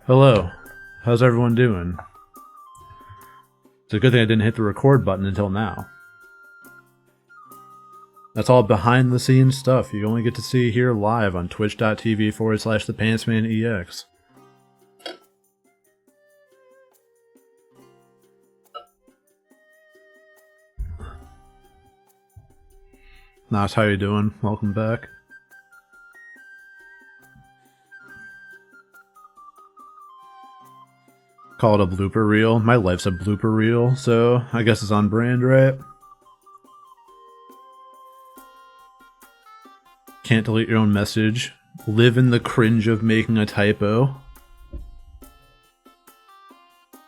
Hello. How's everyone doing? It's a good thing I didn't hit the record button until now. That's all behind the scenes stuff you only get to see here live on twitch.tv/thepantsmanex. Nas, how you doing? Welcome back. Call it a blooper reel. My life's a blooper reel, so I guess it's on brand, right? Can't delete your own message. Live in the cringe of making a typo.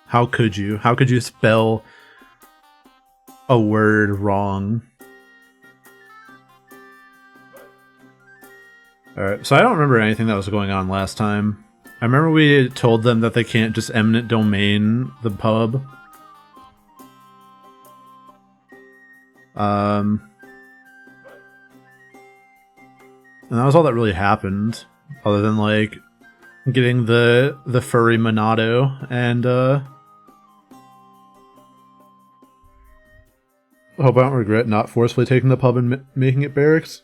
How could you? How could you spell a word wrong? Alright, so I don't remember anything that was going on last time. I remember we told them that they can't just eminent domain the pub. And that was all that really happened, other than like getting the furry Monado and hope I don't regret not forcefully taking the pub and making it barracks.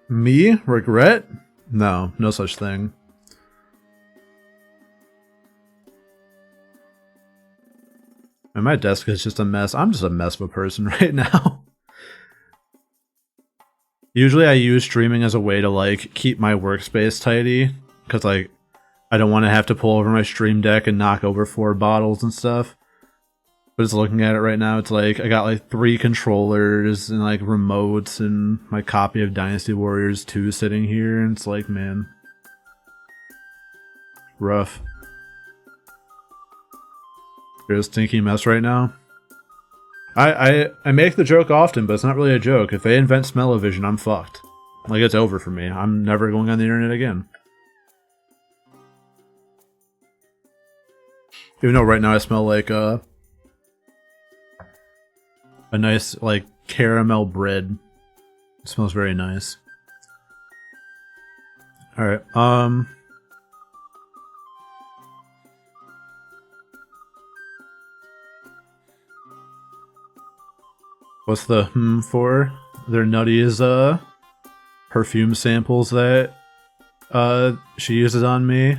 Me? Regret? No, no such thing. And my desk is just a mess. I'm just a mess of a person right now. Usually I use streaming as a way to like keep my workspace tidy, because like I don't want to have to pull over my stream deck and knock over 4 bottles and stuff. But just looking at it right now, it's like I got like 3 controllers and like remotes and my copy of Dynasty Warriors 2 sitting here, and it's like, man, rough. You're a stinky mess right now. I make the joke often, but it's not really a joke. If they invent smell-o-vision, I'm fucked. Like, it's over for me. I'm never going on the internet again. Even though right now I smell like a nice, like, caramel bread. It smells very nice. Alright, what's the for? They're Nutty's perfume samples that she uses on me.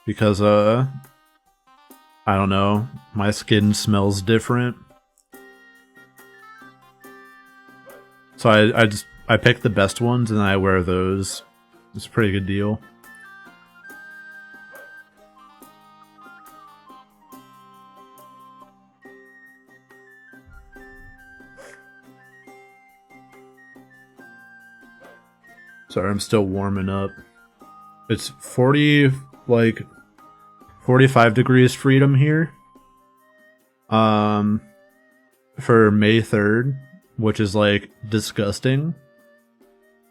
Because I don't know, my skin smells different. So I pick the best ones and I wear those. It's a pretty good deal. Sorry, I'm still warming up. It's 45 degrees freedom here. For May 3rd, which is like disgusting.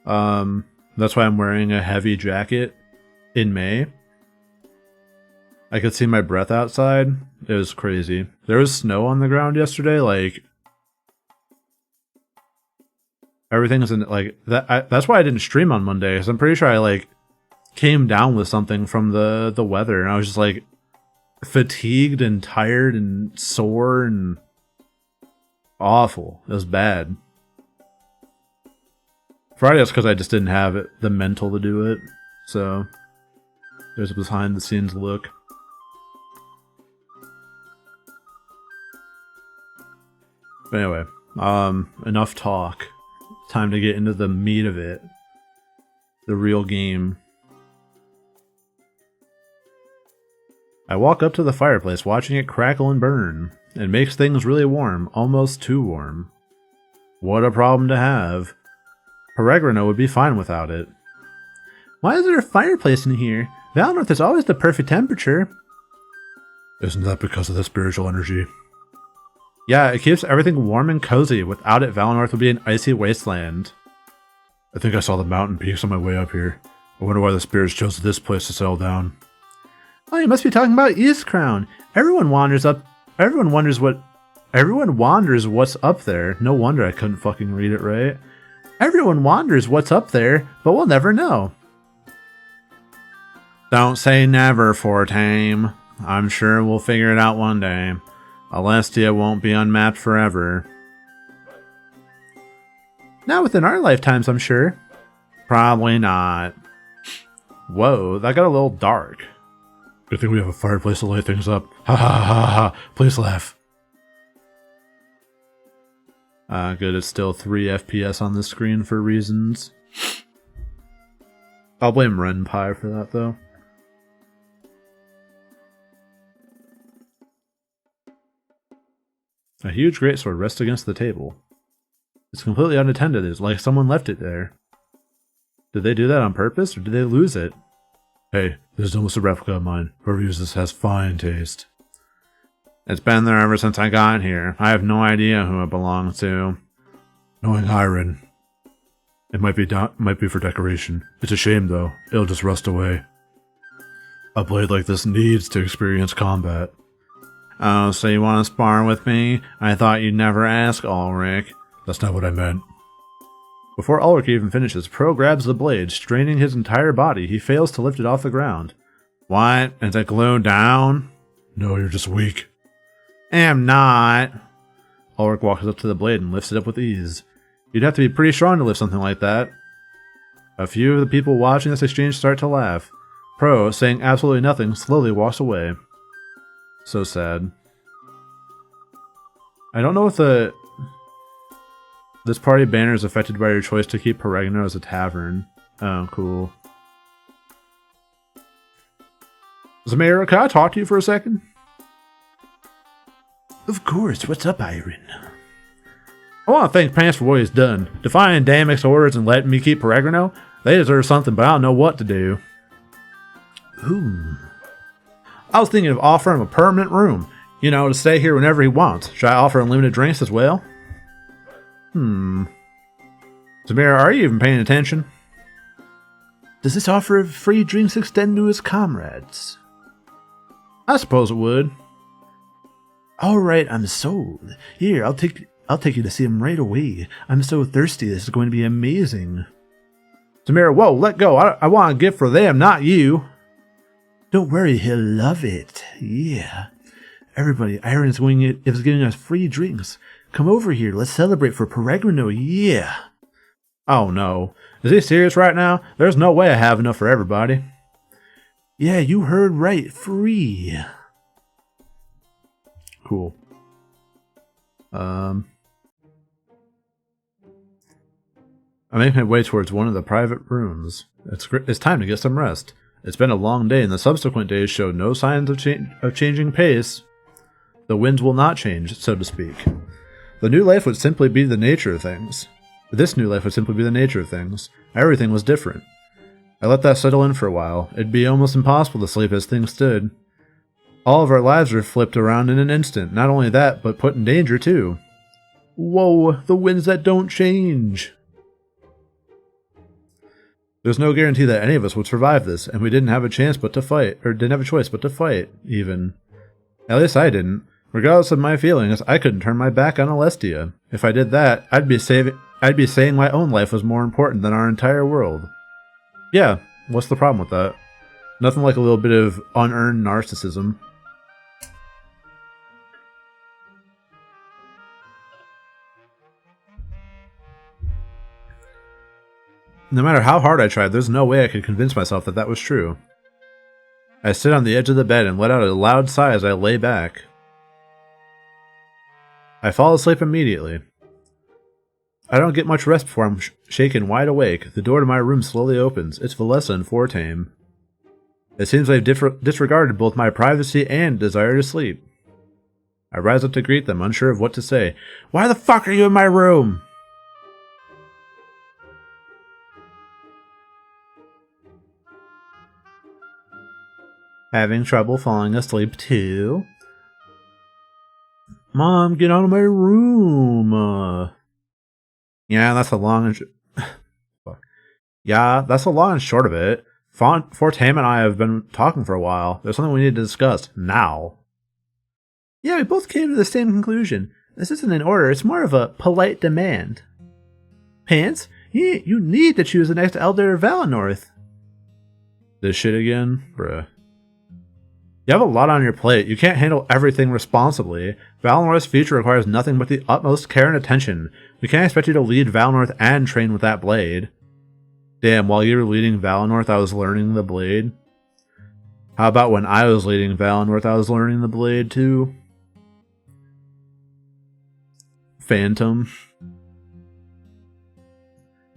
That's why I'm wearing a heavy jacket in May. I could see my breath outside. It was crazy. There was snow on the ground yesterday, like everything's in like that. That's why I didn't stream on Monday, because I'm pretty sure I like came down with something from the weather, and I was just like fatigued and tired and sore and awful. It was bad. Friday was because I just didn't have the mental to do it. So there's a behind the scenes look. But anyway, enough talk. Time to get into the meat of it. The real game. I walk up to the fireplace, watching it crackle and burn. It makes things really warm, almost too warm. What a problem to have. Peregrino would be fine without it. Why is there a fireplace in here? Valinor is always the perfect temperature. Isn't that because of the spiritual energy? Yeah, it keeps everything warm and cozy. Without it, Valinor would be an icy wasteland. I think I saw the mountain peaks on my way up here. I wonder why the spirits chose this place to settle down. Oh, you must be talking about Eastcrown. Everyone wanders what's up there. No wonder I couldn't fucking read it right. Everyone wonders what's up there, but we'll never know. Don't say never, Fortame. I'm sure we'll figure it out one day. Alestia won't be unmapped forever. Not within our lifetimes, I'm sure. Probably not. Whoa, that got a little dark. Good thing we have a fireplace to light things up. Ha ha ha ha. Please laugh. Good, it's still 3 FPS on the screen for reasons. I'll blame Renpie for that, though. A huge greatsword rests against the table. It's completely unattended. It's like someone left it there. Did they do that on purpose, or did they lose it? Hey, this is almost a replica of mine. Whoever uses this has fine taste. It's been there ever since I got here. I have no idea who it belongs to. Knowing Hiren, it might be for decoration. It's a shame, though. It'll just rust away. A blade like this needs to experience combat. Oh, so you want to spar with me? I thought you'd never ask, Ulrich. That's not what I meant. Before Ulrich even finishes, Pro grabs the blade, straining his entire body. He fails to lift it off the ground. What? Is it glued down? No, you're just weak. Am not. Ulrich walks up to the blade and lifts it up with ease. You'd have to be pretty strong to lift something like that. A few of the people watching this exchange start to laugh. Pro, saying absolutely nothing, slowly walks away. So sad. I don't know if this party banner is affected by your choice to keep Peregno as a tavern. Oh, cool. Zamira, can I talk to you for a second? Of course. What's up, Iron? I want to thank Pants for what he's done. Defying Damek's orders and letting me keep Peregno. They deserve something, but I don't know what to do. I was thinking of offering him a permanent room. You know, to stay here whenever he wants. Should I offer unlimited drinks as well? Zamira, are you even paying attention? Does this offer of free drinks extend to his comrades? I suppose it would. Alright, I'm sold. Here, I'll take you to see him right away. I'm so thirsty, this is going to be amazing. Zamira, whoa, let go. I want a gift for them, not you. Don't worry, he'll love it. Yeah. Everybody, Iron is giving us free drinks. Come over here, let's celebrate for Peregno, yeah. Oh no. Is he serious right now? There's no way I have enough for everybody. Yeah, you heard right, free. Cool. I make my way towards one of the private rooms. It's time to get some rest. It's been a long day, and the subsequent days show no signs of changing pace. The winds will not change, so to speak. The new life would simply be the nature of things. This new life would simply be the nature of things. Everything was different. I let that settle in for a while. It'd be almost impossible to sleep as things stood. All of our lives were flipped around in an instant. Not only that, but put in danger too. Whoa, the winds that don't change. There's no guarantee that any of us would survive this, and we didn't have a choice but to fight, even. At least I didn't. Regardless of my feelings, I couldn't turn my back on Alestia. If I did that, I'd be saying my own life was more important than our entire world. Yeah, what's the problem with that? Nothing like a little bit of unearned narcissism. No matter how hard I tried, there's no way I could convince myself that that was true. I sit on the edge of the bed and let out a loud sigh as I lay back. I fall asleep immediately. I don't get much rest before I'm shaken wide awake. The door to my room slowly opens. It's Valessa and Fortame. It seems they've disregarded both my privacy and desire to sleep. I rise up to greet them, unsure of what to say. Why the fuck are you in my room? Having trouble falling asleep too? Mom, get out of my room. Yeah, that's the long and short of it. Fortame and I have been talking for a while. There's something we need to discuss now. Yeah, we both came to the same conclusion. This isn't an order, it's more of a polite demand. Pants, you need to choose the next Elder of Valinor. This shit again? Bruh. You have a lot on your plate. You can't handle everything responsibly. Valinor's future requires nothing but the utmost care and attention. We can't expect you to lead Valinor and train with that blade. Damn, while you were leading Valinor, I was learning the blade. How about when I was leading Valinor, I was learning the blade too? Phantom.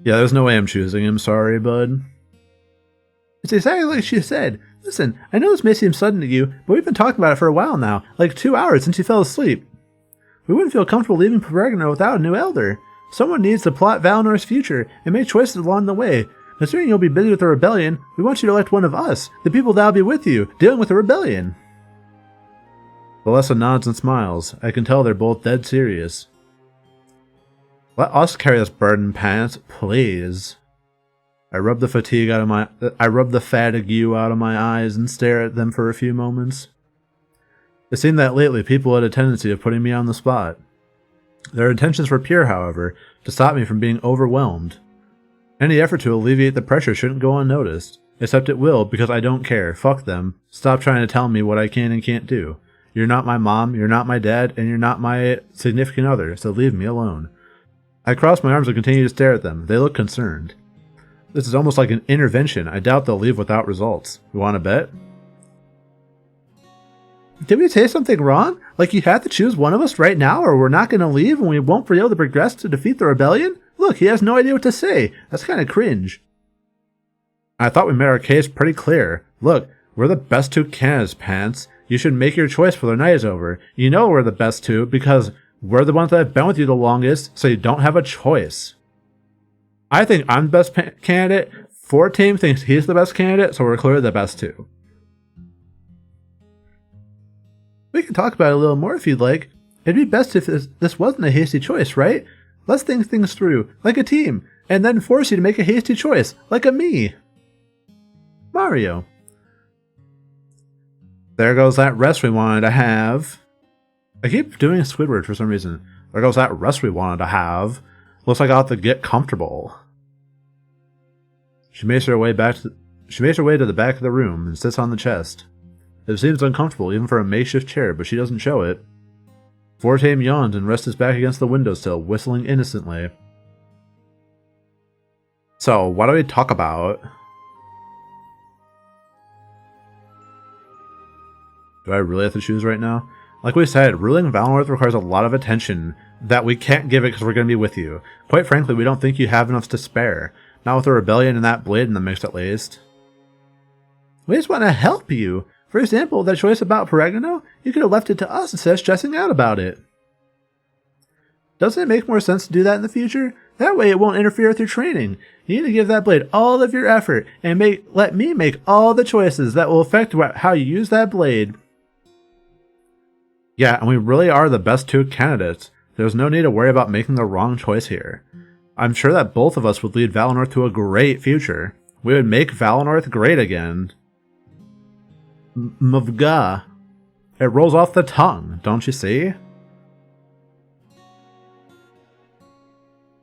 Yeah, there's no way I'm choosing him, sorry, bud. It's exactly like she said. Listen, I know this may seem sudden to you, but we've been talking about it for a while now, like 2 hours since you fell asleep. We wouldn't feel comfortable leaving Peregrino without a new elder. Someone needs to plot Valinor's future and make choices along the way. Considering you'll be busy with the rebellion, we want you to elect one of us, the people that'll be with you, dealing with the rebellion. Valessa nods and smiles. I can tell they're both dead serious. Let us carry this burden, Pants, please. I rub the fatigue out of my eyes and stare at them for a few moments. It seemed that lately people had a tendency of putting me on the spot. Their intentions were pure, however, to stop me from being overwhelmed. Any effort to alleviate the pressure shouldn't go unnoticed, except it will because I don't care. Fuck them. Stop trying to tell me what I can and can't do. You're not my mom, you're not my dad, and you're not my significant other, so leave me alone. I cross my arms and continue to stare at them. They look concerned. This is almost like an intervention. I doubt they'll leave without results. You want to bet? Did we say something wrong? Like you have to choose one of us right now or we're not going to leave and we won't be able to progress to defeat the rebellion? Look, he has no idea what to say. That's kind of cringe. I thought we made our case pretty clear. Look, we're the best two candidates, Pants. You should make your choice before the night is over. You know we're the best two because we're the ones that have been with you the longest, so you don't have a choice. I think I'm the best candidate. 4 team thinks he's the best candidate, so we're clearly the best two. We can talk about it a little more if you'd like. It'd be best if this wasn't a hasty choice, right? Let's think things through, like a team, and then force you to make a hasty choice, like a me. Mario. There goes that rest we wanted to have. I keep doing Squidward for some reason. There goes that rest we wanted to have. Looks like I'll have to get comfortable. She makes her way to the back of the room and sits on the chest. It seems uncomfortable even for a makeshift chair, but she doesn't show it. Fortame yawns and rests his back against the windowsill, whistling innocently. So, what do we talk about? Do I really have to choose right now? Like we said, ruling Valinor requires a lot of attention that we can't give it because we're going to be with you. Quite frankly, we don't think you have enough to spare. Not with the rebellion and that blade in the mix at least. We just want to help you. For example, that choice about Peregrino, you could have left it to us instead of stressing out about it. Doesn't it make more sense to do that in the future? That way it won't interfere with your training. You need to give that blade all of your effort and let me make all the choices that will affect how you use that blade. Yeah, and we really are the best two candidates. There's no need to worry about making the wrong choice here. I'm sure that both of us would lead Valinor to a great future. We would make Valinor great again. Mvga. It rolls off the tongue, don't you see?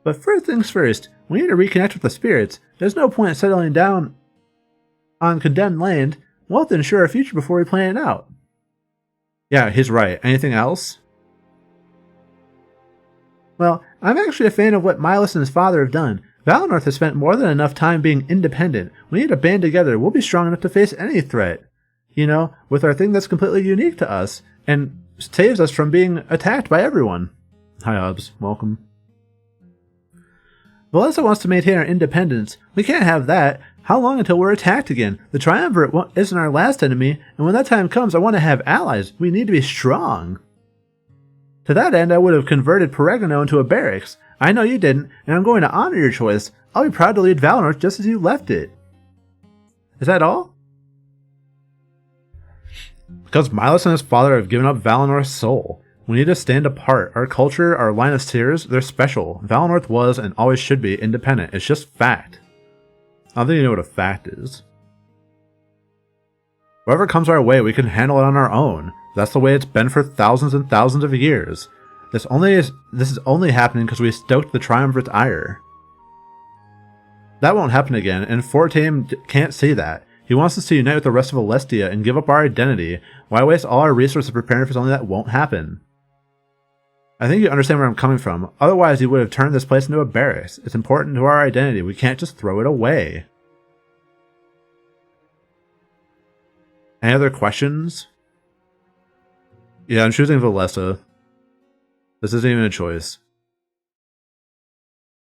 But first things first, we need to reconnect with the spirits. There's no point in settling down on condemned land. We'll have to ensure our future before we plan it out. Yeah, he's right. Anything else? Well, I'm actually a fan of what Milos and his father have done. Valinor has spent more than enough time being independent. We need to band together. We'll be strong enough to face any threat. You know, with our thing that's completely unique to us and saves us from being attacked by everyone. Hi, Hobbs. Welcome. Valessa wants to maintain our independence. We can't have that. How long until we're attacked again? The Triumvirate isn't our last enemy, and when that time comes, I want to have allies. We need to be strong. To that end, I would have converted Peregrino into a barracks. I know you didn't, and I'm going to honor your choice. I'll be proud to lead Valinor just as you left it. Is that all? Because Milos and his father have given up Valinor's soul. We need to stand apart. Our culture, our line of seers, they're special. Valinor was and always should be independent. It's just fact. I don't think you know what a fact is. Whatever comes our way, we can handle it on our own. That's the way it's been for thousands and thousands of years. This is only happening because we stoked the Triumvirate's ire. That won't happen again, and Fortame can't see that. He wants us to unite with the rest of Alestia and give up our identity. Why waste all our resources preparing for something that won't happen? I think you understand where I'm coming from. Otherwise, you would have turned this place into a barracks. It's important to our identity. We can't just throw it away. Any other questions? Yeah, I'm choosing Valessa. This isn't even a choice.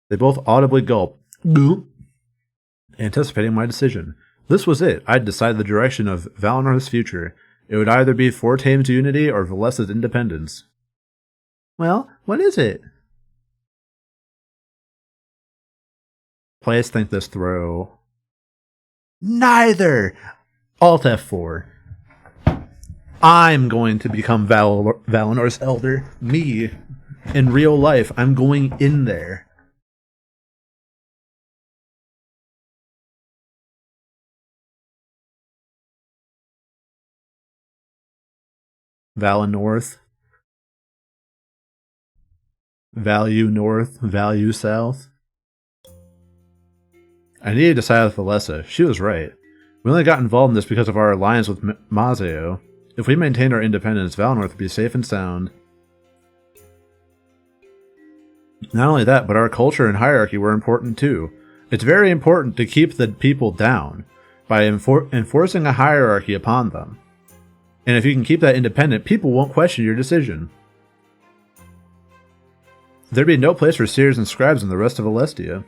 They both audibly gulp, anticipating my decision. This was it. I'd decided the direction of Valenor's future. It would either be Fortaim's unity or Valessa's independence. Well, what is it? Please think this through. Neither! Alt F4. I'm going to become Valenor's elder. Me. In real life, I'm going in there. Valinor. Value North, Value South. I needed to side with Valessa. She was right. We only got involved in this because of our alliance with Mazeo. If we maintained our independence, Valinor would be safe and sound. Not only that, but our culture and hierarchy were important too. It's very important to keep the people down by enforcing a hierarchy upon them. And if you can keep that independent, people won't question your decision. There'd be no place for seers and scribes in the rest of Alestia.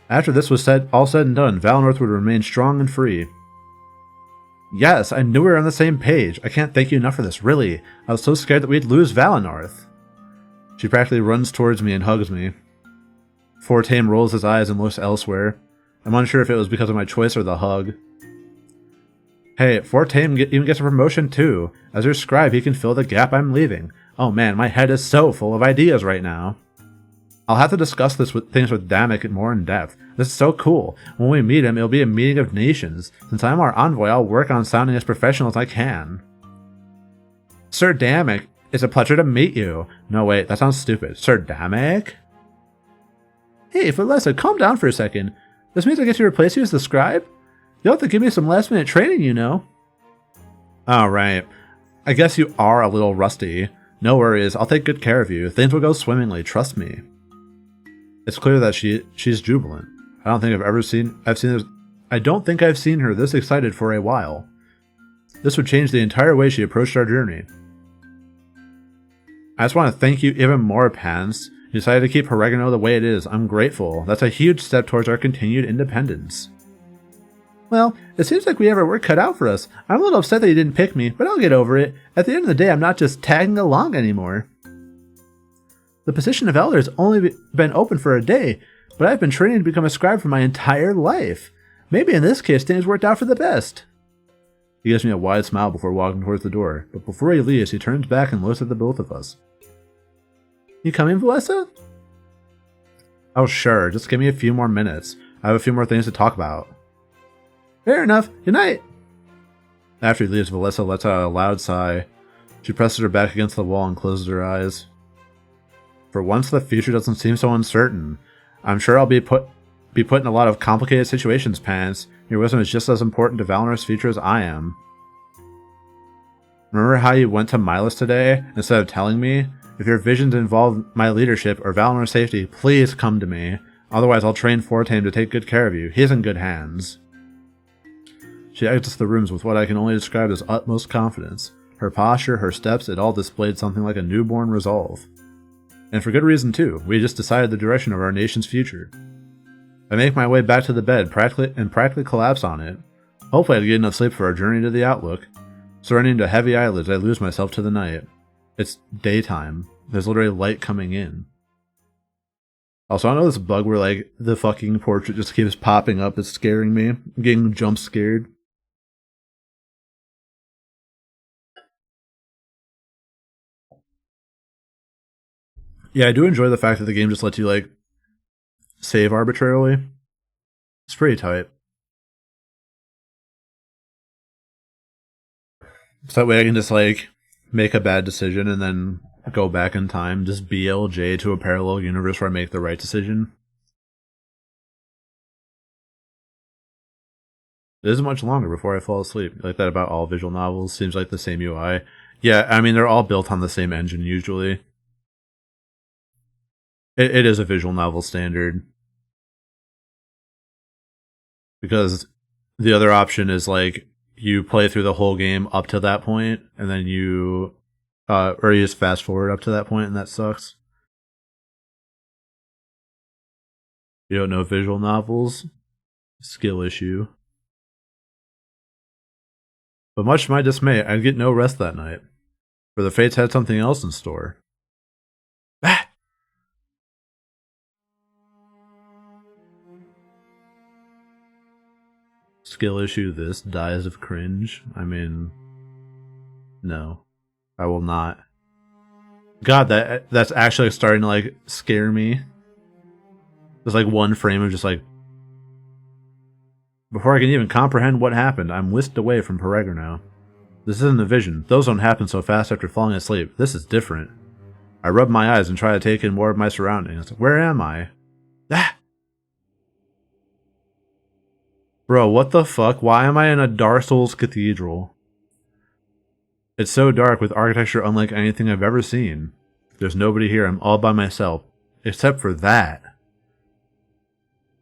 After this was all said and done, Valinor would remain strong and free. Yes, I knew we were on the same page. I can't thank you enough for this, really. I was so scared that we'd lose Valinor. She practically runs towards me and hugs me. Fortaim rolls his eyes and looks elsewhere. I'm unsure if it was because of my choice or the hug. Hey, Fortaim even gets a promotion too. As your scribe, he can fill the gap I'm leaving. Oh man, my head is so full of ideas right now. I'll have to discuss things with Damek more in depth. This is so cool. When we meet him, it'll be a meeting of nations. Since I'm our envoy, I'll work on sounding as professional as I can. Sir Damek, it's a pleasure to meet you. No, wait, that sounds stupid. Sir Damek? Hey, Valessa, calm down for a second. This means I get to replace you as the scribe? You'll have to give me some last-minute training, you know. Alright. I guess you are a little rusty. No worries, I'll take good care of you. Things will go swimmingly, trust me. It's clear that she's jubilant. I don't think I've seen her this excited for a while. This would change the entire way she approached our journey. I just want to thank you even more, Pans. You decided to keep Horegano the way it is. I'm grateful. That's a huge step towards our continued independence. Well, it seems like we have our work cut out for us. I'm a little upset that you didn't pick me, but I'll get over it. At the end of the day, I'm not just tagging along anymore. The position of elder has only been open for a day, but I've been training to become a scribe for my entire life. Maybe in this case, things worked out for the best. He gives me a wide smile before walking towards the door, but before he leaves, he turns back and looks at the both of us. You coming, Valessa? Oh sure, just give me a few more minutes. I have a few more things to talk about. Fair enough. Good night. After he leaves, Valessa lets out a loud sigh. She presses her back against the wall and closes her eyes. For once, the future doesn't seem so uncertain. I'm sure I'll be put in a lot of complicated situations, Pants. Your wisdom is just as important to Valinor's future as I am. Remember how you went to Milas today instead of telling me? If your visions involve my leadership or Valinor's safety, please come to me. Otherwise, I'll train Fortaim to take good care of you. He's in good hands. She exits the rooms with what I can only describe as utmost confidence. Her posture, her steps, it all displayed something like a newborn resolve. And for good reason too. We just decided the direction of our nation's future. I make my way back to the bed, practically collapse on it. Hopefully I get enough sleep for our journey to the Outlook. Surrendering to heavy eyelids, I lose myself to the night. It's daytime. There's literally light coming in. Also, I know this bug where like the fucking portrait just keeps popping up. It's scaring me. I'm getting jump scared. Yeah, I do enjoy the fact that the game just lets you, like, save arbitrarily. It's pretty tight. So that way I can just, like, make a bad decision and then go back in time, just BLJ to a parallel universe where I make the right decision. It isn't much longer before I fall asleep. Like that about all visual novels. Seems like the same UI. Yeah, I mean, they're all built on the same engine usually. It is a visual novel standard. Because the other option is like you play through the whole game up to that point, and then you just fast forward up to that point, and that sucks. You don't know visual novels? Skill issue. But much to my dismay, I get no rest that night, for the Fates had something else in store. Ah! Skill issue this, dies of cringe. I mean, no. I will not. God, that's actually starting to like scare me. There's like one frame of just like, before I can even comprehend what happened, I'm whisked away from Peregrino. This isn't a vision. Those don't happen so fast after falling asleep. This is different. I rub my eyes and try to take in more of my surroundings. Where am I? Ah! Bro, what the fuck? Why am I in a Dark Souls cathedral? It's so dark with architecture unlike anything I've ever seen. There's nobody here. I'm all by myself. Except for that.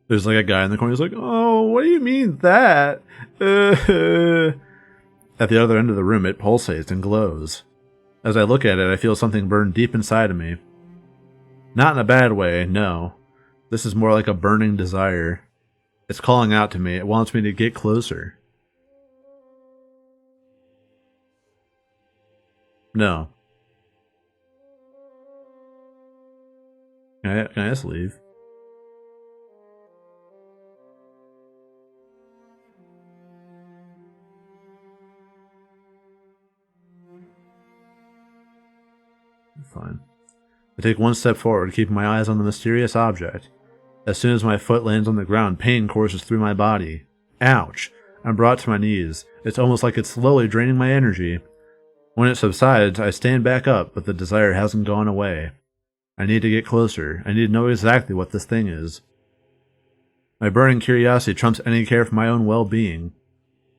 There's like a guy in the corner who's like, oh, what do you mean that? At the other end of the room, it pulsates and glows. As I look at it, I feel something burn deep inside of me. Not in a bad way, no. This is more like a burning desire. It's calling out to me. It wants me to get closer. No. Can I just leave? Fine. I take one step forward, keeping my eyes on the mysterious object. As soon as my foot lands on the ground, pain courses through my body. Ouch! I'm brought to my knees. It's almost like it's slowly draining my energy. When it subsides, I stand back up, but the desire hasn't gone away. I need to get closer. I need to know exactly what this thing is. My burning curiosity trumps any care for my own well-being.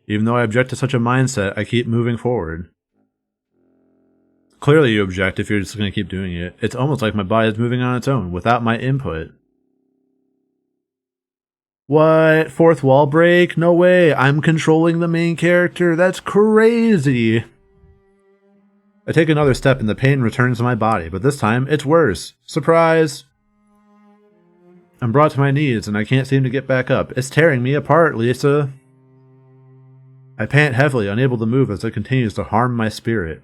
Even though I object to such a mindset, I keep moving forward. Clearly you object if you're just going to keep doing it. It's almost like my body is moving on its own, without my input. What? Fourth wall break? No way. I'm controlling the main character. That's crazy. I take another step and the pain returns to my body, but this time it's worse. Surprise! I'm brought to my knees and I can't seem to get back up. It's tearing me apart, Lisa. I pant heavily, unable to move as it continues to harm my spirit.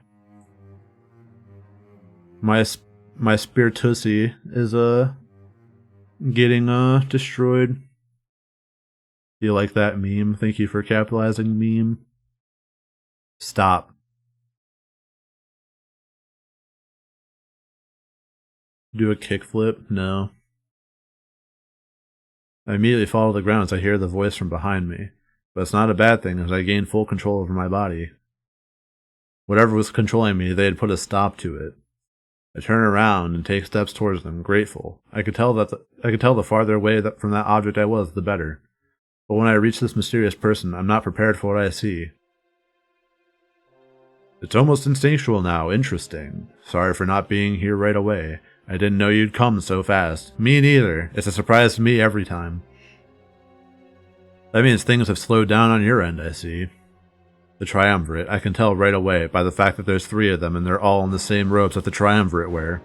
My spirituosity is getting destroyed. Do you like that meme? Thank you for capitalizing meme. Stop. Do a kickflip? No. I immediately fall to the ground as I hear the voice from behind me. But it's not a bad thing as I gain full control over my body. Whatever was controlling me, they had put a stop to it. I turn around and take steps towards them, grateful. I could tell the farther away from that object I was, the better. But when I reach this mysterious person, I'm not prepared for what I see. It's almost instinctual now. Interesting. Sorry for not being here right away. I didn't know you'd come so fast. Me neither. It's a surprise to me every time. That means things have slowed down on your end, I see. The Triumvirate, I can tell right away by the fact that there's 3 of them and they're all in the same robes that the Triumvirate wear.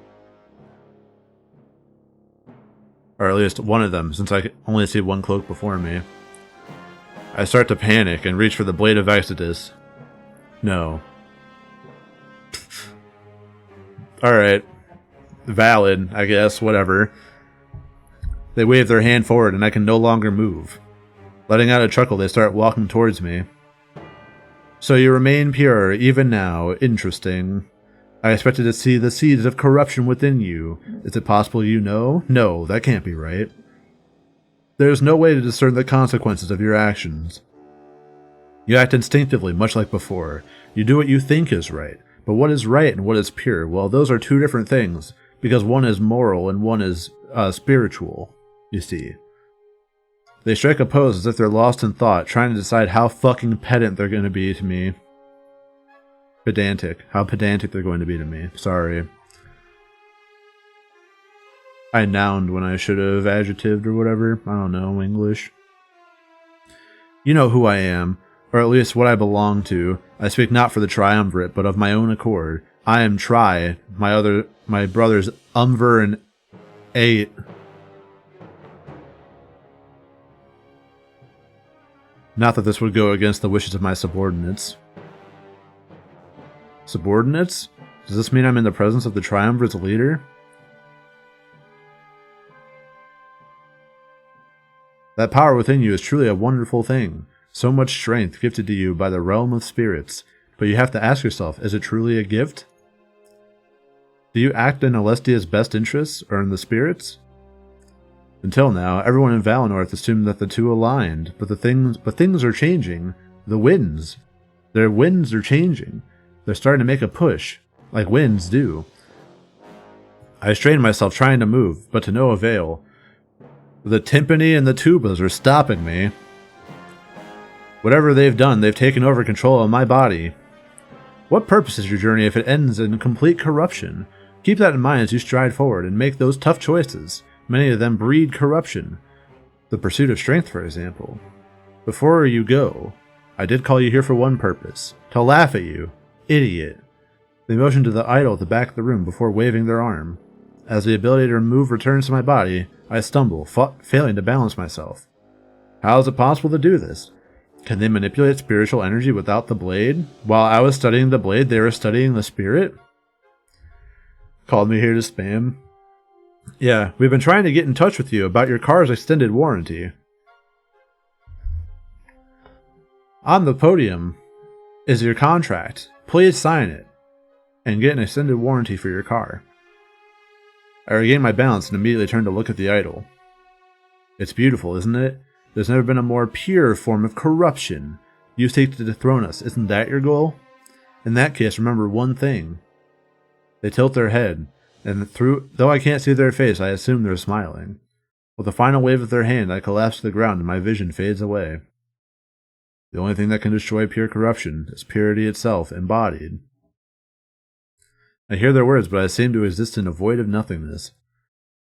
Or at least one of them, since I only see one cloak before me. I start to panic and reach for the Blade of Exodus. No. Alright. Valid, I guess, whatever. They wave their hand forward and I can no longer move. Letting out a chuckle, they start walking towards me. So you remain pure, even now. Interesting. I expected to see the seeds of corruption within you. Is it possible you know? No, that can't be right. There is no way to discern the consequences of your actions. You act instinctively, much like before. You do what you think is right. But what is right and what is pure? Well, those are 2 different things, because one is moral and one is spiritual, you see. They strike a pose as if they're lost in thought, trying to decide how fucking pedant they're going to be to me. Pedantic. How pedantic they're going to be to me. Sorry. I nouned when I should have adjectived or whatever. I don't know, English. You know who I am, or at least what I belong to. I speak not for the triumvirate, but of my own accord. I am Tri, my brothers Umver and Eight. Not that this would go against the wishes of my subordinates. Subordinates? Does this mean I'm in the presence of the triumvirate's leader? That power within you is truly a wonderful thing. So much strength gifted to you by the realm of spirits. But you have to ask yourself, is it truly a gift? Do you act in Alestia's best interests, or in the spirits? Until now, everyone in Valinor assumed that the two aligned, but things are changing. The winds. Their winds are changing. They're starting to make a push, like winds do. I strained myself trying to move, but to no avail. The timpani and the tubas are stopping me. Whatever they've done, they've taken over control of my body. What purpose is your journey if it ends in complete corruption? Keep that in mind as you stride forward and make those tough choices. Many of them breed corruption. The pursuit of strength, for example. Before you go, I did call you here for one purpose. To laugh at you. Idiot. They motioned to the idol at the back of the room before waving their arm. As the ability to move returns to my body, I stumble, failing to balance myself. How is it possible to do this? Can they manipulate spiritual energy without the blade? While I was studying the blade, they were studying the spirit? Called me here to spam. Yeah, we've been trying to get in touch with you about your car's extended warranty. On the podium is your contract. Please sign it and get an extended warranty for your car. I regained my balance and immediately turned to look at the idol. It's beautiful, isn't it? There's never been a more pure form of corruption. You seek to dethrone us. Isn't that your goal? In that case, remember one thing. They tilt their head, and though I can't see their face, I assume they're smiling. With a final wave of their hand, I collapse to the ground and my vision fades away. The only thing that can destroy pure corruption is purity itself, embodied. I hear their words, but I seem to exist in a void of nothingness.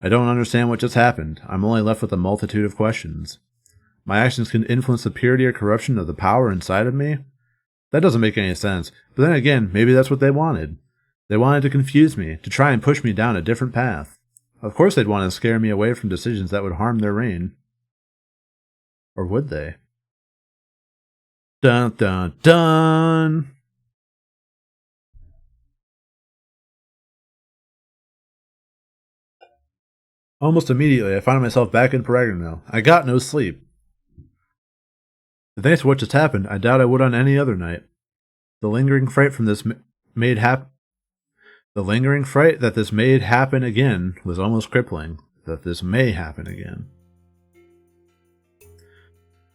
I don't understand what just happened. I'm only left with a multitude of questions. My actions can influence the purity or corruption of the power inside of me? That doesn't make any sense, but then again, maybe that's what they wanted. They wanted to confuse me, to try and push me down a different path. Of course they'd want to scare me away from decisions that would harm their reign. Or would they? Dun dun dun! Almost immediately, I find myself back in Peregrino. I got no sleep. Thanks to what just happened, I doubt I would on any other night. The lingering fright from this The lingering fright that this made happen again was almost crippling. That this may happen again.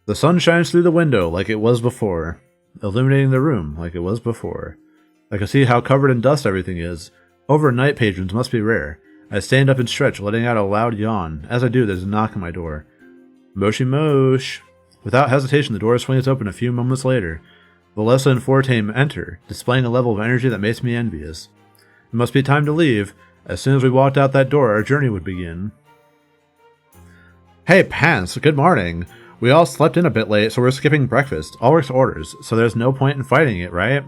The sun shines through the window like it was before, illuminating the room like it was before. I can see how covered in dust everything is. Overnight patrons must be rare. I stand up and stretch, letting out a loud yawn. As I do, there's a knock on my door. Moshi mosh. Without hesitation, the door swings open a few moments later. Valessa and Fortame enter, displaying a level of energy that makes me envious. It must be time to leave. As soon as we walked out that door, our journey would begin. Hey, Pants, good morning. We all slept in a bit late, so we're skipping breakfast. Ulrich's orders, so there's no point in fighting it, right?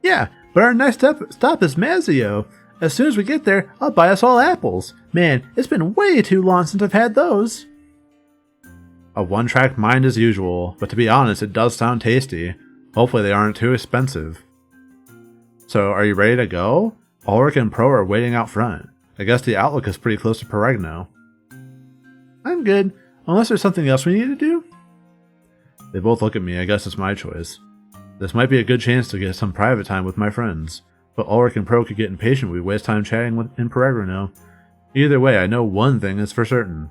Yeah, but our next stop is Mazio. As soon as we get there, I'll buy us all apples. Man, it's been way too long since I've had those. A one-track mind as usual, but to be honest, it does sound tasty. Hopefully they aren't too expensive. So, are you ready to go? Ulrich and Pro are waiting out front. I guess the outlook is pretty close to Peregno. I'm good, unless there's something else we need to do. They both look at me. I guess it's my choice. This might be a good chance to get some private time with my friends, but Ulrich and Pro could get impatient if we waste time chatting in Peregrino. Either way, I know one thing is for certain.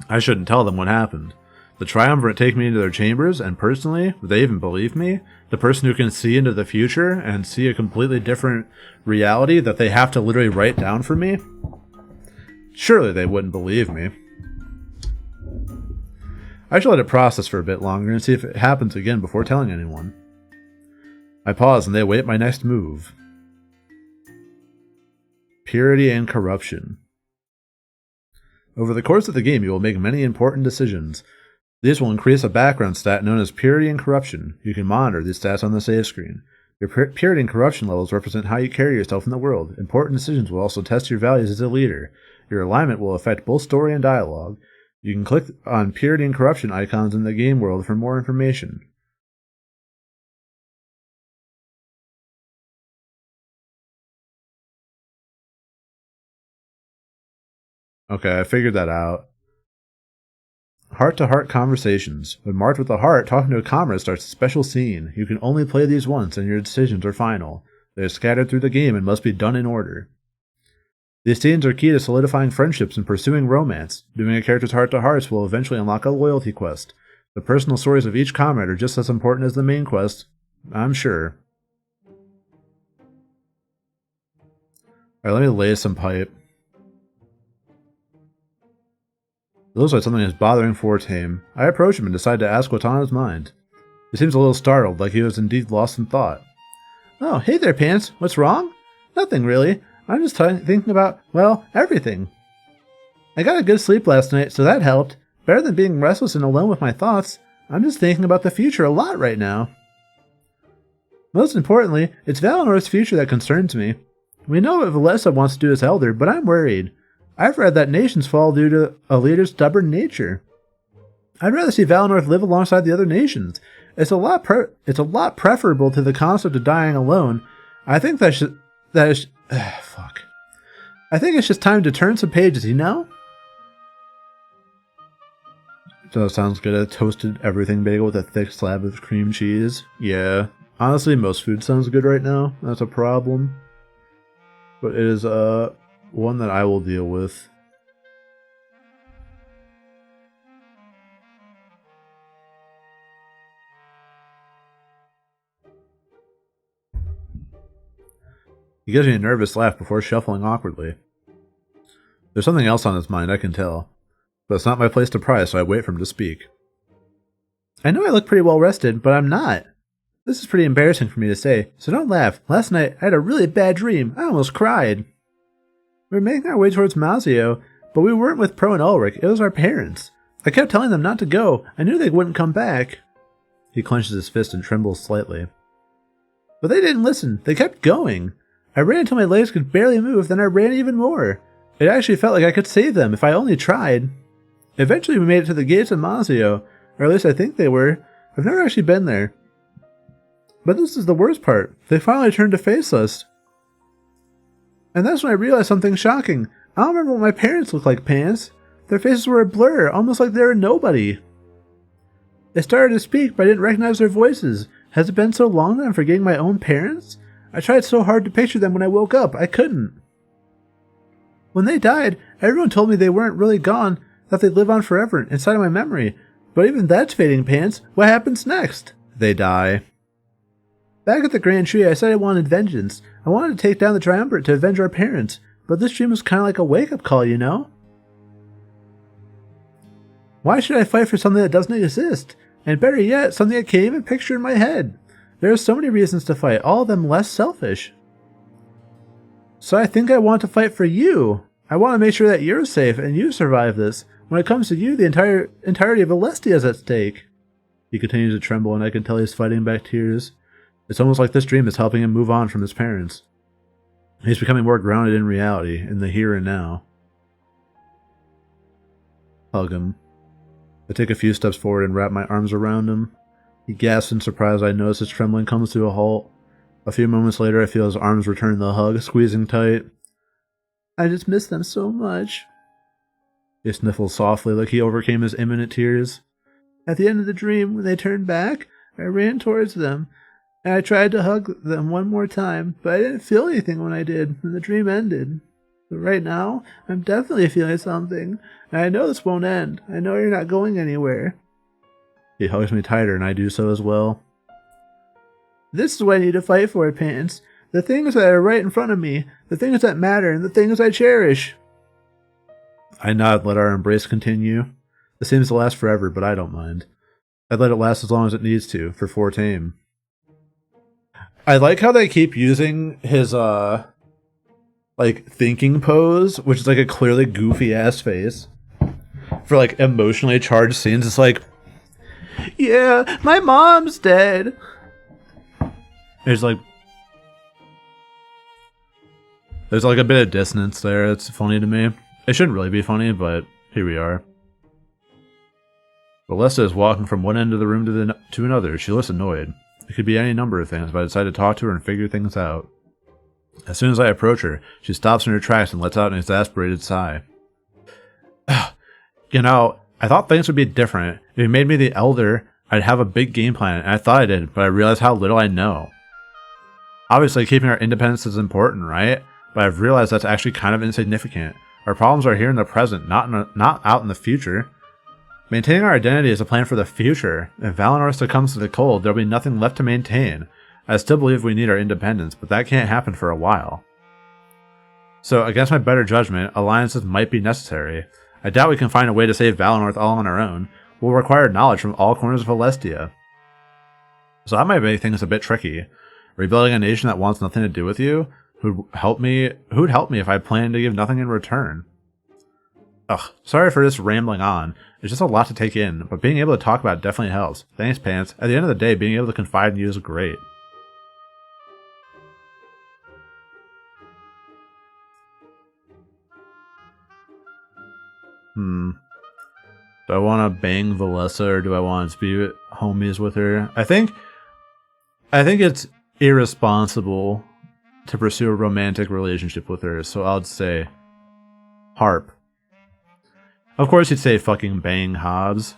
I shouldn't tell them what happened. The Triumvirate take me into their chambers, and personally, would they even believe me? The person who can see into the future and see a completely different reality that they have to literally write down for me? Surely they wouldn't believe me. I should let it process for a bit longer and see if it happens again before telling anyone. I pause and they await my next move. Purity and corruption. Over the course of the game, you will make many important decisions. These will increase a background stat known as Purity and Corruption. You can monitor these stats on the save screen. Your Purity and Corruption levels represent how you carry yourself in the world. Important decisions will also test your values as a leader. Your alignment will affect both story and dialogue. You can click on Purity and Corruption icons in the game world for more information. Okay, I figured that out. Heart-to-heart conversations. When marked with a heart, talking to a comrade starts a special scene. You can only play these once, and your decisions are final. They are scattered through the game and must be done in order. These scenes are key to solidifying friendships and pursuing romance. Doing a character's heart-to-hearts will eventually unlock a loyalty quest. The personal stories of each comrade are just as important as the main quest, I'm sure. Alright, let me lay some pipe. It looks like something is bothering Fortame. I approach him and decide to ask what's on his mind. He seems a little startled, like he was indeed lost in thought. Oh, hey there, Pants. What's wrong? Nothing, really. I'm just thinking about, well, everything. I got a good sleep last night, so that helped. Better than being restless and alone with my thoughts. I'm just thinking about the future a lot right now. Most importantly, it's Valenor's future that concerns me. We know what Valessa wants to do as Elder, but I'm worried. I've read that nations fall due to a leader's stubborn nature. I'd rather see Valinor live alongside the other nations. It's a lot preferable to the concept of dying alone. I think fuck. I think it's just time to turn some pages, you know? So sounds good. A toasted everything bagel with a thick slab of cream cheese. Yeah. Honestly, most food sounds good right now. That's a problem. But it is, one that I will deal with. He gives me a nervous laugh before shuffling awkwardly. There's something else on his mind, I can tell. But it's not my place to pry, so I wait for him to speak. I know I look pretty well rested, but I'm not. This is pretty embarrassing for me to say, so don't laugh. Last night, I had a really bad dream. I almost cried. We were making our way towards Mazio, but we weren't with Pro and Ulrich. It was our parents. I kept telling them not to go. I knew they wouldn't come back. He clenches his fist and trembles slightly. But they didn't listen. They kept going. I ran until my legs could barely move, then I ran even more. It actually felt like I could save them if I only tried. Eventually we made it to the gates of Mazio, or at least I think they were. I've never actually been there. But this is the worst part. They finally turned to face us. And that's when I realized something shocking. I don't remember what my parents looked like, Pants. Their faces were a blur, almost like they were nobody. They started to speak, but I didn't recognize their voices. Has it been so long that I'm forgetting my own parents? I tried so hard to picture them when I woke up. I couldn't. When they died, everyone told me they weren't really gone, that they'd live on forever inside of my memory. But even that's fading, Pants. What happens next? They die. Back at the Grand Tree, I said I wanted vengeance. I wanted to take down the Triumvirate to avenge our parents. But this dream was kind of like a wake-up call, you know? Why should I fight for something that doesn't exist? And better yet, something I can't even picture in my head. There are so many reasons to fight, all of them less selfish. So I think I want to fight for you. I want to make sure that you're safe and you survive this. When it comes to you, the entirety of Alestia is at stake. He continues to tremble, and I can tell he's fighting back tears. It's almost like this dream is helping him move on from his parents. He's becoming more grounded in reality, in the here and now. Hug him. I take a few steps forward and wrap my arms around him. He gasps in surprise. I notice his trembling comes to a halt. A few moments later, I feel his arms return the hug, squeezing tight. I just miss them so much. He sniffles softly like he overcame his imminent tears. At the end of the dream, when they turned back, I ran towards them, and I tried to hug them one more time, but I didn't feel anything when I did, and the dream ended. But right now, I'm definitely feeling something, and I know this won't end. I know you're not going anywhere. He hugs me tighter, and I do so as well. This is what I need to fight for, Pants. The things that are right in front of me, the things that matter, and the things I cherish. I nod and let our embrace continue. It seems to last forever, but I don't mind. I'd let it last as long as it needs to, for Fortame. I like how they keep using his, like, thinking pose, which is like a clearly goofy-ass face, for, like, emotionally charged scenes. It's like, yeah, my mom's dead. There's like a bit of dissonance there. It's funny to me. It shouldn't really be funny, but here we are. Valeska is walking from one end of the room to another. She looks annoyed. It could be any number of things, but I decided to talk to her and figure things out. As soon as I approach her, she stops in her tracks and lets out an exasperated sigh. You know, I thought things would be different. If you made me the Elder, I'd have a big game plan, and I thought I did, but I realized how little I know. Obviously, keeping our independence is important, right? But I've realized that's actually kind of insignificant. Our problems are here in the present, not out in the future. Maintaining our identity is a plan for the future. If Valinor succumbs to the cold, there'll be nothing left to maintain. I still believe we need our independence, but that can't happen for a while. So, against my better judgment, alliances might be necessary. I doubt we can find a way to save Valinor all on our own. We'll require knowledge from all corners of Celestia. So that might make things a bit tricky. Rebuilding a nation that wants nothing to do with you? Who'd help me if I planned to give nothing in return? Ugh, sorry for this rambling on. It's just a lot to take in, but being able to talk about it definitely helps. Thanks, Pants. At the end of the day, being able to confide in you is great. Do I want to bang Valeska or do I want to be homies with her? I think it's irresponsible to pursue a romantic relationship with her, so I'll say Harp. Of course you'd say fucking bang Hobbs.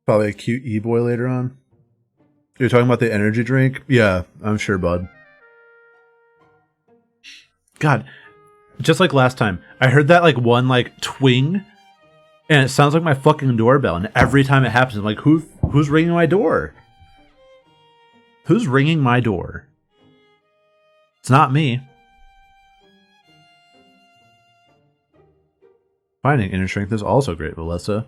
Probably a cute e-boy later on. You're talking about the energy drink? Yeah, I'm sure, bud. God, just like last time, I heard that like one like twing, and it sounds like my fucking doorbell. And every time it happens, I'm like, who's ringing my door? Who's ringing my door? It's not me. Finding inner strength is also great, Valeska.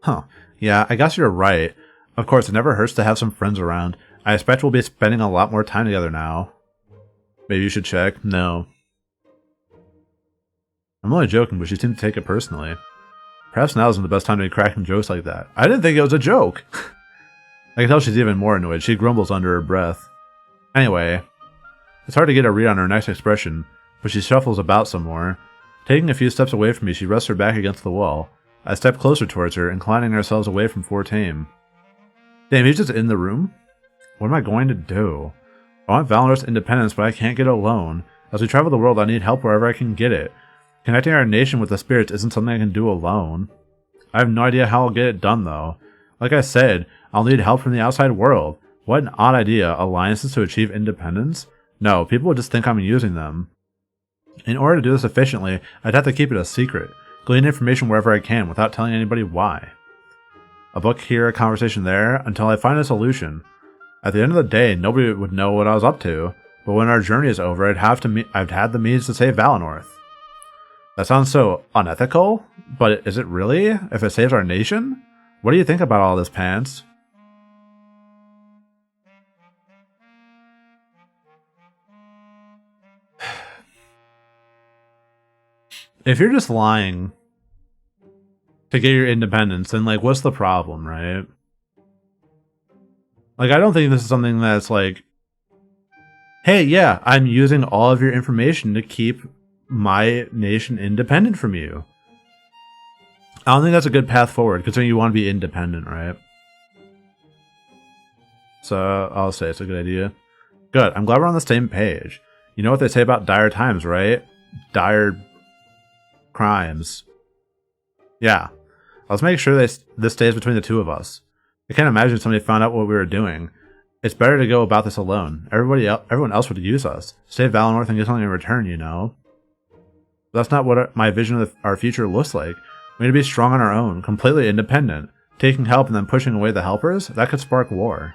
Huh. Yeah, I guess you're right. Of course, it never hurts to have some friends around. I expect we'll be spending a lot more time together now. Maybe you should check? No. I'm only joking, but she seemed to take it personally. Perhaps now isn't the best time to be cracking jokes like that. I didn't think it was a joke! I can tell she's even more annoyed. She grumbles under her breath. Anyway, it's hard to get a read on her next expression, but she shuffles about some more. Taking a few steps away from me, she rests her back against the wall. I step closer towards her, inclining ourselves away from Fortame. Damn, he's just in the room? What am I going to do? I want Valinor's independence, but I can't get it alone. As we travel the world, I need help wherever I can get it. Connecting our nation with the spirits isn't something I can do alone. I have no idea how I'll get it done, though. Like I said, I'll need help from the outside world. What an odd idea, alliances to achieve independence? No, people would just think I'm using them. In order to do this efficiently, I'd have to keep it a secret, glean information wherever I can without telling anybody why. A book here, a conversation there, until I find a solution. At the end of the day, nobody would know what I was up to, but when our journey is over, I'd had the means to save Valinor. That sounds so unethical, but is it really, if it saves our nation? What do you think about all this, Pants? If you're just lying to get your independence, then, like, what's the problem, right? Like, I don't think this is something that's like, hey, yeah, I'm using all of your information to keep my nation independent from you. I don't think that's a good path forward, considering you want to be independent, right? So, I'll say it's a good idea. Good, I'm glad we're on the same page. You know what they say about dire times, right? Dire crimes. Yeah. Let's make sure this stays between the two of us. I can't imagine if somebody found out what we were doing. It's better to go about this alone. Everyone else would use us. Save Valinor and get something in return, you know? That's not what my vision of our future looks like. We need to be strong on our own, completely independent. Taking help and then pushing away the helpers? That could spark war.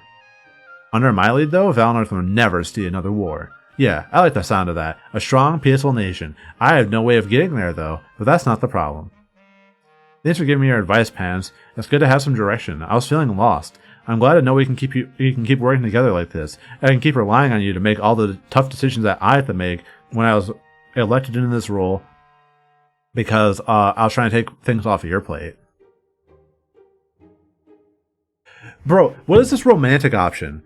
Under my lead, though, Valinor will never see another war. Yeah, I like the sound of that. A strong, peaceful nation. I have no way of getting there, though, but that's not the problem. Thanks for giving me your advice, Pams. It's good to have some direction. I was feeling lost. I'm glad to know we can keep working together like this. I can keep relying on you to make all the tough decisions that I have to make when I was elected into this role, because I was trying to take things off of your plate. Bro, what is this romantic option?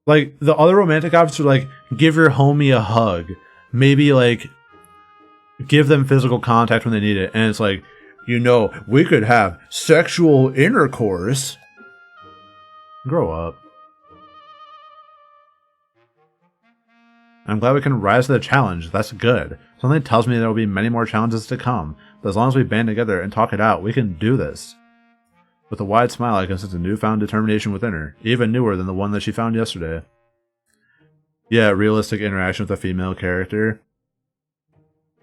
Like, the other romantic options are like, give your homie a hug. Maybe, like, give them physical contact when they need it. And it's like, you know, we could have sexual intercourse. Grow up. I'm glad we can rise to the challenge. That's good. Something tells me there will be many more challenges to come. But as long as we band together and talk it out, we can do this. With a wide smile, I can sense a newfound determination within her, even newer than the one that she found yesterday. Yeah, realistic interaction with a female character.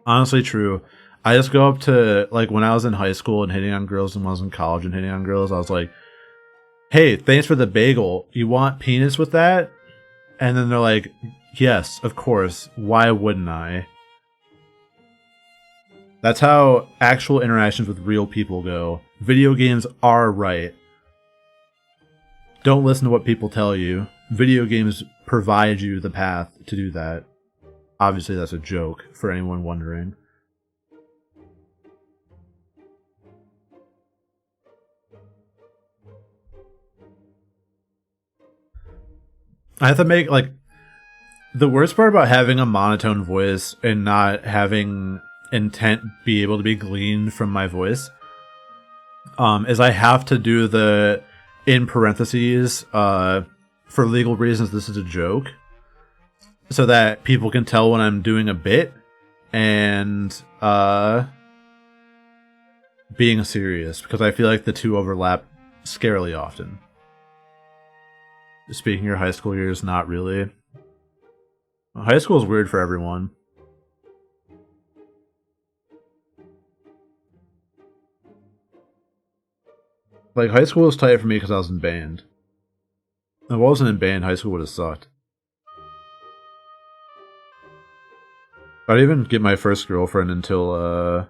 Honestly, true. I just go up to, like, when I was in high school and hitting on girls, and when I was in college and hitting on girls, I was like, hey, thanks for the bagel. You want penis with that? And then they're like, yes, of course. Why wouldn't I? That's how actual interactions with real people go. Video games are right. Don't listen to what people tell you. Video games provide you the path to do that. Obviously, that's a joke for anyone wondering. I have to make, like, the worst part about having a monotone voice and not having intent be able to be gleaned from my voice is I have to do the, in parentheses, for legal reasons this is a joke, so that people can tell when I'm doing a bit and being serious, because I feel like the two overlap scarily often. Speaking your high school years, not really. High school is weird for everyone. Like, high school was tight for me because I was in band. If I wasn't in band, high school would have sucked. I didn't even get my first girlfriend until,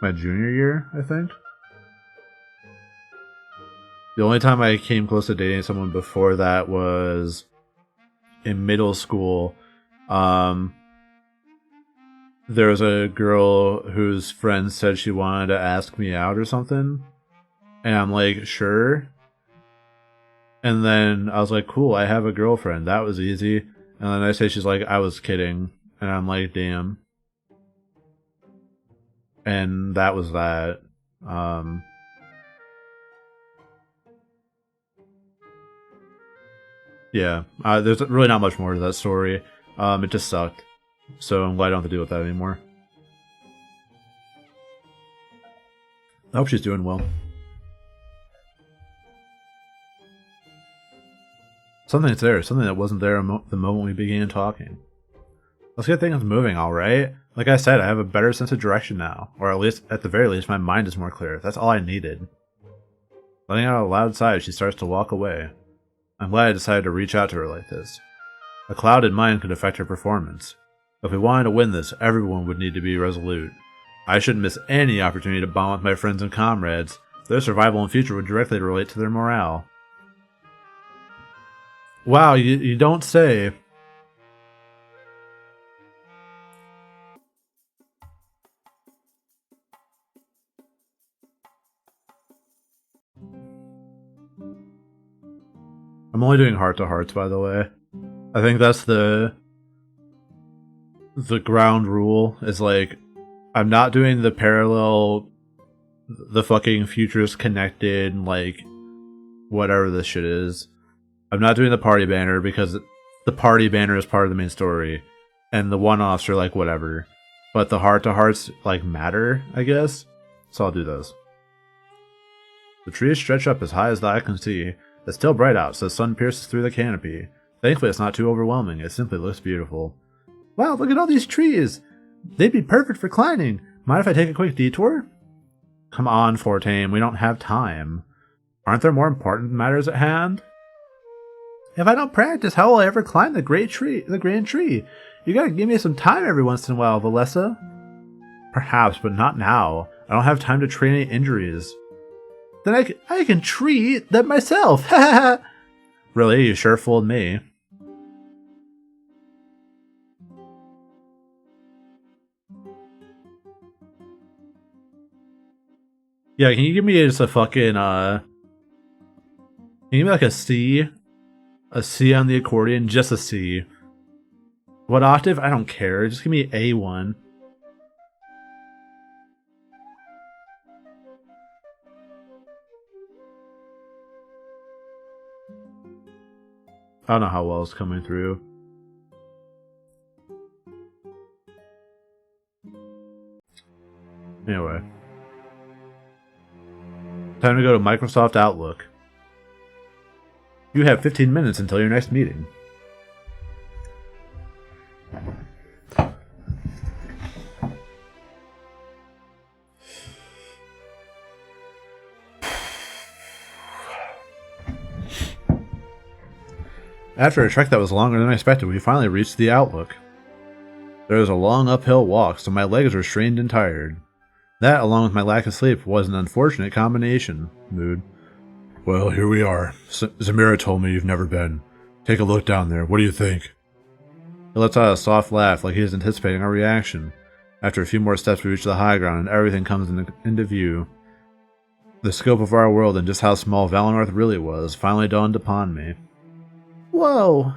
my junior year, I think. The only time I came close to dating someone before that was in middle school. There was a girl whose friend said she wanted to ask me out or something. And I'm like, sure. And then I was like, cool, I have a girlfriend. That was easy. And then I say she's like, I was kidding. And I'm like, damn. And that was that. Yeah, there's really not much more to that story. It just sucked. So I'm glad I don't have to deal with that anymore. I hope she's doing well. Something's there. Something that wasn't there the moment we began talking. Let's get things moving, alright? Like I said, I have a better sense of direction now. Or at the very least, my mind is more clear. That's all I needed. Letting out a loud sigh as she starts to walk away. I'm glad I decided to reach out to her like this. A clouded mind could affect her performance. If we wanted to win this, everyone would need to be resolute. I shouldn't miss any opportunity to bond with my friends and comrades. Their survival and future would directly relate to their morale. Wow, you don't say. I'm only doing heart-to-hearts, by the way. I think that's the ground rule, is like, I'm not doing the parallel, the fucking futures connected, like, whatever this shit is. I'm not doing the party banner because the party banner is part of the main story, and the one-offs are like, whatever. But the heart-to-hearts, like, matter, I guess? So I'll do those. The trees stretch up as high as the eye can see. It's still bright out, so the sun pierces through the canopy. Thankfully, it's not too overwhelming. It simply looks beautiful. Wow, look at all these trees! They'd be perfect for climbing, Mind if I take a quick detour? Come on, Fortame, we don't have time. Aren't there more important matters at hand? If I don't practice, how will I ever climb the grand tree? You gotta give me some time every once in a while, Valessa. Perhaps, but not now. I don't have time to train any injuries. Then I can treat them myself. Really? You sure fooled me. Yeah, can you give me just a fucking, can you give me like a C? A C on the accordion? Just a C. What octave? I don't care. Just give me A1. I don't know how well it's coming through. Anyway. Time to go to Microsoft Outlook. You have 15 minutes until your next meeting. After a trek that was longer than expected, we finally reached the Outlook. There was a long uphill walk, so my legs were strained and tired. That, along with my lack of sleep, was an unfortunate combination. Mood. Well, here we are. Zamira told me you've never been. Take a look down there. What do you think? He lets out a soft laugh, like he is anticipating our reaction. After a few more steps, we reach the high ground, and everything comes into view. The scope of our world and just how small Valinor really was finally dawned upon me. Whoa!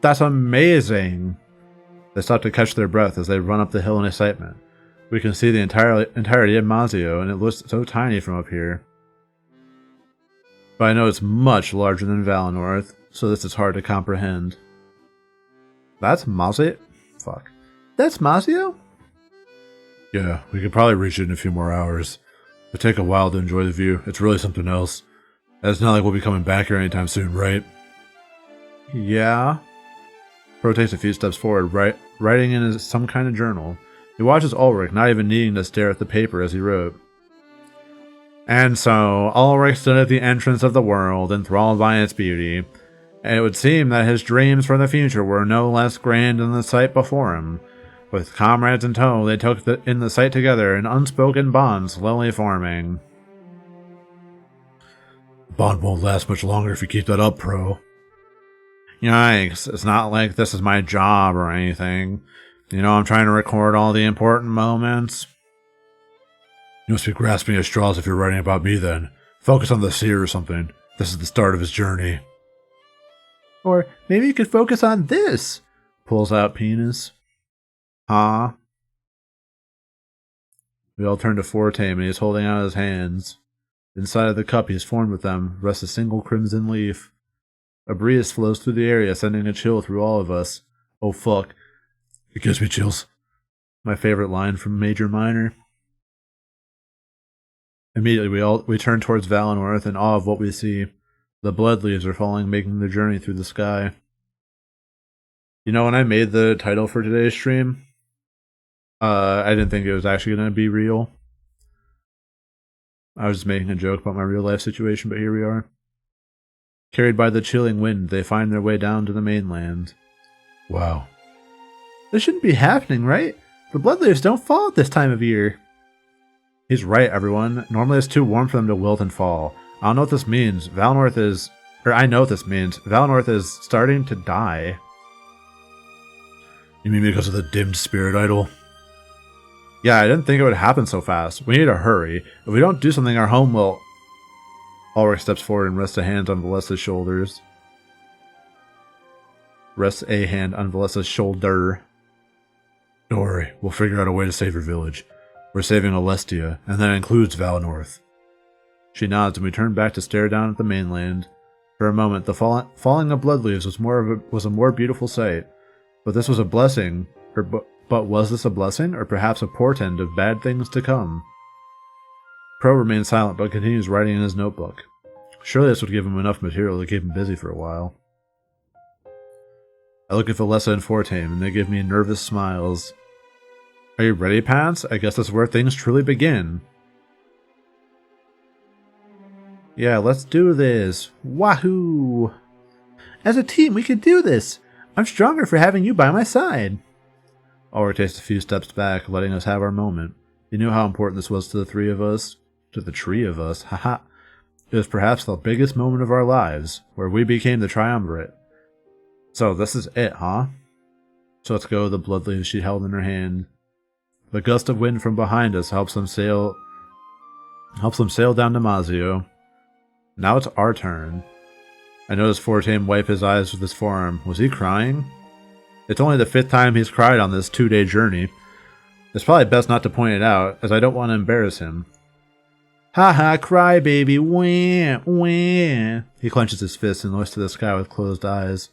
That's amazing! They stop to catch their breath as they run up the hill in excitement. We can see the entirety of Mazio, and it looks so tiny from up here. But I know it's much larger than Valinor, so this is hard to comprehend. That's Mazio? Fuck. That's Mazio? Yeah, we could probably reach it in a few more hours. It'll take a while to enjoy the view. It's really something else. And it's not like we'll be coming back here anytime soon, right? Yeah. Pro takes a few steps forward, writing in some kind of journal. He watches Ulrich, not even needing to stare at the paper as he wrote. And so, Ulrich stood at the entrance of the world, enthralled by its beauty. And it would seem that his dreams for the future were no less grand than the sight before him. With comrades in tow, they took in the sight together, an unspoken bond slowly forming. The bond won't last much longer if you keep that up, Pro. Yikes, it's not like this is my job or anything. You know, I'm trying to record all the important moments. You must be grasping at straws if you're writing about me then. Focus on the seer or something. This is the start of his journey. Or maybe you could focus on this. Pulls out penis. Huh? We all turn to Fortame and he's holding out his hands. Inside of the cup he's formed with them rests a single crimson leaf. A breeze flows through the area, sending a chill through all of us. Oh fuck. It gives me chills. My favorite line from Major Minor. Immediately we turn towards Valinor in awe of what we see. The blood leaves are falling, making their journey through the sky. You know, when I made the title for today's stream, I didn't think it was actually going to be real. I was just making a joke about my real life situation, but here we are. Carried by the chilling wind, they find their way down to the mainland. Wow. This shouldn't be happening, right? The bloodleaves don't fall at this time of year. He's right, everyone. Normally it's too warm for them to wilt and fall. I don't know what this means. I know what this means. Valinor is starting to die. You mean because of the dimmed spirit idol? Yeah, I didn't think it would happen so fast. We need to hurry. If we don't do something, our home will... Ulrich steps forward and rests a hand on Valessa's shoulders. Rests a hand on Valessa's shoulder. Don't worry, we'll figure out a way to save your village. We're saving Alestia, and that includes Valinor. She nods and we turn back to stare down at the mainland. For a moment, the falling of blood leaves was a more beautiful sight. But this was a blessing, but was this a blessing, or perhaps a portend of bad things to come? Pro remains silent, but continues writing in his notebook. Surely this would give him enough material to keep him busy for a while. I look at Valessa and Fortame, and they give me nervous smiles. Are you ready, Pants? I guess that's where things truly begin. Yeah, let's do this. Wahoo! As a team, we can do this! I'm stronger for having you by my side. Ulrich takes a few steps back, letting us have our moment. He knew how important this was to the three of us. To the tree of us, haha. It was perhaps the biggest moment of our lives, where we became the triumvirate. So this is it, huh? So let's go, the bloodleaf she held in her hand. The gust of wind from behind us helps them sail down to Mazio. Now it's our turn. I noticed Fortame wipe his eyes with his forearm. Was he crying? It's only the 5th time he's cried on this 2-day journey. It's probably best not to point it out, as I don't want to embarrass him. Haha, cry baby, wah, wah. He clenches his fist and looks to the sky with closed eyes.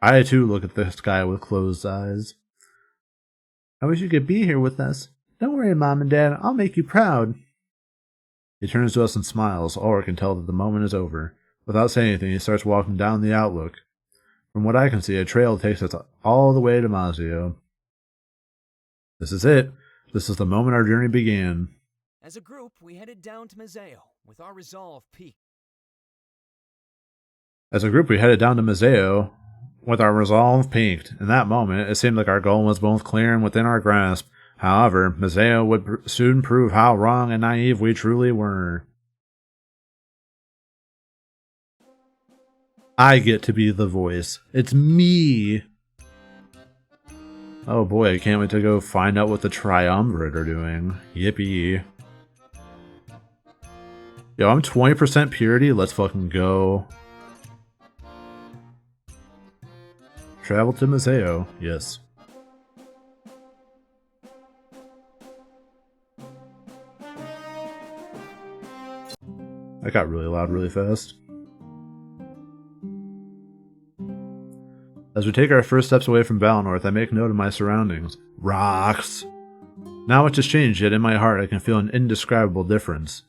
I too look at the sky with closed eyes. I wish you could be here with us. Don't worry, Mom and Dad, I'll make you proud. He turns to us and smiles. Ulrich can tell that the moment is over. Without saying anything, he starts walking down the outlook. From what I can see, a trail takes us all the way to Mazio. This is it. This is the moment our journey began. As a group, we headed down to Mazeo, with our resolve peaked. In that moment, it seemed like our goal was both clear and within our grasp. However, Mazeo would soon prove how wrong and naive we truly were. I get to be the voice. It's me! Oh boy, I can't wait to go find out what the Triumvirate are doing. Yippee. Yo, I'm 20% purity, let's fucking go. Travel to Mazeo, yes. That got really loud really fast. As we take our first steps away from Valinor, I make note of my surroundings. Rocks! Not much has changed, yet in my heart I can feel an indescribable difference.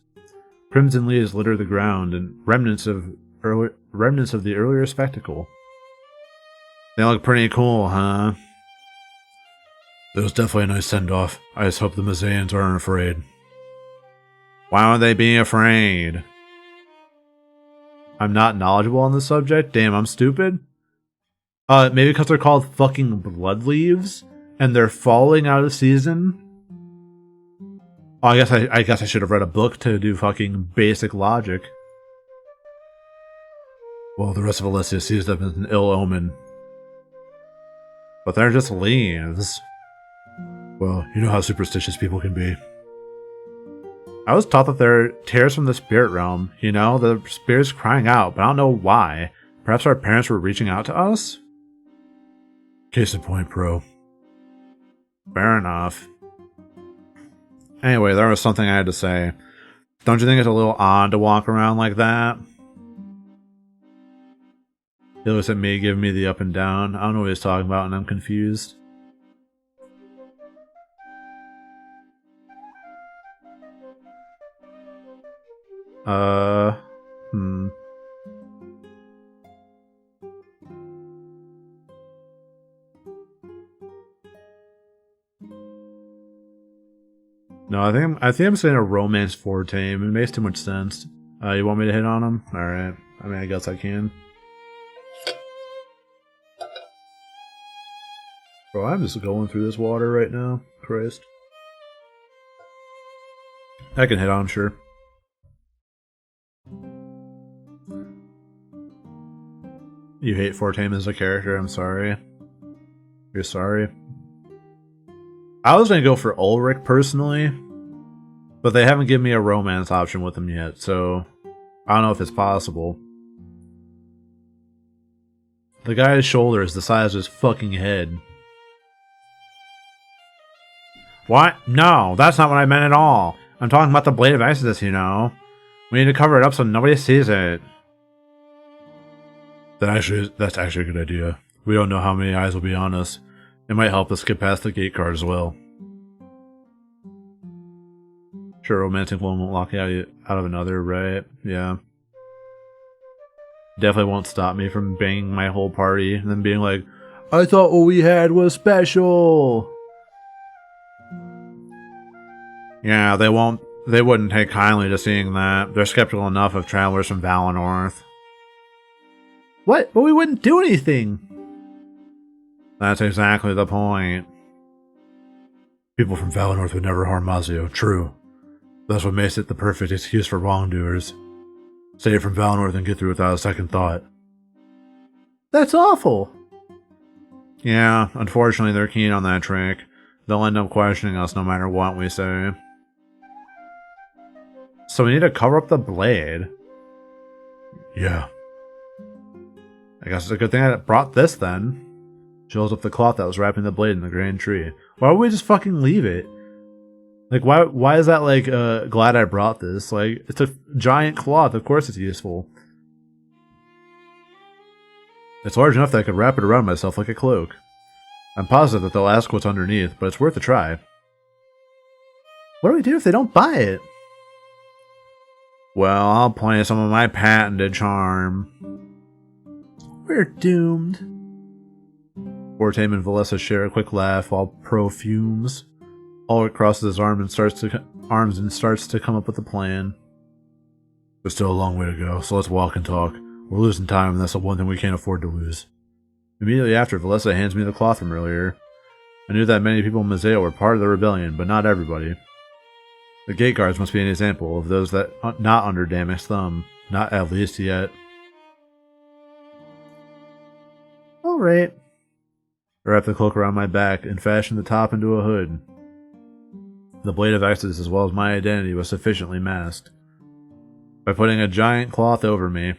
Crimson leaves litter the ground, and remnants of the earlier spectacle. They look pretty cool, huh? It was definitely a nice send-off. I just hope the Mazaeans aren't afraid. Why would they be afraid? I'm not knowledgeable on the subject? Damn, I'm stupid? Maybe because they're called fucking bloodleaves, and they're falling out of season? Oh, I guess I should have read a book to do fucking basic logic. Well, the rest of Alessia sees them as an ill omen. But they're just leaves. Well, you know how superstitious people can be. I was taught that they're tears from the spirit realm, you know, the spirit's crying out, but I don't know why. Perhaps our parents were reaching out to us? Case in point, bro. Fair enough. Anyway, there was something I had to say. Don't you think it's a little odd to walk around like that? He looks at me, giving me the up and down. I don't know what he's talking about, and I'm confused. No, I think I'm saying a romance Fortame. It makes too much sense. You want me to hit on him? Alright. I mean, I guess I can. Bro, I'm just going through this water right now. Christ. I can hit on him, sure. You hate Fortame as a character, I'm sorry. You're sorry. I was gonna go for Ulrich personally, but they haven't given me a romance option with him yet, so I don't know if it's possible. The guy's shoulder is the size of his fucking head. What? No, that's not what I meant at all. I'm talking about the Blade of Exodus, you know. We need to cover it up so nobody sees it. That's actually a good idea. We don't know how many eyes will be on us. It might help us get past the gate guard as well. Sure, romantic one won't lock you out of another, right? Yeah. Definitely won't stop me from banging my whole party and then being like, I thought what we had was special! Yeah, they wouldn't take kindly to seeing that. They're skeptical enough of travelers from Valinor. What? But we wouldn't do anything! That's exactly the point. People from Valinor would never harm Mazio, true. That's what makes it the perfect excuse for wrongdoers. Stay from Valinor and get through without a second thought. That's awful! Yeah, unfortunately they're keen on that trick. They'll end up questioning us no matter what we say. So we need to cover up the blade. Yeah. I guess it's a good thing I brought this then. She holds up the cloth that was wrapping the blade in the grand tree. Why would we just fucking leave it? Like, why is that, like, glad I brought this? Like, it's a giant cloth. Of course it's useful. It's large enough that I could wrap it around myself like a cloak. I'm positive that they'll ask what's underneath, but it's worth a try. What do we do if they don't buy it? Well, I'll play some of my patented charm. We're doomed. Fortame and Valessa share a quick laugh while Pro fumes. Ulrich crosses his arms and starts to come up with a plan. There's still a long way to go, so let's walk and talk. We're losing time, and that's the one thing we can't afford to lose. Immediately after, Valessa hands me the cloth from earlier. I knew that many people in Mazeo were part of the rebellion, but not everybody. The gate guards must be an example of those that not under Damoc's thumb. Not at least yet. Alright. I wrapped the cloak around my back and fashioned the top into a hood. The blade of Exodus, as well as my identity, was sufficiently masked. By putting a giant cloth over me.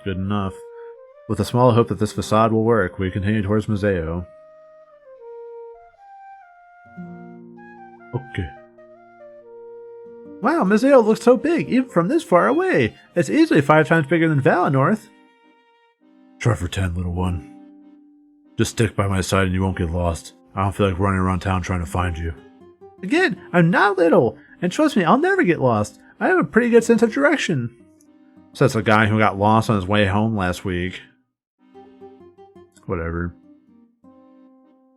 Good enough. With a small hope that this facade will work, we continue towards Mazeo. Okay. Wow, Mazeo looks so big, even from this far away. It's easily 5 times bigger than Valinor. Try for 10, little one. Just stick by my side and you won't get lost. I don't feel like running around town trying to find you. Again, I'm not little, and trust me, I'll never get lost. I have a pretty good sense of direction. Says a guy who got lost on his way home last week. Whatever.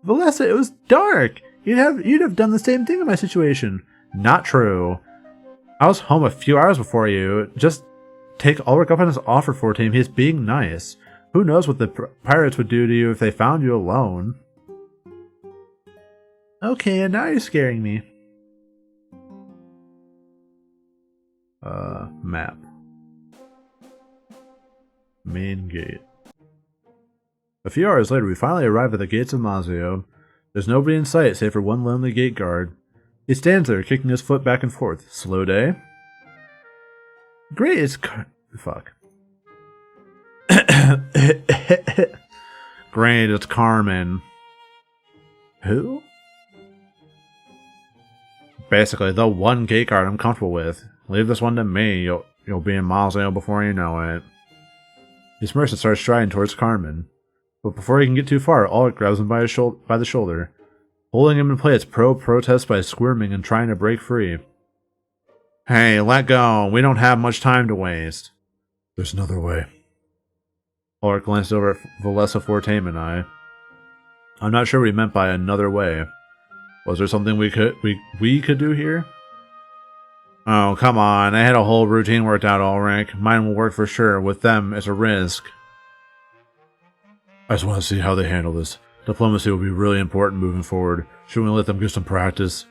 Valessa, it was dark. You'd have done the same thing in my situation. Not true. I was home a few hours before you. Just take Ulrich up on his offer, Fortame. He's being nice. Who knows what the pirates would do to you if they found you alone? Okay, and now you're scaring me. Map. Main gate. A few hours later, we finally arrive at the gates of Mazeo. There's nobody in sight save for one lonely gate guard. He stands there, kicking his foot back and forth. Slow day? Great, it's fuck. Great, it's Carmen. Who? Basically, the one gate guard I'm comfortable with. Leave this one to me. You'll be in Mazeo before you know it. He smirks and starts striding towards Carmen. But before he can get too far, Ulrich grabs him by the shoulder. Holding him in place, Pro protests by squirming and trying to break free. Hey, let go. We don't have much time to waste. There's another way. Ulrich glanced over at Valessa, Fortame, and I. I'm not sure what he meant by another way. Was there something we could do here? Oh, come on. I had a whole routine worked out, Ulrich. Mine will work for sure. With them, it's a risk. I just want to see how they handle this. Diplomacy will be really important moving forward. Shouldn't we let them get some practice?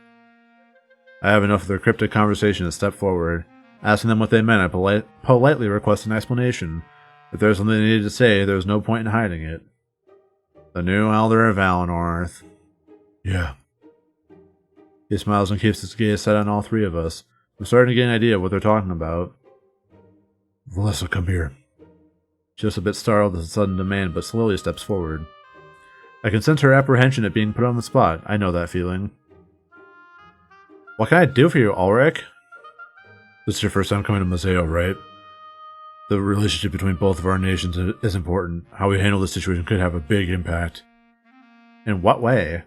I have enough of their cryptic conversation to step forward. Asking them what they meant, I politely request an explanation. If there was something they needed to say, there was no point in hiding it. The new Elder of Valinor. Yeah. He smiles and keeps his gaze set on all three of us. I'm starting to get an idea of what they're talking about. Valessa, come here. Just a bit startled at the sudden demand, but slowly steps forward. I can sense her apprehension at being put on the spot. I know that feeling. What can I do for you, Ulrich? This is your first time coming to Mazeo, right? The relationship between both of our nations is important. How we handle this situation could have a big impact. In what way?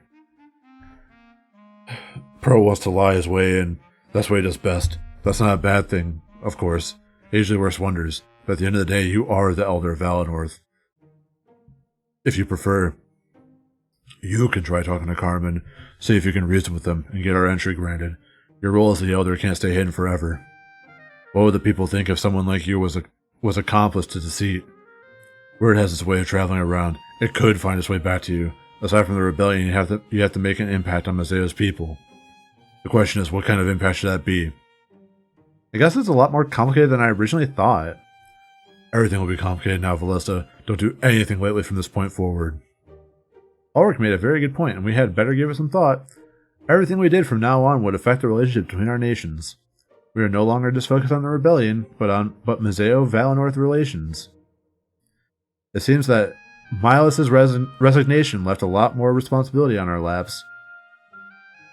Pro wants to lie his way in. That's what he does best. That's not a bad thing, of course. It usually works wonders. But at the end of the day, you are the Elder of Valinor. If you prefer, You can try talking to Carmen, see if you can reason with them, and get our entry granted. Your role as the Elder can't stay hidden forever. What would the people think if someone like you was accomplice to deceit? Word has its way of traveling around. It could find its way back to you. Aside from the rebellion, you have to make an impact on Mazeo's people. The question is, what kind of impact should that be? I guess it's a lot more complicated than I originally thought. Everything will be complicated now, Valessa. Don't do anything lightly from this point forward. Ulrich made a very good point, and we had better give it some thought. Everything we did from now on would affect the relationship between our nations. We are no longer just focused on the rebellion, but Mazeo-Valinor relations. It seems that Miles' resignation left a lot more responsibility on our laps.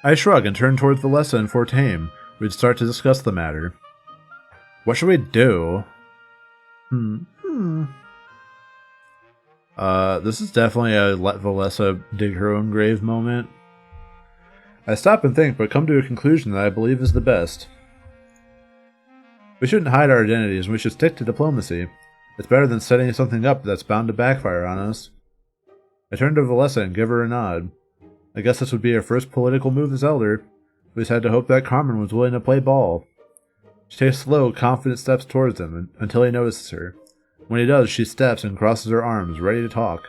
I shrug and turn towards Valessa and Fortame. We'd start to discuss the matter. What should we do? This is definitely a let Valessa dig her own grave moment. I stop and think, but come to a conclusion that I believe is the best. We shouldn't hide our identities, and we should stick to diplomacy. It's better than setting something up that's bound to backfire on us. I turn to Valessa and give her a nod. I guess this would be our first political move as Elder. We just had to hope that Carmen was willing to play ball. She takes slow, confident steps towards him until he notices her. When he does, she steps and crosses her arms, ready to talk.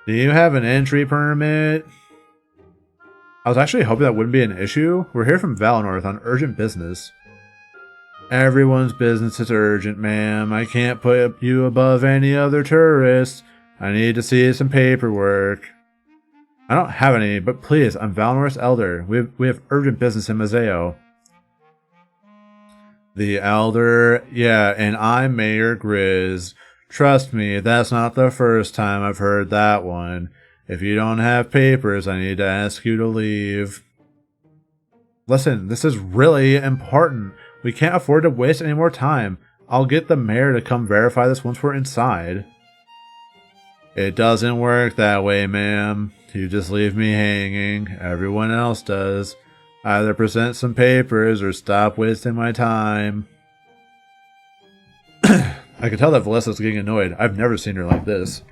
Do you have an entry permit? I was actually hoping that wouldn't be an issue. We're here from Valinor on urgent business. Everyone's business is urgent, ma'am. I can't put you above any other tourists. I need to see some paperwork. I don't have any, but please, I'm Valinor's Elder. We have urgent business in Mazeo. The Elder? Yeah, and I'm Mayor Grizz. Trust me, that's not the first time I've heard that one. If you don't have papers, I need to ask you to leave. Listen, this is really important. We can't afford to waste any more time. I'll get the mayor to come verify this once we're inside. It doesn't work that way, ma'am. You just leave me hanging. Everyone else does. Either present some papers or stop wasting my time. I can tell that Valessa's getting annoyed. I've never seen her like this.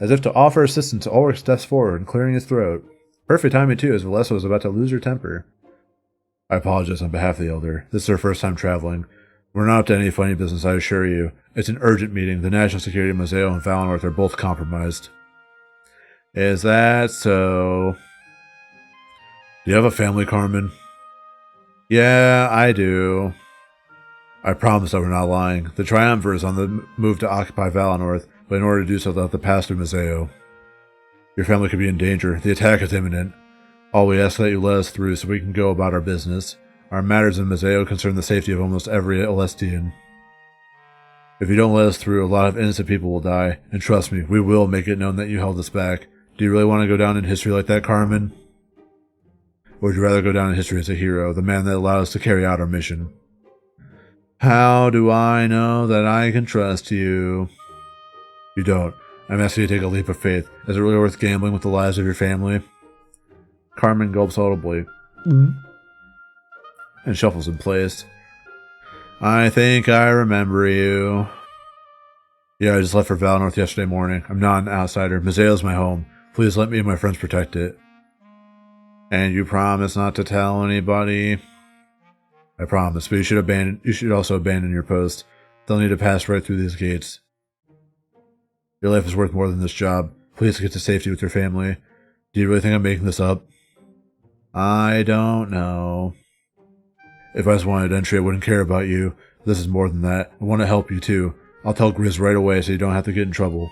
As if to offer assistance, Ulrich steps forward, clearing his throat. Perfect timing, too, as Valessa was about to lose her temper. I apologize on behalf of the Elder. This is our first time traveling. We're not up to any funny business, I assure you. It's an urgent meeting. The national security of Mazeo and Valinor are both compromised. Is that so? Do you have a family, Carmen? Yeah, I do. I promise that we're not lying. The Triumvir is on the move to occupy Valinor, but in order to do so, they'll have to pass through Mazeo. Your family could be in danger. The attack is imminent. All we ask is that you let us through so we can go about our business. Our matters in Mazeo concern the safety of almost every Alestian. If you don't let us through, a lot of innocent people will die, and trust me, we will make it known that you held us back. Do you really want to go down in history like that, Carmen? Or would you rather go down in history as a hero, the man that allowed us to carry out our mission? How do I know that I can trust you? You don't. I'm asking you to take a leap of faith. Is it really worth gambling with the lives of your family? Carmen gulps audibly. And shuffles in place. I think I remember you. Yeah, I just left for Valinor yesterday morning. I'm not an outsider. Mazeo's my home. Please let me and my friends protect it. And you promise not to tell anybody? I promise, but you should also abandon your post. They'll need to pass right through these gates. Your life is worth more than this job. Please get to safety with your family. Do you really think I'm making this up? I don't know. If I just wanted entry, I wouldn't care about you. This is more than that. I want to help you too. I'll tell Grizz right away so you don't have to get in trouble.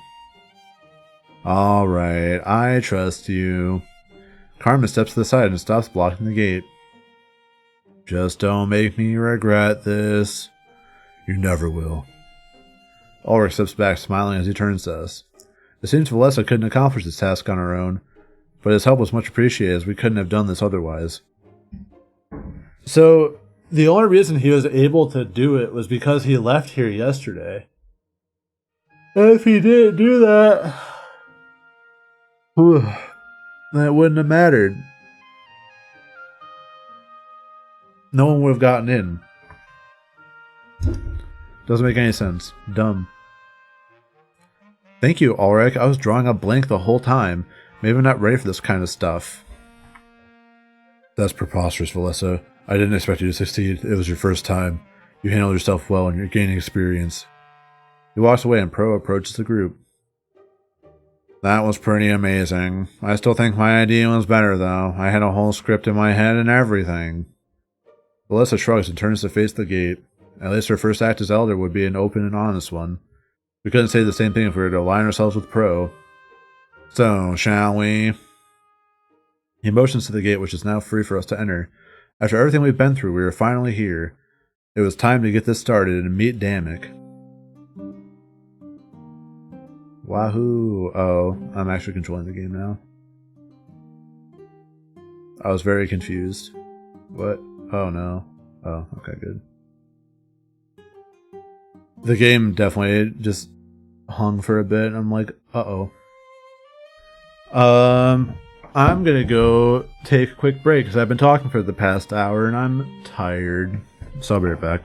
Alright, I trust you. Carmen steps to the side and stops blocking the gate. Just don't make me regret this. You never will. Ulrich steps back, smiling as he turns to us. It seems Valessa couldn't accomplish this task on her own, but his help was much appreciated as we couldn't have done this otherwise. So, the only reason he was able to do it was because he left here yesterday. If he didn't do that, that wouldn't have mattered. No one would have gotten in. Doesn't make any sense. Dumb. Thank you, Ulrich. I was drawing a blank the whole time. Maybe I'm not ready for this kind of stuff. That's preposterous, Valessa. I didn't expect you to succeed. It was your first time. You handled yourself well and you're gaining experience. He walks away and Pro approaches the group. That was pretty amazing. I still think my idea was better, though. I had a whole script in my head and everything. Valessa shrugs and turns to face the gate. At least her first act as Elder would be an open and honest one. We couldn't say the same thing if we were to align ourselves with Pro. So, shall we? He motions to the gate, which is now free for us to enter. After everything we've been through, we are finally here. It was time to get this started and meet Damek. Wahoo! Oh, I'm actually controlling the game now. I was very confused. What? Oh no. Oh, okay, good. The game definitely just hung for a bit, and I'm like, uh-oh. I'm gonna go take a quick break, because I've been talking for the past hour, and I'm tired. So I'll be right back.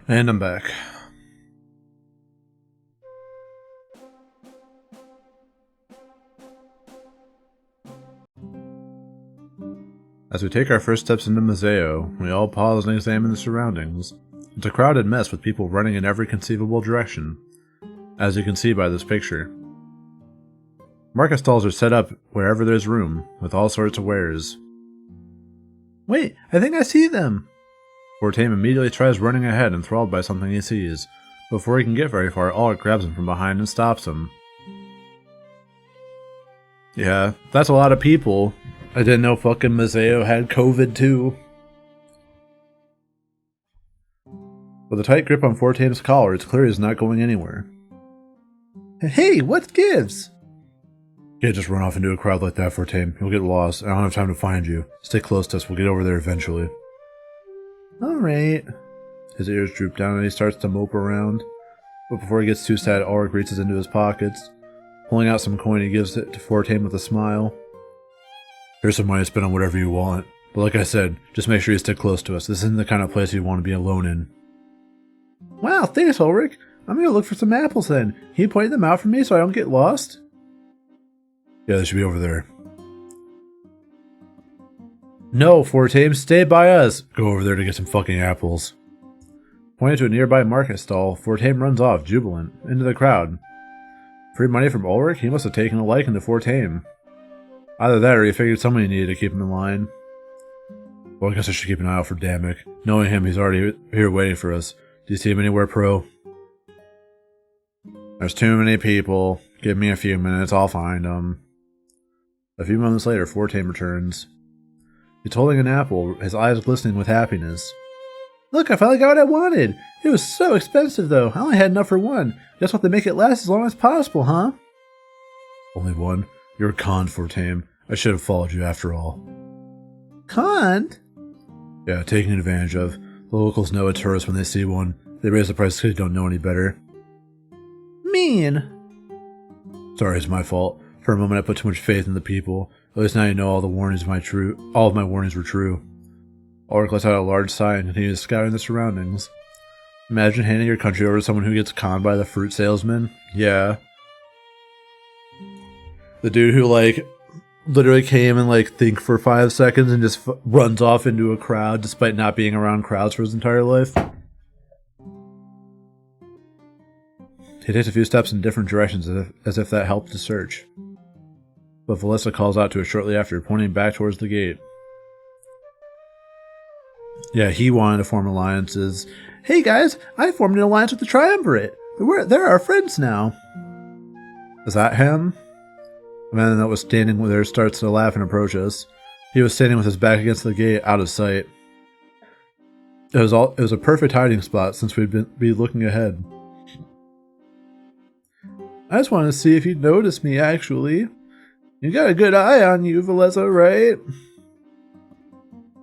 And I'm back. As we take our first steps into Museo, we all pause and examine the surroundings. It's a crowded mess with people running in every conceivable direction, as you can see by this picture. Market stalls are set up wherever there's room, with all sorts of wares. Wait, I think I see them! Fortame immediately tries running ahead, enthralled by something he sees. Before he can get very far, Ulrich grabs him from behind and stops him. Yeah, that's a lot of people. I didn't know fucking Museo had COVID too. With a tight grip on Fortame's collar, it's clear he's not going anywhere. Hey, what gives? Can't just run off into a crowd like that, Fortame. You'll get lost. I don't have time to find you. Stay close to us. We'll get over there eventually. Alright. His ears droop down and he starts to mope around. But before he gets too sad, Ulrich reaches into his pockets. Pulling out some coin, he gives it to Fortame with a smile. Here's some money to spend on whatever you want. But like I said, just make sure you stick close to us. This isn't the kind of place you want to be alone in. Wow, thanks, Ulrich. I'm gonna look for some apples then. Can you point them out for me so I don't get lost? Yeah, they should be over there. No, Fortame, stay by us! Go over there to get some fucking apples. Pointing to a nearby market stall, Fortame runs off, jubilant, into the crowd. Free money from Ulrich? He must have taken a liking to Fortame. Either that or he figured somebody needed to keep him in line. Well, I guess I should keep an eye out for Damek. Knowing him, he's already here waiting for us. Do you see him anywhere, Pro? There's too many people. Give me a few minutes, I'll find him. A few moments later, Fortame returns. He's holding an apple, his eyes glistening with happiness. Look, I finally got what I wanted! It was so expensive, though. I only had enough for one. Guess what, they make it last as long as possible, huh? Only one? You're a con, Fortame. I should have followed you after all. Con? Yeah, taking advantage of. The locals know a tourist when they see one. They raise the price because they don't know any better. Mean! Sorry, it's my fault. For a moment I put too much faith in the people. At least now you know all of my warnings were true. Ulrich lets out a large sigh and continues scouting the surroundings. Imagine handing your country over to someone who gets conned by the fruit salesman. Yeah. The dude who, literally came and, think for 5 seconds and just runs off into a crowd despite not being around crowds for his entire life. He takes a few steps in different directions as if that helped the search. But Velissa calls out to us shortly after, pointing back towards the gate. Yeah, he wanted to form alliances. Hey guys, I formed an alliance with the Triumvirate. They're our friends now. Is that him? The man that was standing there starts to laugh and approach us. He was standing with his back against the gate, out of sight. It was a perfect hiding spot since we'd be looking ahead. I just wanted to see if you'd notice me, actually. You got a good eye on you, Velissa, right?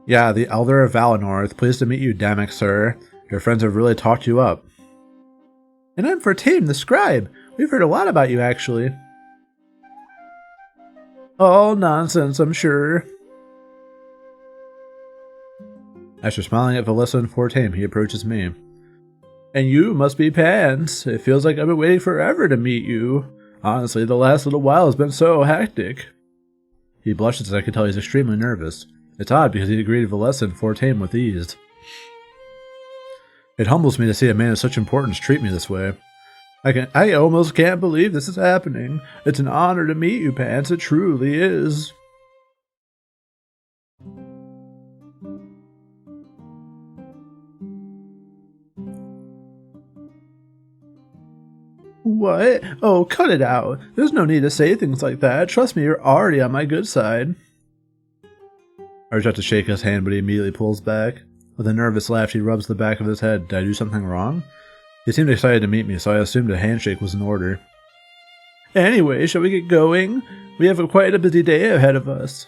Yeah, the Elder of Valinor. Pleased to meet you, Damek, sir. Your friends have really talked you up. And I'm Fortame, the scribe. We've heard a lot about you, actually. All nonsense, I'm sure. After smiling at Velissa and Fortame, he approaches me. And you must be Pans. It feels like I've been waiting forever to meet you. Honestly, the last little while has been so hectic. He blushes as I can tell he's extremely nervous. It's odd because he greeted Velissa and Fortame with ease. It humbles me to see a man of such importance treat me this way. I almost can't believe this is happening. It's an honor to meet you, Pants. It truly is. What? Oh, cut it out. There's no need to say things like that. Trust me, you're already on my good side. I reach out to shake his hand, but he immediately pulls back. With a nervous laugh, he rubs the back of his head. Did I do something wrong? He seemed excited to meet me, so I assumed a handshake was in order. Anyway, shall we get going? We have quite a busy day ahead of us.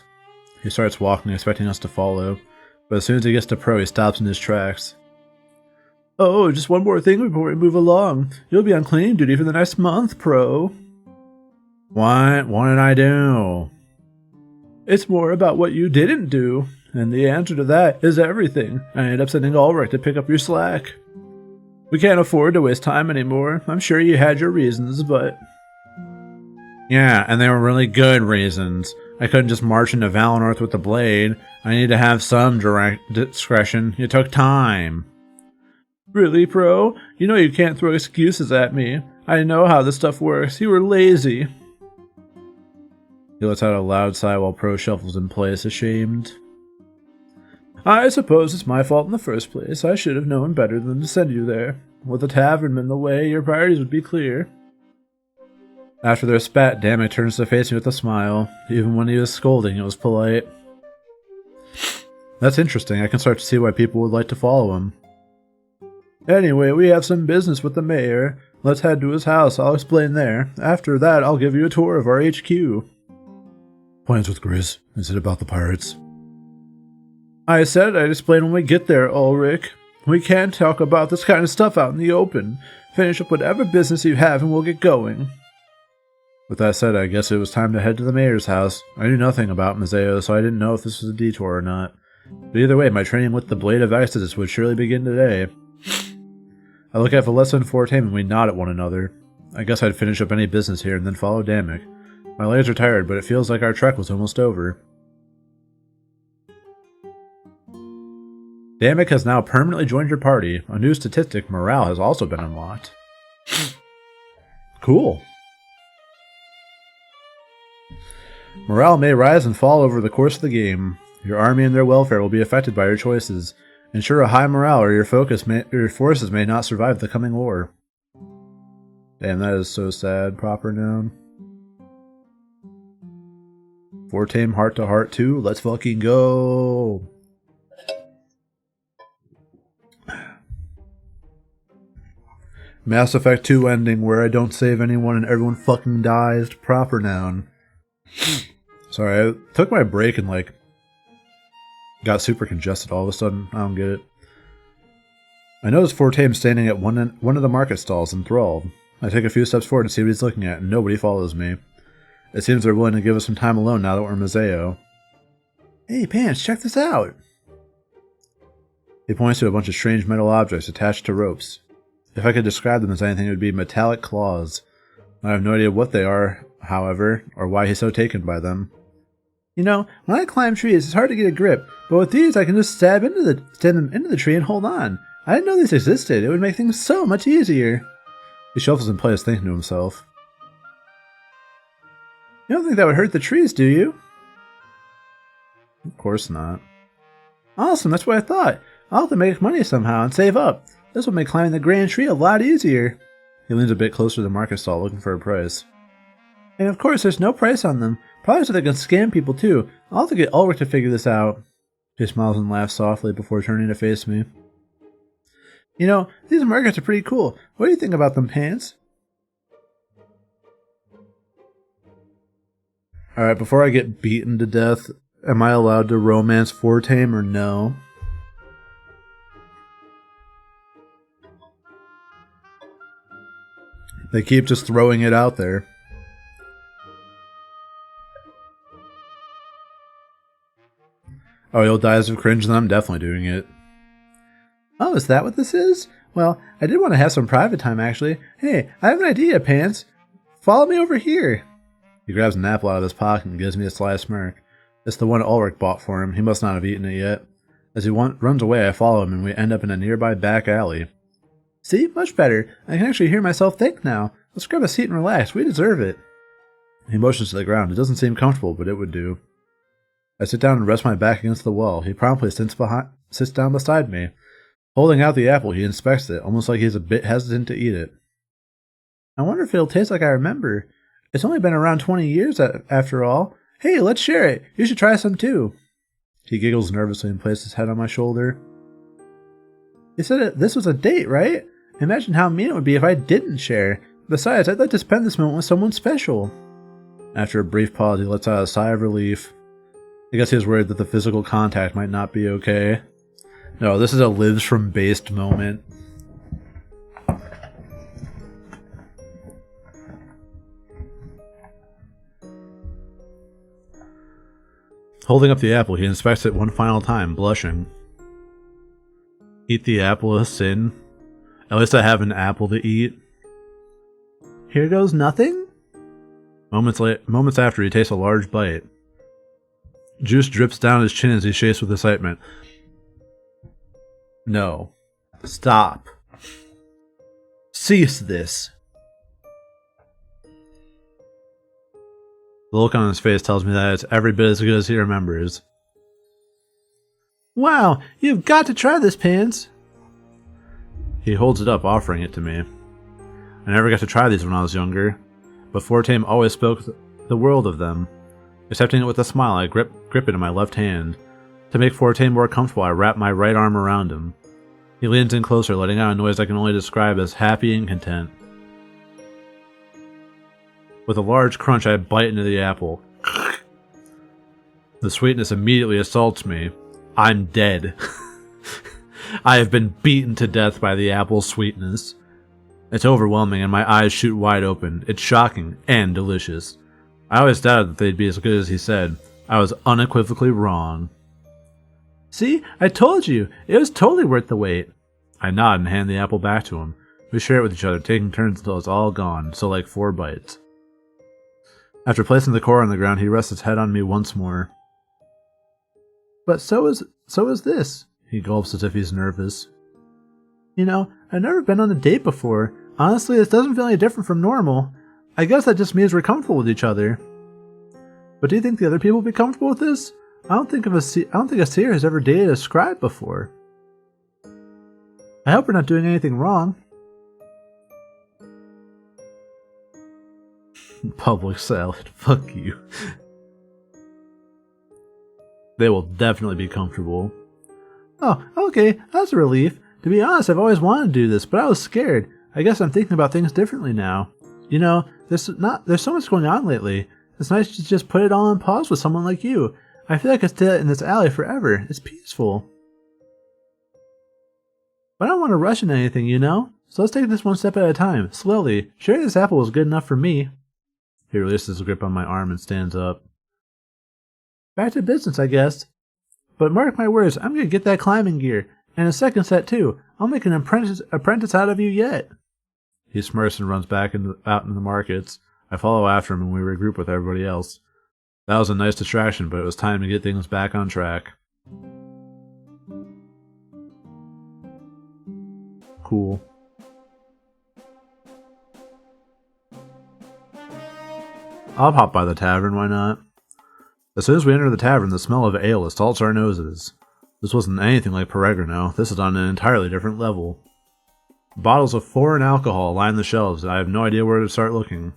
He starts walking, expecting us to follow, but as soon as he gets to Pro, he stops in his tracks. Oh, just one more thing before we move along. You'll be on cleaning duty for the next month, Pro. What? What did I do? It's more about what you didn't do, and the answer to that is everything. I ended up sending Ulrich to pick up your slack. We can't afford to waste time anymore. I'm sure you had your reasons, but... Yeah, and they were really good reasons. I couldn't just march into Valinor with the blade. I need to have some direct discretion. It took time. Really, Pro? You know you can't throw excuses at me. I know how this stuff works. You were lazy. He lets out a loud sigh while Pro shuffles in place, ashamed. I suppose it's my fault in the first place. I should have known better than to send you there. With a tavern in the way, your priorities would be clear. After their spat, Damek turns to face me with a smile. Even when he was scolding, it was polite. That's interesting. I can start to see why people would like to follow him. Anyway, we have some business with the mayor. Let's head to his house. I'll explain there. After that, I'll give you a tour of our HQ. Plans with Grizz. Is it about the pirates? I said I'd explain when we get there, Ulrich. We can't talk about this kind of stuff out in the open. Finish up whatever business you have and we'll get going. With that said, I guess it was time to head to the mayor's house. I knew nothing about Mazeo, so I didn't know if this was a detour or not. But either way, my training with the Blade of Exodus would surely begin today. I look at Valessa and Fortame and we nod at one another. I guess I'd finish up any business here and then follow Damek. My legs are tired, but it feels like our trek was almost over. Damek has now permanently joined your party. A new statistic, morale, has also been unlocked. Cool. Morale may rise and fall over the course of the game. Your army and their welfare will be affected by your choices. Ensure a high morale or your forces may not survive the coming war. Damn, that is so sad. Proper noun. Fortame heart to heart 2. Let's fucking go. Mass Effect 2 ending where I don't save anyone and everyone fucking dies. Proper noun. Sorry, I took my break and got super congested all of a sudden. I don't get it. I noticed Fortame standing at one of the market stalls, enthralled. I take a few steps forward to see what he's looking at, and nobody follows me. It seems they're willing to give us some time alone now that we're in Mazeo. Hey, Pants, check this out! He points to a bunch of strange metal objects attached to ropes. If I could describe them as anything, it would be metallic claws. I have no idea what they are, however, or why he's so taken by them. You know, when I climb trees, it's hard to get a grip, but with these I can just stab them into the tree and hold on. I didn't know these existed. It would make things so much easier. He shuffles in place, thinking to himself. You don't think that would hurt the trees, do you? Of course not. Awesome, that's what I thought. I'll have to make money somehow and save up. This will make climbing the grand tree a lot easier. He leans a bit closer to the market stall, looking for a price. And of course, there's no price on them. Probably so they can scam people too. I'll have to get Ulrich to figure this out. He smiles and laughs softly before turning to face me. You know, these markets are pretty cool. What do you think about them, Pants? Alright, before I get beaten to death, am I allowed to romance Fortame or no? They keep just throwing it out there. Oh, you'll die of cringe, then I'm definitely doing it. Oh, is that what this is? Well, I did want to have some private time, actually. Hey, I have an idea, Pants. Follow me over here. He grabs an apple out of his pocket and gives me a sly smirk. It's the one Ulrich bought for him. He must not have eaten it yet. As he runs away, I follow him, and we end up in a nearby back alley. See? Much better. I can actually hear myself think now. Let's grab a seat and relax. We deserve it. He motions to the ground. It doesn't seem comfortable, but it would do. I sit down and rest my back against the wall. He promptly sits down beside me. Holding out the apple, he inspects it, almost like he's a bit hesitant to eat it. I wonder if it'll taste like I remember. It's only been around 20 years after all. Hey, let's share it. You should try some too. He giggles nervously and places his head on my shoulder. You said this was a date, right? Imagine how mean it would be if I didn't share. Besides, I'd like to spend this moment with someone special. After a brief pause, he lets out a sigh of relief. I guess he was worried that the physical contact might not be okay. No, this is a lives from based moment. Holding up the apple, he inspects it one final time, blushing. Eat the apple, a sin? At least I have an apple to eat. Here goes nothing? Moments after, he takes a large bite. Juice drips down his chin as he shakes with excitement. No. Stop. Cease this. The look on his face tells me that it's every bit as good as he remembers. Wow, you've got to try this, Pants. He holds it up, offering it to me. I never got to try these when I was younger, but Fortame always spoke the world of them. Accepting it with a smile, I grip it in my left hand. To make Fortame more comfortable, I wrap my right arm around him. He leans in closer, letting out a noise I can only describe as happy and content. With a large crunch, I bite into the apple. The sweetness immediately assaults me. I'm dead. I have been beaten to death by the apple's sweetness. It's overwhelming and my eyes shoot wide open. It's shocking and delicious. I always doubted that they'd be as good as he said. I was unequivocally wrong. See, I told you. It was totally worth the wait. I nod and hand the apple back to him. We share it with each other, taking turns until it's all gone, so like 4 bites. After placing the core on the ground, he rests his head on me once more. But so is this. He gulps as if he's nervous. You know, I've never been on a date before. Honestly, this doesn't feel any different from normal. I guess that just means we're comfortable with each other. But do you think the other people will be comfortable with this? I don't think a seer has ever dated a scribe before. I hope we're not doing anything wrong. Public salad. Fuck you. They will definitely be comfortable. Oh, okay. That's a relief. To be honest, I've always wanted to do this, but I was scared. I guess I'm thinking about things differently now. You know, there's so much going on lately. It's nice to just put it all on pause with someone like you. I feel like I could stay in this alley forever. It's peaceful. But I don't want to rush into anything, you know? So let's take this one step at a time, slowly. Sharing this apple was good enough for me. He releases his grip on my arm and stands up. Back to business, I guess. But mark my words, I'm going to get that climbing gear. And a second set, too. I'll make an apprentice out of you yet. He smirks and runs back out into the markets. I follow after him and we regroup with everybody else. That was a nice distraction, but it was time to get things back on track. Cool. I'll pop by the tavern, why not? As soon as we enter the tavern, the smell of ale assaults our noses. This wasn't anything like Peregrino. This is on an entirely different level. Bottles of foreign alcohol line the shelves, and I have no idea where to start looking.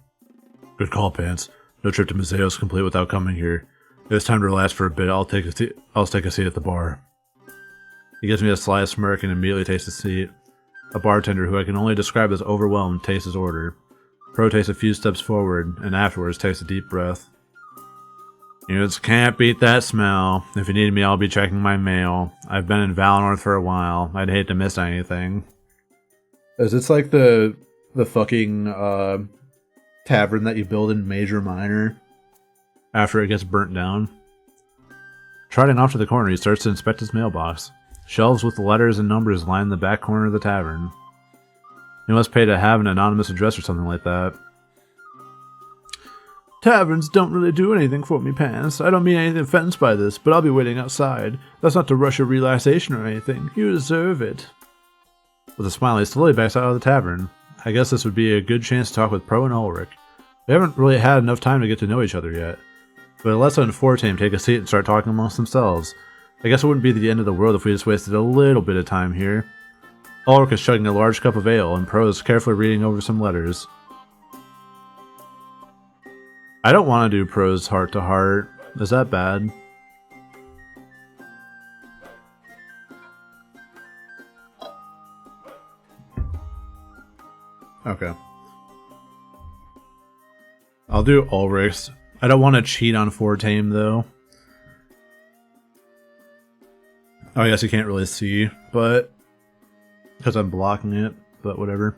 Good call, Pants. No trip to Museo's complete without coming here. If it's time to relax for a bit, I'll take a seat at the bar. He gives me a sly smirk and immediately takes a seat. A bartender, who I can only describe as overwhelmed, takes his order. Pro takes a few steps forward, and afterwards takes a deep breath. You just can't beat that smell. If you need me, I'll be checking my mail. I've been in Valinor for a while. I'd hate to miss anything. Is this like the fucking tavern that you build in Major Minor after it gets burnt down? Trotting off to the corner, he starts to inspect his mailbox. Shelves with letters and numbers line the back corner of the tavern. He must pay to have an anonymous address or something like that. Taverns don't really do anything for me, Pants. I don't mean any offense by this, but I'll be waiting outside. That's not to rush your relaxation or anything. You deserve it. With a smile, he slowly backs out of the tavern. I guess this would be a good chance to talk with Pro and Ulrich. We haven't really had enough time to get to know each other yet. But let's let Fortame take a seat and start talking amongst themselves. I guess it wouldn't be the end of the world if we just wasted a little bit of time here. Ulrich is chugging a large cup of ale, and Pro is carefully reading over some letters. I don't want to do Pro's heart to heart. Is that bad? Okay. I'll do Ulrich's. I don't want to cheat on Fortame, though. Oh, I guess you can't really see, but... because I'm blocking it, but whatever.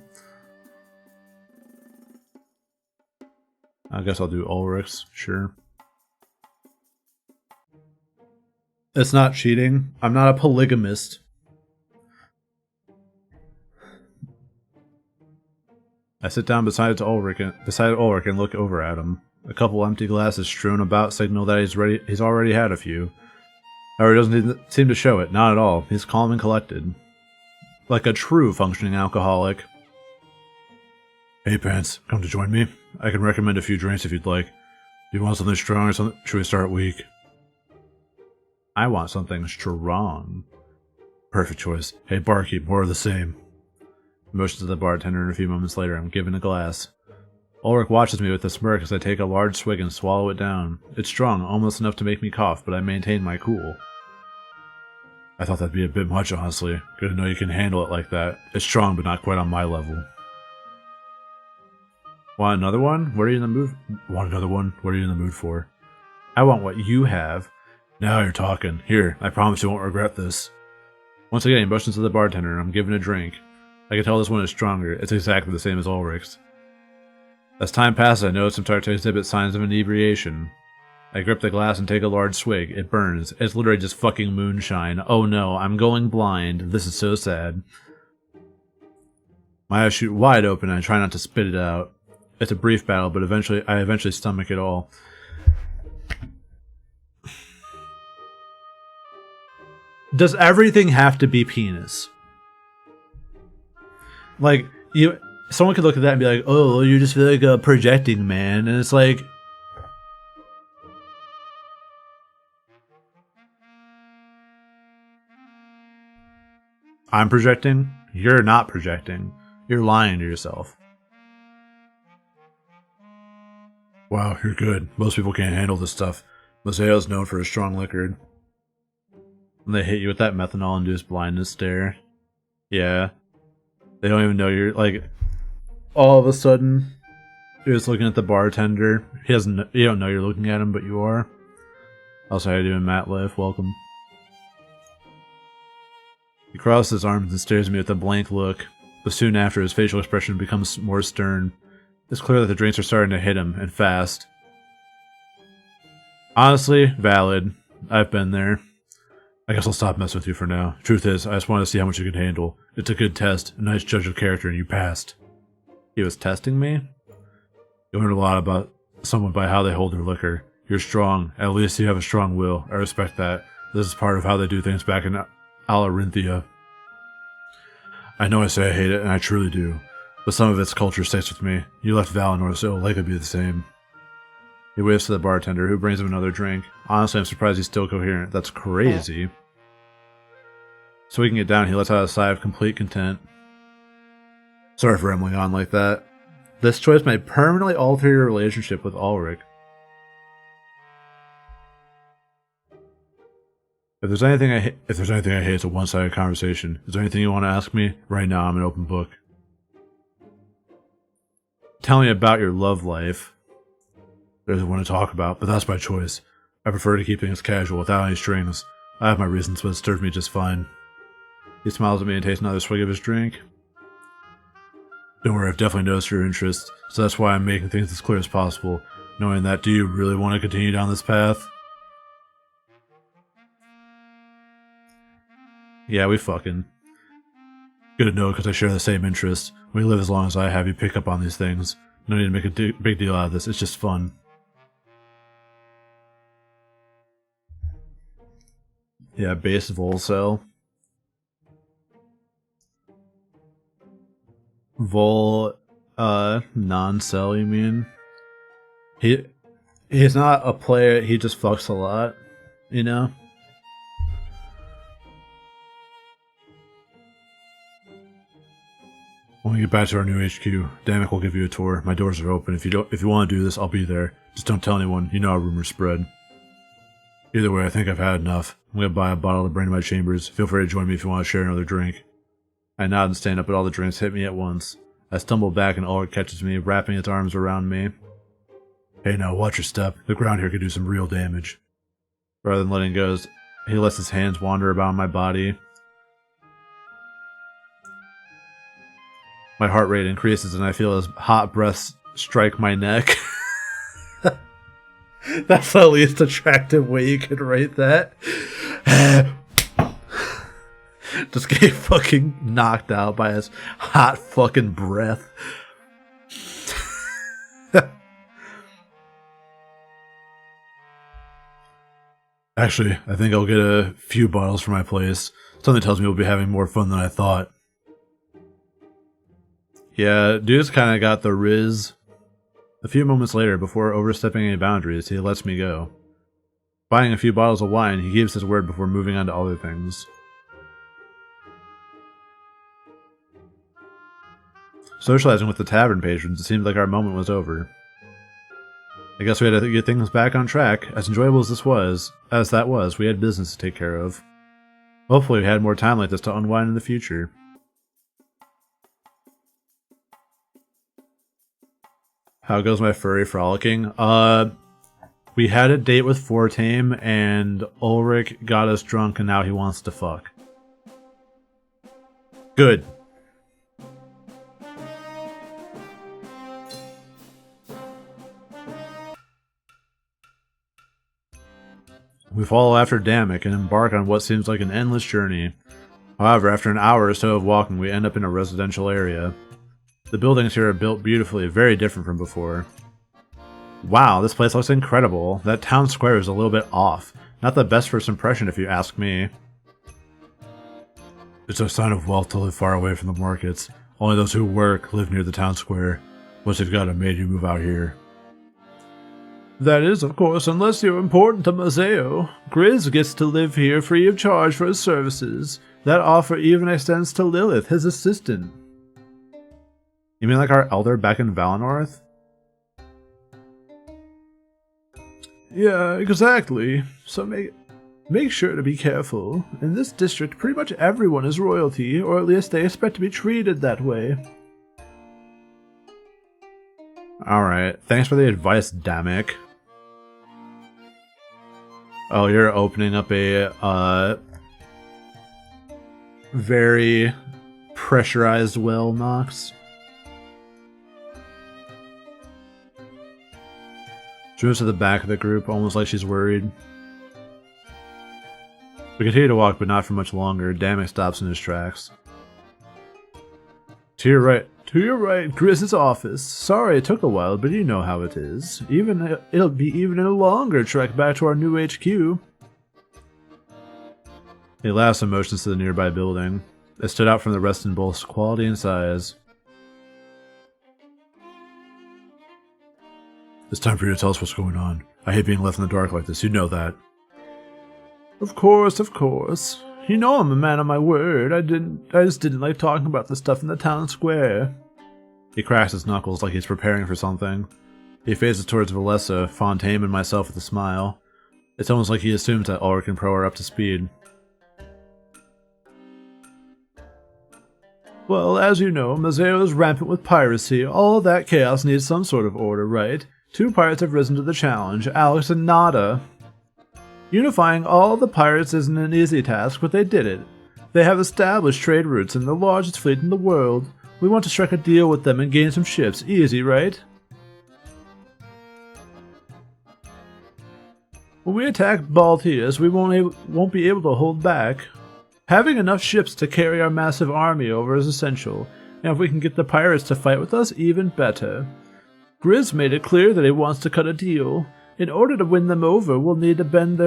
I guess I'll do Ulrich's, sure. It's not cheating. I'm not a polygamist. I sit down beside Ulrich and look over at him. A couple empty glasses strewn about signal that he's already had a few. However, he doesn't seem to show it, not at all. He's calm and collected. Like a true functioning alcoholic. Hey Pants, come to join me? I can recommend a few drinks if you'd like. Do you want something strong or something? Should we start weak? I want something strong. Perfect choice. Hey barkeep, more of the same. Motions to the bartender, and a few moments later I'm given a glass. Ulrich watches me with a smirk as I take a large swig and swallow it down. It's strong, almost enough to make me cough, but I maintain my cool. I thought that'd be a bit much, honestly. Good to know you can handle it like that. It's strong, but not quite on my level. Want another one? What are you in the mood? Want another one? What are you in the mood for? I want what you have. Now you're talking. Here, I promise you won't regret this. Once again, he motions to the bartender, and I'm given a drink. I can tell this one is stronger. It's exactly the same as Ulrich's. As time passes, I notice him start to exhibit signs of inebriation. I grip the glass and take a large swig. It burns. It's literally just fucking moonshine. Oh no, I'm going blind. This is so sad. My eyes shoot wide open and I try not to spit it out. It's a brief battle, but I eventually stomach it all. Does everything have to be penis? Like, someone could look at that and be like, oh, you just feel like a projecting, man. And it's like, I'm projecting? You're not projecting. You're lying to yourself. Wow, you're good. Most people can't handle this stuff. Mazeo's known for his strong liquor. And they hit you with that methanol-induced blindness stare. Yeah. They don't even know you're, like, all of a sudden, you're just looking at the bartender. You don't know you're looking at him, but you are. Also, how you doing, Matt Liff? Welcome. He crosses his arms and stares at me with a blank look, but soon after, his facial expression becomes more stern. It's clear that the drinks are starting to hit him, and fast. Honestly, valid. I've been there. I guess I'll stop messing with you for now. Truth is, I just wanted to see how much you can handle. It's a good test, a nice judge of character, and you passed. He was testing me? You learn a lot about someone by how they hold their liquor. You're strong. At least you have a strong will. I respect that. This is part of how they do things back in Alarinthia. I know I say I hate it, and I truly do. But some of its culture sticks with me. You left Valinor, so it'll likely be the same. He waves to the bartender, who brings him another drink. Honestly, I'm surprised he's still coherent. That's crazy. So we can get down, he lets out a sigh of complete content. Sorry for rambling on like that. This choice might permanently alter your relationship with Ulrich. If there's anything I hate, it's a one-sided conversation. Is there anything you want to ask me? Right now, I'm an open book. Tell me about your love life. There's one to talk about, but that's my choice. I prefer to keep things casual, without any strings. I have my reasons, but it serves me just fine. He smiles at me and takes another swig of his drink. Don't worry, I've definitely noticed your interest, so that's why I'm making things as clear as possible. Knowing that, do you really want to continue down this path? Yeah, we fucking. Good to know, because I share the same interests. When you live as long as I have, you pick up on these things. No need to make a big deal out of this, it's just fun. Yeah, base Volcel. Non-cell, you mean? He's not a player, he just fucks a lot, you know? When we get back to our new HQ, Damek will give you a tour. My doors are open. If you want to do this, I'll be there. Just don't tell anyone. You know how rumors spread. Either way, I think I've had enough. I'm gonna buy a bottle to bring to my chambers. Feel free to join me if you want to share another drink. I nod and stand up, but all the drinks hit me at once. I stumble back and Ulrich catches me, wrapping its arms around me. Hey now, watch your step. The ground here could do some real damage. Rather than letting go, he lets his hands wander about my body. My heart rate increases and I feel his hot breaths strike my neck. That's the least attractive way you could rate that. Just getting fucking knocked out by his hot fucking breath. Actually, I think I'll get a few bottles for my place. Something tells me we'll be having more fun than I thought. Yeah, dude's kind of got the riz. A few moments later, before overstepping any boundaries, he lets me go. Buying a few bottles of wine, he gives his word before moving on to other things. Socializing with the tavern patrons, it seemed like our moment was over. I guess we had to get things back on track. As enjoyable as that was, we had business to take care of. Hopefully we had more time like this to unwind in the future. How goes my furry frolicking? We had a date with Fortame, and Ulrich got us drunk, and now he wants to fuck. Good. We follow after Damek and embark on what seems like an endless journey. However, after an hour or so of walking, we end up in a residential area. The buildings here are built beautifully, very different from before. Wow, this place looks incredible. That town square is a little bit off. Not the best first impression if you ask me. It's a sign of wealth to live far away from the markets. Only those who work live near the town square. Once you've got a maid, you move out here. That is, of course, unless you're important to Mazeo. Grizz gets to live here free of charge for his services. That offer even extends to Lilith, his assistant. You mean like our elder back in Valinor? Yeah, exactly. So make sure to be careful. In this district, pretty much everyone is royalty, or at least they expect to be treated that way. Alright, thanks for the advice, Damek. Oh, you're opening up a, very pressurized well, Nox. She moves to the back of the group, almost like she's worried. We continue to walk, but not for much longer. Damek stops in his tracks. To your right, Grizz's office. Sorry it took a while, but you know how it is. It'll be even a longer trek back to our new HQ. He laughs and motions to the nearby building. It stood out from the rest in both quality and size. It's time for you to tell us what's going on. I hate being left in the dark like this, you know that. Of course, of course. You know I'm a man of my word. I just didn't like talking about the stuff in the town square. He cracks his knuckles like he's preparing for something. He faces towards Valessa, Fontaine, and myself with a smile. It's almost like he assumes that Ulrich and Pro are up to speed. Well, as you know, Mazeo is rampant with piracy. All that chaos needs some sort of order, right? 2 pirates have risen to the challenge, Alex and Nada. Unifying all the pirates isn't an easy task, but they did it. They have established trade routes and the largest fleet in the world. We want to strike a deal with them and gain some ships. Easy, right? When we attack Baltius, we won't be able to hold back. Having enough ships to carry our massive army over is essential, and if we can get the pirates to fight with us, even better. Grizz made it clear that he wants to cut a deal. In order to win them over, we'll need to bend to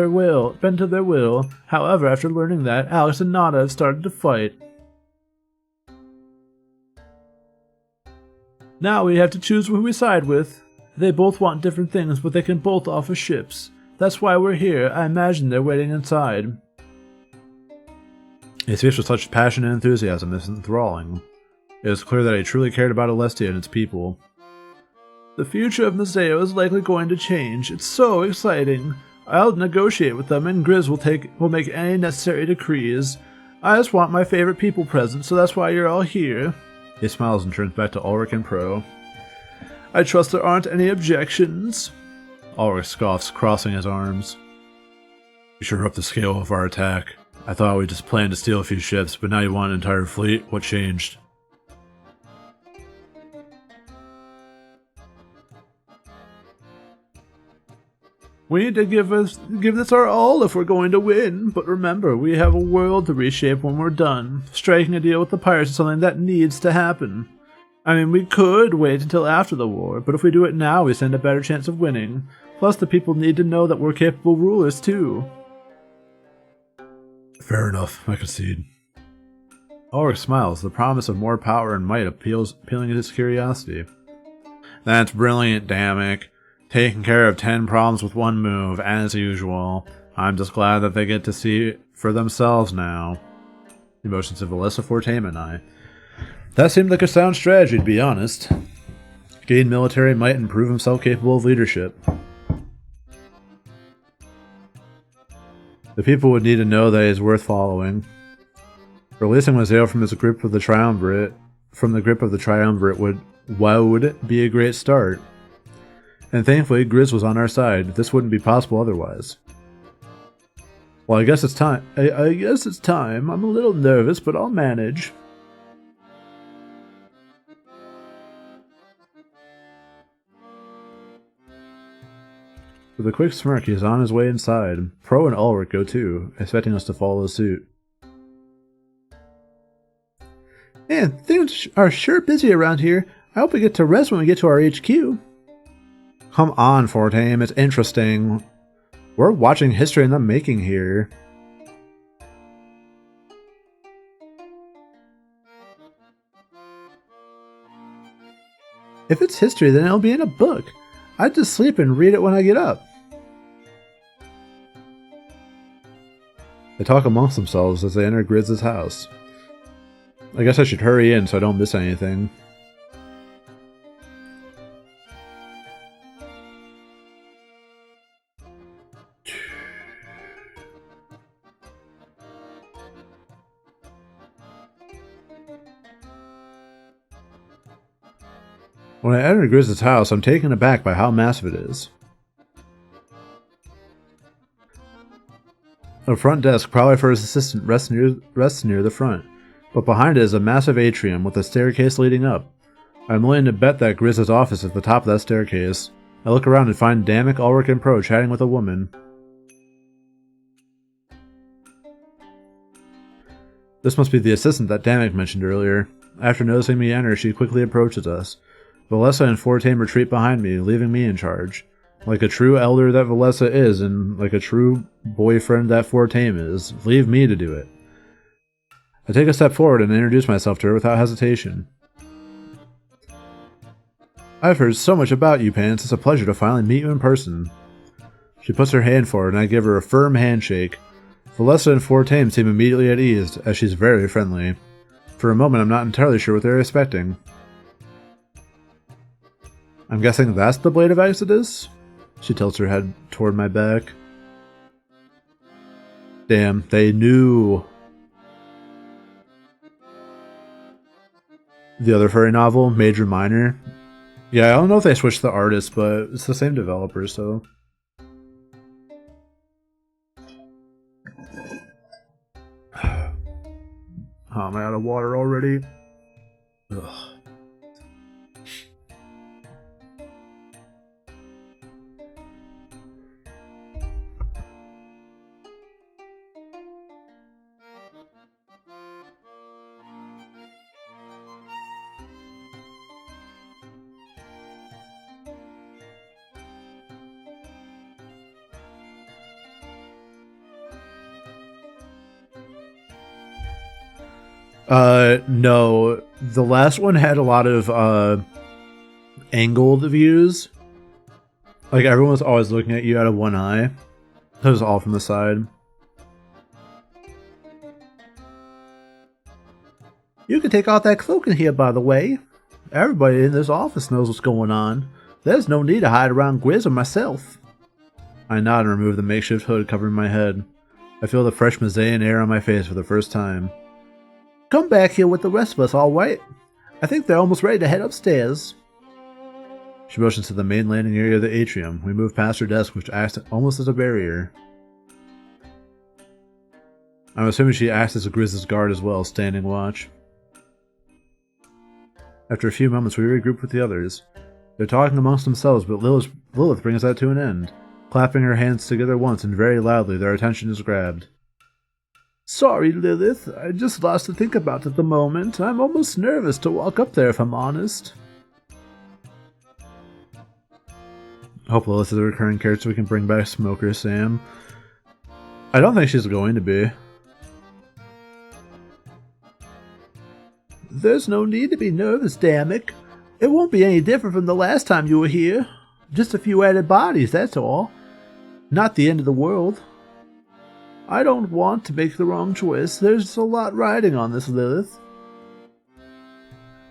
their will. However, after learning that, Alex and Nada have started to fight. Now we have to choose who we side with. They both want different things, but they can both offer ships. That's why we're here. I imagine they're waiting inside. He speaks with such passion and enthusiasm, it's enthralling. It was clear that he truly cared about Alestia and its people. The future of Mazeo is likely going to change. It's so exciting. I'll negotiate with them, and Grizz will make any necessary decrees. I just want my favorite people present, so that's why you're all here. He smiles and turns back to Ulrich and Pro. I trust there aren't any objections. Ulrich scoffs, crossing his arms. You sure up the scale of our attack. I thought we just planned to steal a few ships, but now you want an entire fleet? What changed? We need to give this our all if we're going to win, but remember, we have a world to reshape when we're done. Striking a deal with the pirates is something that needs to happen. I mean, we could wait until after the war, but if we do it now, we stand a better chance of winning. Plus, the people need to know that we're capable rulers, too. Fair enough, I concede. Ulrich smiles, the promise of more power and might appealing to his curiosity. That's brilliant, Damek. Taking care of 10 problems with one move, as usual. I'm just glad that they get to see it for themselves now. He motions to Valessa, Fortame, and I. That seemed like a sound strategy, to be honest. Gain military might and prove himself capable of leadership. The people would need to know that he is worth following. Releasing Mazeo from his grip of the Triumvirate would be a great start. And thankfully, Grizz was on our side. This wouldn't be possible otherwise. Well, I guess it's time. I guess it's time. I'm a little nervous, but I'll manage. With a quick smirk, he is on his way inside. Pro and Ulrich go too, expecting us to follow suit. Man, things are sure busy around here. I hope we get to rest when we get to our HQ. Come on, Fortame, it's interesting. We're watching history in the making here. If it's history, then it'll be in a book. I just sleep and read it when I get up. They talk amongst themselves as they enter Grizz's house. I guess I should hurry in so I don't miss anything. When I enter Grizz's house, I'm taken aback by how massive it is. A front desk, probably for his assistant, rests near the front, but behind it is a massive atrium with a staircase leading up. I'm willing to bet that Grizz's office is at the top of that staircase. I look around and find Damek, Ulrich, and Pro chatting with a woman. This must be the assistant that Damek mentioned earlier. After noticing me enter, she quickly approaches us. Valessa and Fortame retreat behind me, leaving me in charge. Like a true elder that Valessa is, and like a true boyfriend that Fortame is, leave me to do it. I take a step forward and introduce myself to her without hesitation. I've heard so much about you, Pants. It's a pleasure to finally meet you in person. She puts her hand forward and I give her a firm handshake. Valessa and Fortame seem immediately at ease, as she's very friendly. For a moment, I'm not entirely sure what they're expecting. I'm guessing that's the Blade of Exodus? She tilts her head toward my back. Damn, they knew. The other furry novel, Major Minor. Yeah, I don't know if they switched the artist, but it's the same developer, so. Oh, am I out of water already? Ugh. No. The last one had a lot of, angled views. Like, everyone was always looking at you out of one eye. It was all from the side. You can take off that cloak in here, by the way. Everybody in this office knows what's going on. There's no need to hide around Grizz or myself. I nod and remove the makeshift hood covering my head. I feel the fresh Mazaean air on my face for the first time. Come back here with the rest of us, all right? I think they're almost ready to head upstairs. She motions to the main landing area of the atrium. We move past her desk, which acts almost as a barrier. I'm assuming she acts as a Grizz's guard as well, standing watch. After a few moments, we regroup with the others. They're talking amongst themselves, but Lilith brings that to an end. Clapping her hands together once and very loudly, their attention is grabbed. Sorry, Lilith. I just lost to think about at the moment. I'm almost nervous to walk up there, if I'm honest. Hope Lilith is a recurring character we can bring back Smoker Sam. I don't think she's going to be. There's no need to be nervous, Damek. It won't be any different from the last time you were here. Just a few added bodies, that's all. Not the end of the world. I don't want to make the wrong choice. There's a lot riding on this, Lilith.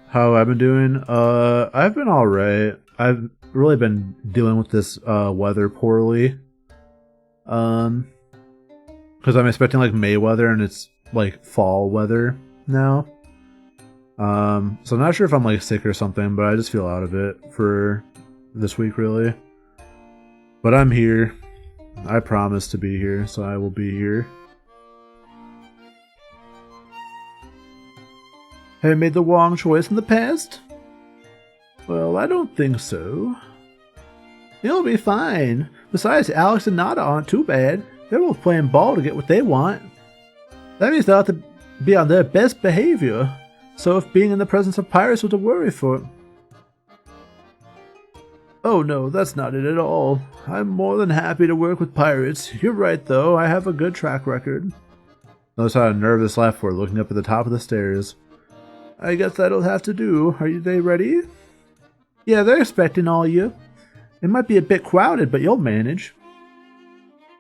How I've been doing? I've been alright. I've really been dealing with this weather poorly. Because I'm expecting like May weather and it's like fall weather now. So I'm not sure if I'm like sick or something, but I just feel out of it for this week really. But I'm here. I promise to be here, so I will be here. Have you made the wrong choice in the past? Well, I don't think so. You'll be fine. Besides, Alex and Nada aren't too bad. They're both playing ball to get what they want. That means they'll have to be on their best behavior. So if being in the presence of pirates was a worry for... Oh no, that's not it at all. I'm more than happy to work with pirates. You're right though, I have a good track record. Notice how nervous laugh for looking up at the top of the stairs. I guess that'll have to do. Are they ready? Yeah, they're expecting all you. It might be a bit crowded, but you'll manage.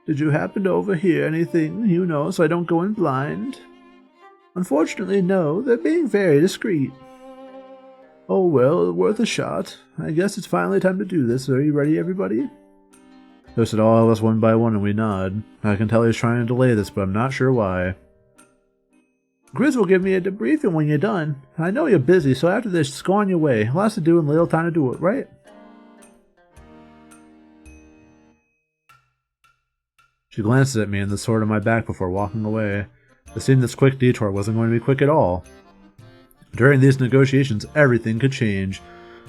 Did you happen to overhear anything, so I don't go in blind? Unfortunately, no. They're being very discreet. Oh well, worth a shot. I guess it's finally time to do this. Are you ready, everybody? Notice that all of us one by one and we nod. I can tell he's trying to delay this, but I'm not sure why. Grizz will give me a debriefing when you're done. I know you're busy, so after this, just go on your way. Lots to do and little time to do it, right? She glances at me and the sword on my back before walking away. It seemed this quick detour wasn't going to be quick at all. During these negotiations, everything could change.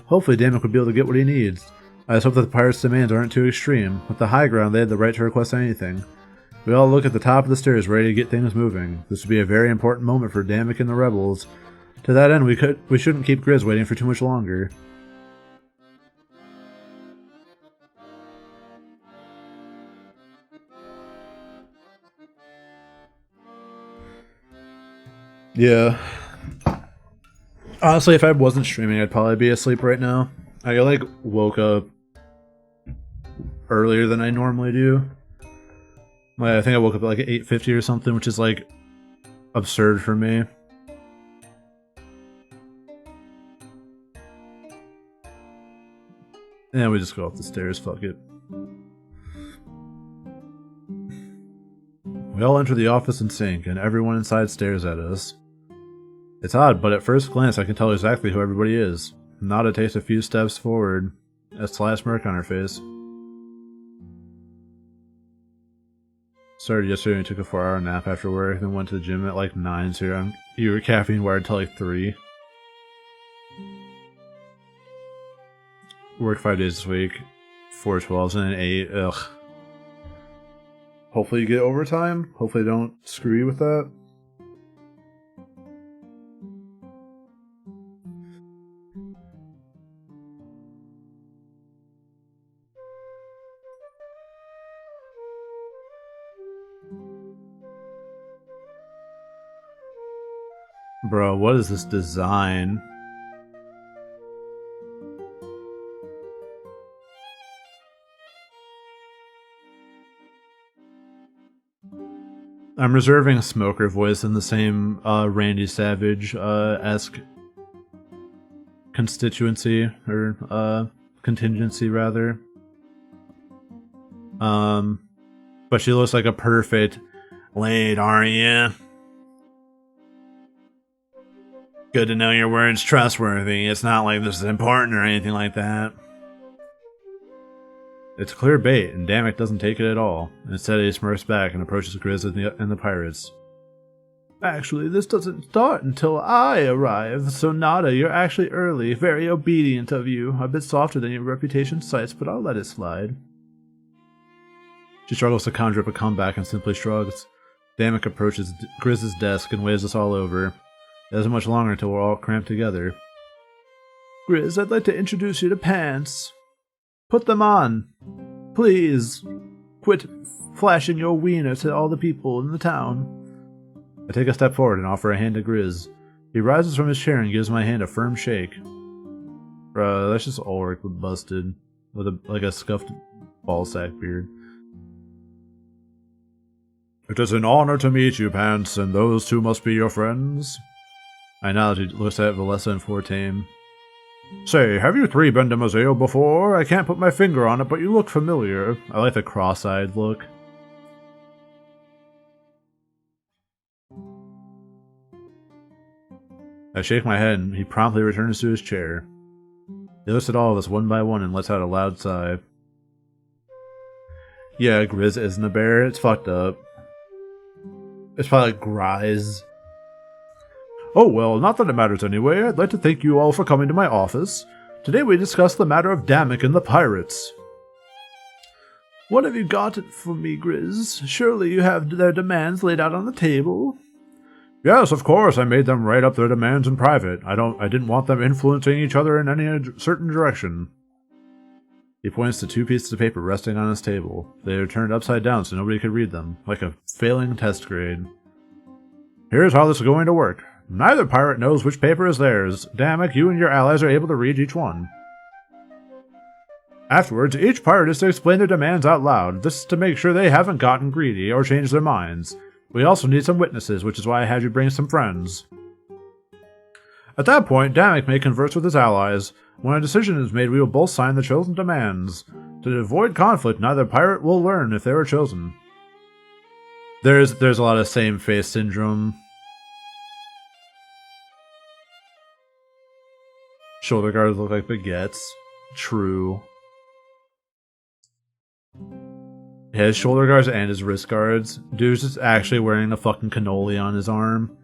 Hopefully Damek would be able to get what he needs. I just hope that the pirates' demands aren't too extreme. With the high ground, they had the right to request anything. We all look at the top of the stairs, ready to get things moving. This would be a very important moment for Damek and the rebels. To that end, we shouldn't keep Grizz waiting for too much longer. Yeah. Honestly, if I wasn't streaming, I'd probably be asleep right now. I like woke up earlier than I normally do. Like, I think I woke up at like 8:50 or something, which is like absurd for me. And we just go up the stairs, fuck it. We all enter the office and sink, and everyone inside stares at us. It's odd, but at first glance I can tell exactly who everybody is. Nada takes a few steps forward, a sly smirk on her face. Started yesterday and took a 4-hour nap after work, then went to the gym at like 9, so you were caffeine wired till like 3. Work 5 days this week, 4 12s and an 8, ugh. Hopefully you get overtime, hopefully they don't screw you with that. Bro, what is this design? I'm reserving a Smoker voice in the same Randy Savage-esque constituency, or contingency rather. But she looks like a perfect late, aren't you? Good to know your word's trustworthy. It's not like this is important or anything like that. It's clear bait, and Damek doesn't take it at all. Instead, he smirks back and approaches Grizz and the pirates. Actually, this doesn't start until I arrive, so Nada, you're actually early. Very obedient of you. A bit softer than your reputation cites, but I'll let it slide. She struggles to conjure up a comeback and simply shrugs. Damek approaches Grizz's desk and waves us all over. It isn't much longer until we're all cramped together. Grizz, I'd like to introduce you to pants. Put them on. Please. Quit flashing your wiener to all the people in the town. I take a step forward and offer a hand to Grizz. He rises from his chair and gives my hand a firm shake. Bruh, that's just Ulrich busted. With a scuffed ballsack beard. It is an honor to meet you, Pants, and those two must be your friends. I nod as he looks at Valessa and Fortame. Say, have you three been to Museo before? I can't put my finger on it, but you look familiar. I like the cross-eyed look. I shake my head, and he promptly returns to his chair. He looks at all of us one by one and lets out a loud sigh. Yeah, Grizz isn't a bear. It's fucked up. It's probably like Grise. Oh well, not that it matters anyway. I'd like to thank you all for coming to my office. Today we discuss the matter of Damek and the pirates. What have you got for me, Grizz? Surely you have their demands laid out on the table? Yes, of course. I made them write up their demands in private. I didn't want them influencing each other in any certain direction. He points to two pieces of paper resting on his table. They are turned upside down so nobody could read them, like a failing test grade. Here's how this is going to work. Neither pirate knows which paper is theirs. Damek, you and your allies are able to read each one. Afterwards, each pirate is to explain their demands out loud. This is to make sure they haven't gotten greedy or changed their minds. We also need some witnesses, which is why I had you bring some friends. At that point, Damek may converse with his allies. When a decision is made, we will both sign the chosen demands. To avoid conflict, neither pirate will learn if they were chosen. There's a lot of same-face syndrome. Shoulder guards look like baguettes. True. His shoulder guards and his wrist guards. Dude's just actually wearing the fucking cannoli on his arm.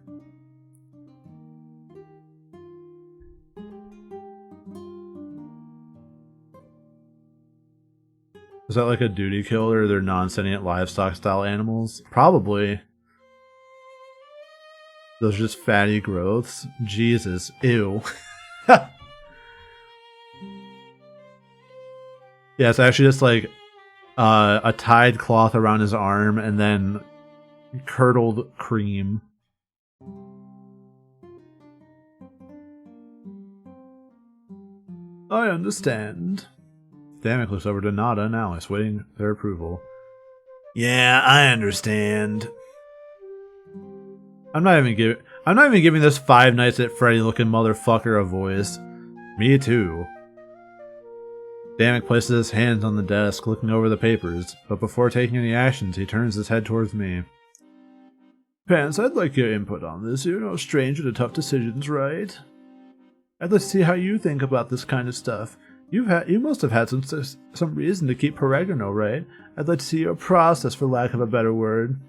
Is that like a duty kill, or they're non-sentient livestock style animals? Probably. Those are just fatty growths. Jesus. Ew. Yeah, it's actually just like a tied cloth around his arm and then curdled cream. I understand. Damek looks over to Nada and Alice, waiting their approval. Yeah, I understand. I'm not even giving this Five Nights at Freddy looking motherfucker a voice. Me too. Damek places his hands on the desk, looking over the papers, but before taking any actions, he turns his head towards me. Pants, I'd like your input on this. You're no stranger to tough decisions, right? I'd like to see how you think about this kind of stuff. You must have had some reason to keep Peregrino, right? I'd like to see your process, for lack of a better word.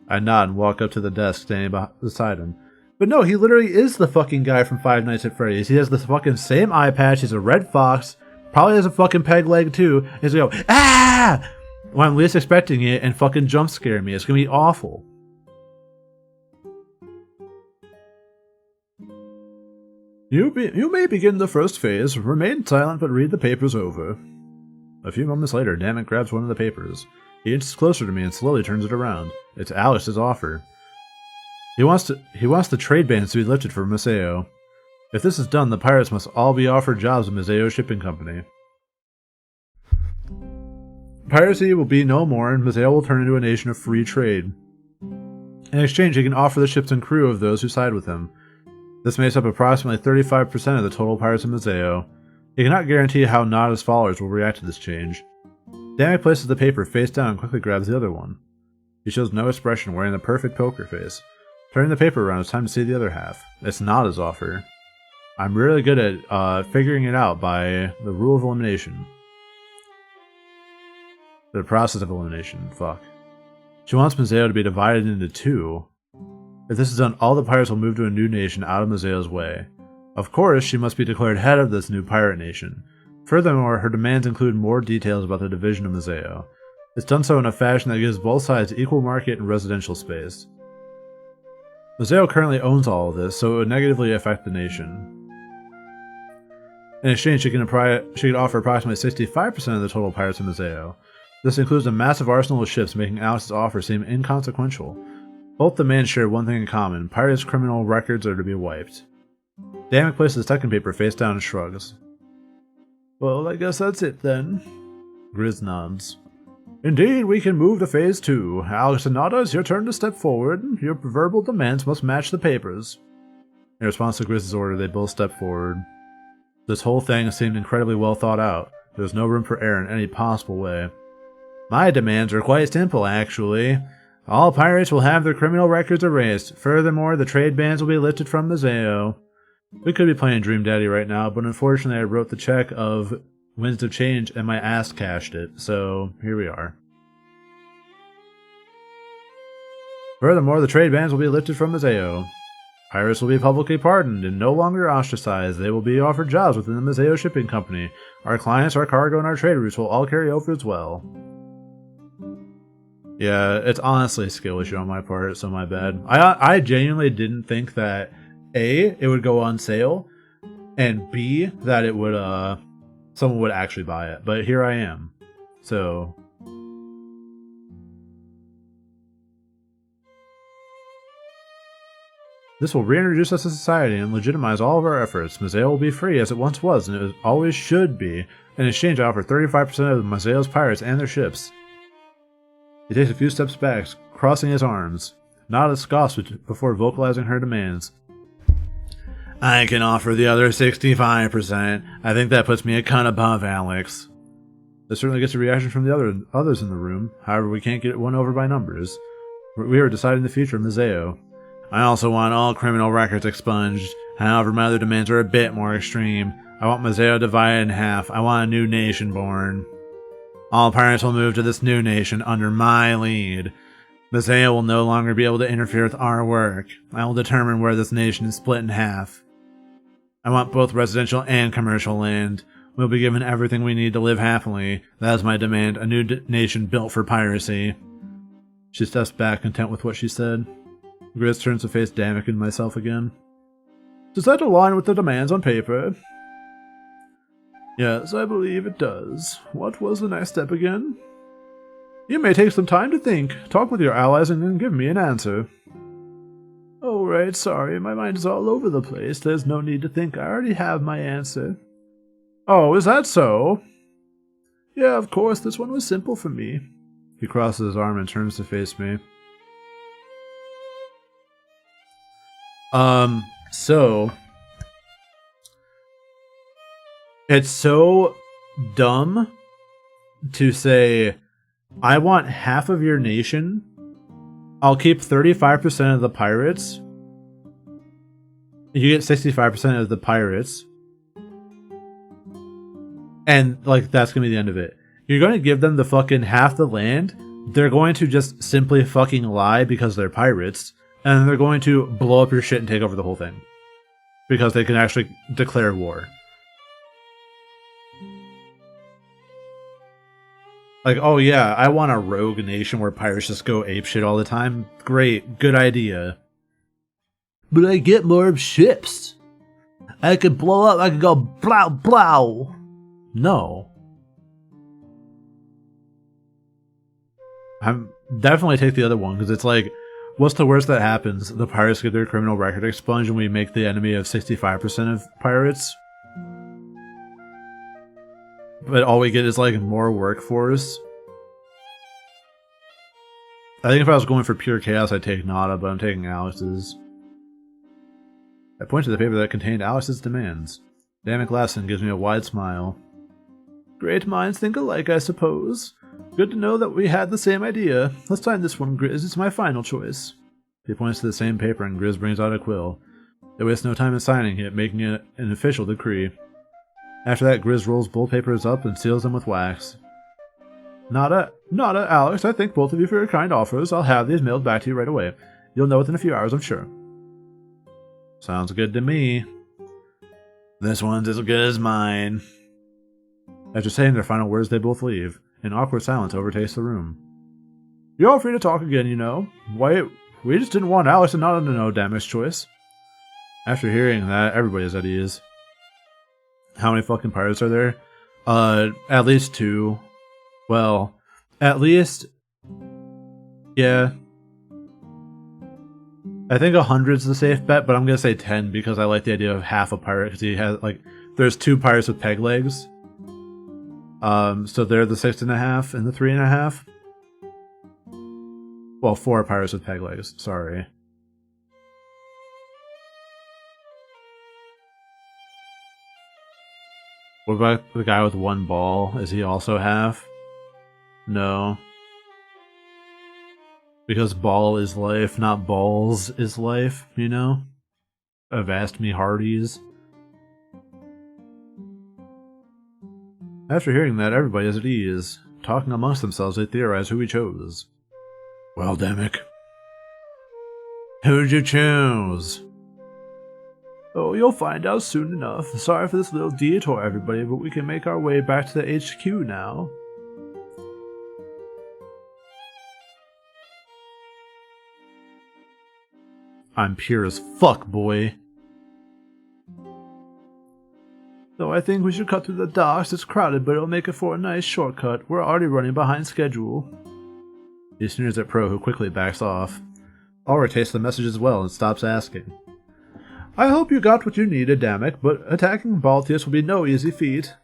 I nod and walk up to the desk standing beside him. But no, he literally is the fucking guy from Five Nights at Freddy's. He has the fucking same eye patch. He's a red fox. Probably has a fucking peg leg too. And he's gonna go, ah! When I'm least expecting it and fucking jump scare me. It's gonna be awful. You may begin the first phase. Remain silent but read the papers over. A few moments later, Damek grabs one of the papers. He inches closer to me and slowly turns it around. It's Alex's offer. He wants the trade bans to be lifted for Museo. If this is done, the pirates must all be offered jobs at Museo Shipping Company. Piracy will be no more, and Museo will turn into a nation of free trade. In exchange, he can offer the ships and crew of those who side with him. This makes up approximately 35% of the total pirates in Museo. He cannot guarantee how Nada's followers will react to this change. Damek places the paper face down and quickly grabs the other one. He shows no expression, wearing the perfect poker face. Turning the paper around, it's time to see the other half. It's Nada's offer. I'm really good at figuring it out by the rule of elimination. The process of elimination, fuck. She wants Museo to be divided into two. If this is done, all the pirates will move to a new nation out of Museo's way. Of course, she must be declared head of this new pirate nation. Furthermore, her demands include more details about the division of Museo. It's done so in a fashion that gives both sides equal market and residential space. Mazeo currently owns all of this, so it would negatively affect the nation. In exchange, she can offer approximately 65% of the total pirates in Mazeo. This includes a massive arsenal of ships, making Alex's offer seem inconsequential. Both demands share one thing in common: pirates' criminal records are to be wiped. Damek places the second paper face down and shrugs. Well, I guess that's it then. Grizz nods. Indeed, we can move to Phase 2. Alex and Nada, it's your turn to step forward. Your verbal demands must match the papers. In response to Grizz's order, they both step forward. This whole thing seemed incredibly well thought out. There was no room for error in any possible way. My demands are quite simple, actually. All pirates will have their criminal records erased. Furthermore, the trade bans will be lifted from Mazeo. We could be playing Dream Daddy right now, but unfortunately I wrote the check of Winds of Change and my ass cashed it, so here we are. Furthermore, the trade bans will be lifted from Mazeo. Pirates will be publicly pardoned and no longer ostracized. They will be offered jobs within the Mazeo Shipping Company. Our clients, our cargo, and our trade routes will all carry over as well. Yeah, it's honestly a skill issue on my part, so my bad. I genuinely didn't think that A, it would go on sale, and B, that it would someone would actually buy it. But here I am. So this will reintroduce us to society and legitimize all of our efforts. Mazeo will be free as it once was, and it always should be. In exchange, I offer 35% of Mazeo's pirates and their ships. He takes a few steps back, crossing his arms. Nada scoffs before vocalizing her demands. I can offer the other 65%. I think that puts me a cut above Alex. This certainly gets a reaction from the others in the room. However, we can't get it won over by numbers. We are deciding the future of Mazeo. I also want all criminal records expunged. However, my other demands are a bit more extreme. I want Mazeo divided in half. I want a new nation born. All pirates will move to this new nation under my lead. Mazeo will no longer be able to interfere with our work. I will determine where this nation is split in half. I want both residential and commercial land. We'll be given everything we need to live happily. That is my demand, a new nation built for piracy. She steps back, content with what she said. Grizz turns to face Damek and myself again. Does that align with the demands on paper? Yes, I believe it does. What was the next step again? You may take some time to think, talk with your allies, and then give me an answer. Oh, right, sorry, my mind is all over the place. There's no need to think, I already have my answer. Oh, is that so? Yeah, of course, this one was simple for me. He crosses his arm and turns to face me. So it's so dumb to say, I want half of your nation. I'll keep 35% of the pirates. You get 65% of the pirates. And, like, that's gonna be the end of it. You're gonna give them the fucking half the land. They're going to just simply fucking lie because they're pirates. And they're going to blow up your shit and take over the whole thing. Because they can actually declare war. Like, oh yeah, I want a rogue nation where pirates just go apeshit all the time. Great, good idea. But I get more ships. I could blow up, I could go blow blow. No. I'm definitely take the other one, because it's like, what's the worst that happens? The pirates get their criminal record expunged and we make the enemy of 65% of pirates. But all we get is like more workforce. I think if I was going for pure chaos, I'd take Nada, but I'm taking Alex's. I point to the paper that contained Alex's demands. Damek laughs and gives me a wide smile. Great minds think alike, I suppose. Good to know that we had the same idea. Let's sign this one, Grizz. It's my final choice. He points to the same paper and Grizz brings out a quill. They waste no time in signing it, making it an official decree. After that, Grizz rolls both papers up and seals them with wax. Nada, Alex, I thank both of you for your kind offers. I'll have these mailed back to you right away. You'll know within a few hours, I'm sure. Sounds good to me. This one's as good as mine. After saying their final words, they both leave. An awkward silence overtakes the room. You're free to talk again, you know. Wait, we just didn't want Alex and not to know Damoc's choice. After hearing that, everybody's at ease. How many fucking pirates are there? At least 2. Well, at least... Yeah. I think 100's the safe bet, but I'm gonna say 10 because I like the idea of half a pirate, because he has, like... There's 2 pirates with peg legs. So they're the 6.5 and the 3.5. Well, 4 pirates with peg legs, sorry. What about the guy with 1 ball? Is he also half? No. Because ball is life, not balls is life, you know? Avast me hearties. After hearing that, everybody is at ease. Talking amongst themselves, they theorize who we chose. Well, Damoc. Who'd you choose? Oh, you'll find out soon enough. Sorry for this little detour, everybody, but we can make our way back to the HQ now. I'm pure as fuck, boy. So I think we should cut through the docks. It's crowded, but it'll make it for a nice shortcut. We're already running behind schedule. He sneers at Pro, who quickly backs off. Aura tastes the message as well and stops asking. I hope you got what you needed, Damoc, but attacking Baltius will be no easy feat.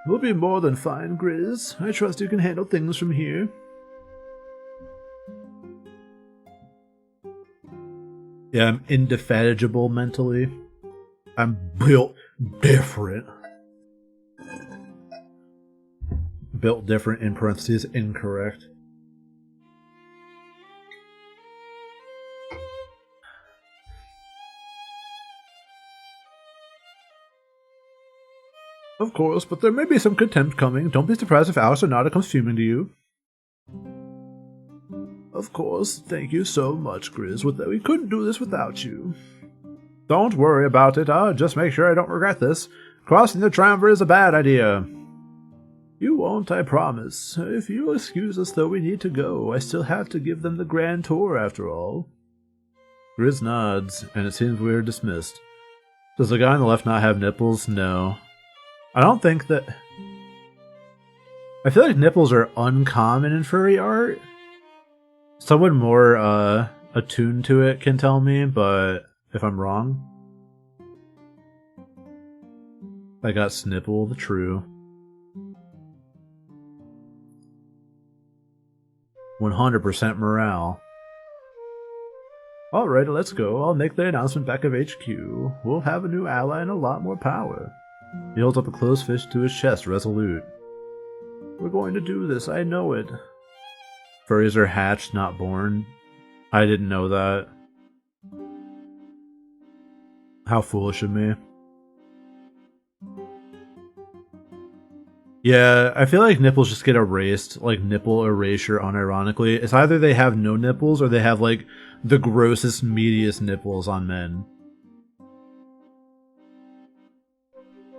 We'll be more than fine, Grizz. I trust you can handle things from here. Yeah, I'm indefatigable mentally. I'm built different. Built different in parentheses, incorrect. Of course, but there may be some contempt coming. Don't be surprised if Alex or Nada comes fuming to you. Of course, thank you so much, Grizz. We couldn't do this without you. Don't worry about it. I'll just make sure I don't regret this. Crossing the Triumvirate is a bad idea. You won't, I promise. If you'll excuse us, though, we need to go. I still have to give them the grand tour, after all. Grizz nods, and it seems we're dismissed. Does the guy on the left not have nipples? No. I don't think that... I feel like nipples are uncommon in furry art. Someone more attuned to it can tell me, but if I'm wrong... I got snippled, true. 100% morale. Alright, let's go. I'll make the announcement back of HQ. We'll have a new ally and a lot more power. He holds up a closed fist to his chest, resolute. We're going to do this, I know it. Furries are hatched, not born. I didn't know that. How foolish of me. Yeah, I feel like nipples just get erased, like nipple erasure unironically. It's either they have no nipples or they have like the grossest, meatiest nipples on men.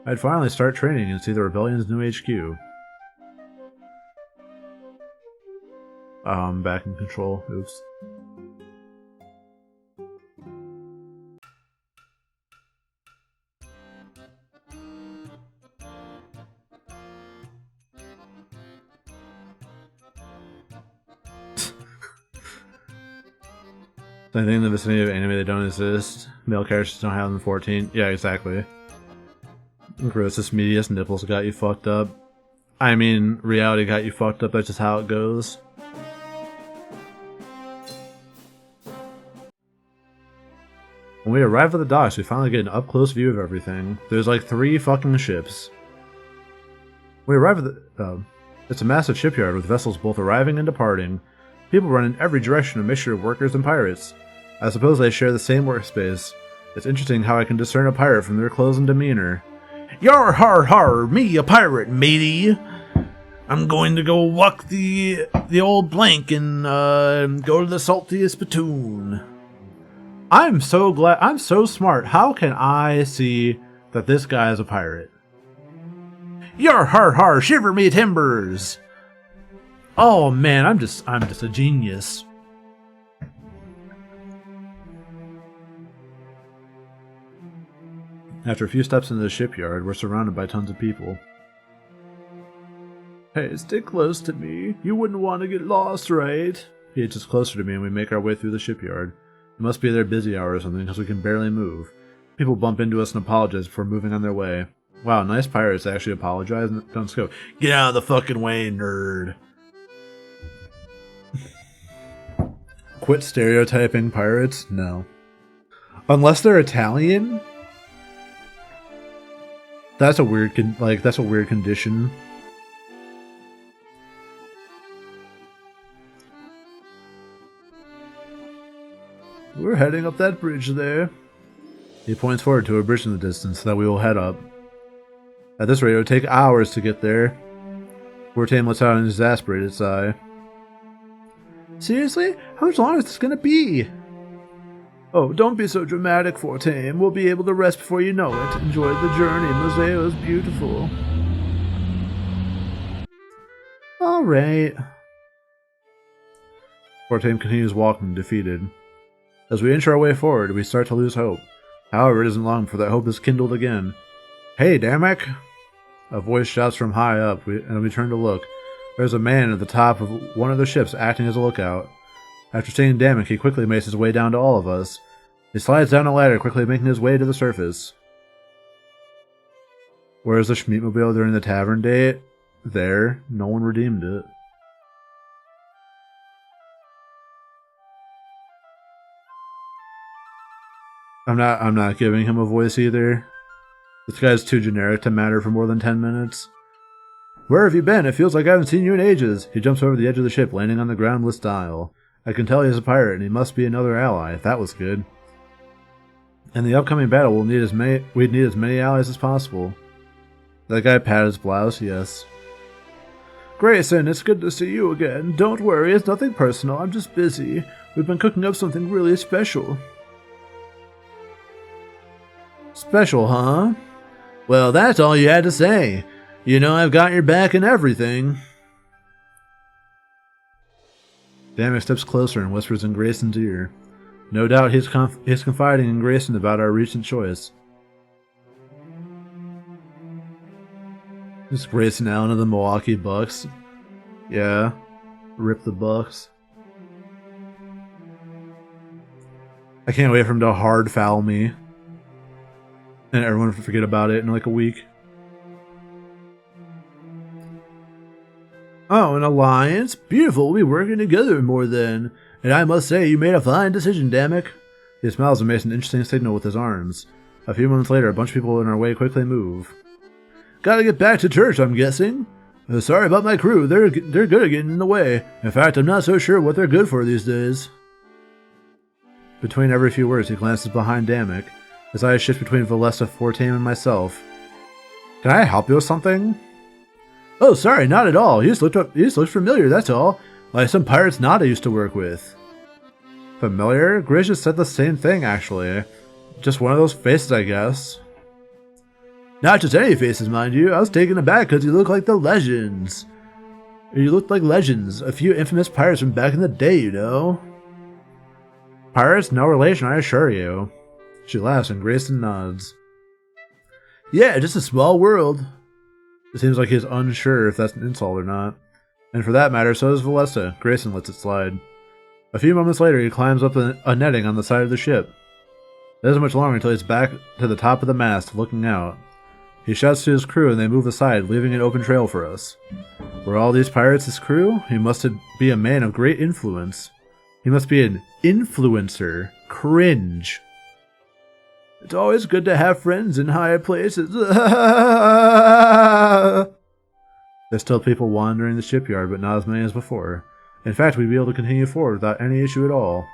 I'd finally start training and see the Rebellion's new HQ. I'm back in control. Oops. Anything in the vicinity of anime that don't exist. Male characters don't have them 14. Yeah, exactly. Grossest, meatiest nipples got you fucked up. I mean, reality got you fucked up, that's just how it goes. When we arrive at the docks, we finally get an up-close view of everything. There's like 3 fucking ships. We arrive at the... it's a massive shipyard with vessels both arriving and departing. People run in every direction, a mixture of workers and pirates. I suppose they share the same workspace. It's interesting how I can discern a pirate from their clothes and demeanor. Yar har har, me a pirate, matey! I'm going to go walk the old blank and go to the saltiest spittoon. I'm so glad, I'm so smart. How can I see that this guy is a pirate? Yar har har, shiver me timbers! Oh man, I'm just a genius. After a few steps into the shipyard, we're surrounded by tons of people. Hey, stay close to me. You wouldn't want to get lost, right? He inches closer to me and we make our way through the shipyard. It must be their busy hour or something because we can barely move. People bump into us and apologize before moving on their way. Wow, nice pirates actually apologize and don't go, get out of the fucking way, nerd. Quit stereotyping pirates? No. Unless they're Italian? That's a weird condition. We're heading up that bridge there. He points forward to a bridge in the distance that we will head up. At this rate, it would take hours to get there. Fortame lets out an exasperated sigh. Seriously? How much longer is this gonna be? Oh, don't be so dramatic, Fortame. We'll be able to rest before you know it. Enjoy the journey. Museo is beautiful. Alright. Fortame continues walking, defeated. As we inch our way forward, we start to lose hope. However, it isn't long before that hope is kindled again. Hey, Damek! A voice shouts from high up, and we turn to look. There's a man at the top of one of the ships acting as a lookout. After seeing Damek, he quickly makes his way down to all of us. He slides down a ladder, quickly making his way to the surface. Where's the Schmeatmobile during the tavern date? There. No one redeemed it. I'm not giving him a voice either. This guy's too generic to matter for more than 10 minutes. Where have you been? It feels like I haven't seen you in ages. He jumps over the edge of the ship, landing on the ground with style. I can tell he's a pirate, and he must be another ally. That was good. In the upcoming battle, we'd need as many allies as possible. That guy patted his blouse, yes. Grayson, it's good to see you again. Don't worry, it's nothing personal. I'm just busy. We've been cooking up something really special. Special, huh? Well, that's all you had to say. You know I've got your back and everything. Damek steps closer and whispers in Grayson's ear. No doubt he's confiding in Grayson about our recent choice. This Grayson Allen of the Milwaukee Bucks. Yeah. Rip the Bucks. I can't wait for him to hard foul me. And everyone will forget about it in like a week. Oh, an alliance? Beautiful, we'll be working together more then. And I must say, you made a fine decision, Damek. He smiles and makes an interesting signal with his arms. A few moments later, a bunch of people in our way quickly move. Gotta get back to church, I'm guessing. Sorry about my crew, they're good at getting in the way. In fact, I'm not so sure what they're good for these days. Between every few words, he glances behind Damek. His eyes shift between Valletta, Fortame, and myself. Can I help you with something? Oh, sorry, not at all. He just looked familiar, that's all. Like some pirates Nada used to work with. Familiar? Grizz just said the same thing, actually. Just one of those faces, I guess. Not just any faces, mind you. I was taken aback because you look like the legends. You looked like legends. A few infamous pirates from back in the day, you know. Pirates? No relation, I assure you. She laughs and Grayson nods. Yeah, just a small world. It seems like he's unsure if that's an insult or not. And for that matter, so does Valletta. Grayson lets it slide. A few moments later, he climbs up a netting on the side of the ship. It isn't much longer until he's back to the top of the mast, looking out. He shouts to his crew and they move aside, leaving an open trail for us. Were all these pirates his crew? He must be a man of great influence. He must be an influencer. Cringe. It's always good to have friends in high places. There's still people wandering the shipyard, but not as many as before. In fact, we'd be able to continue forward without any issue at all.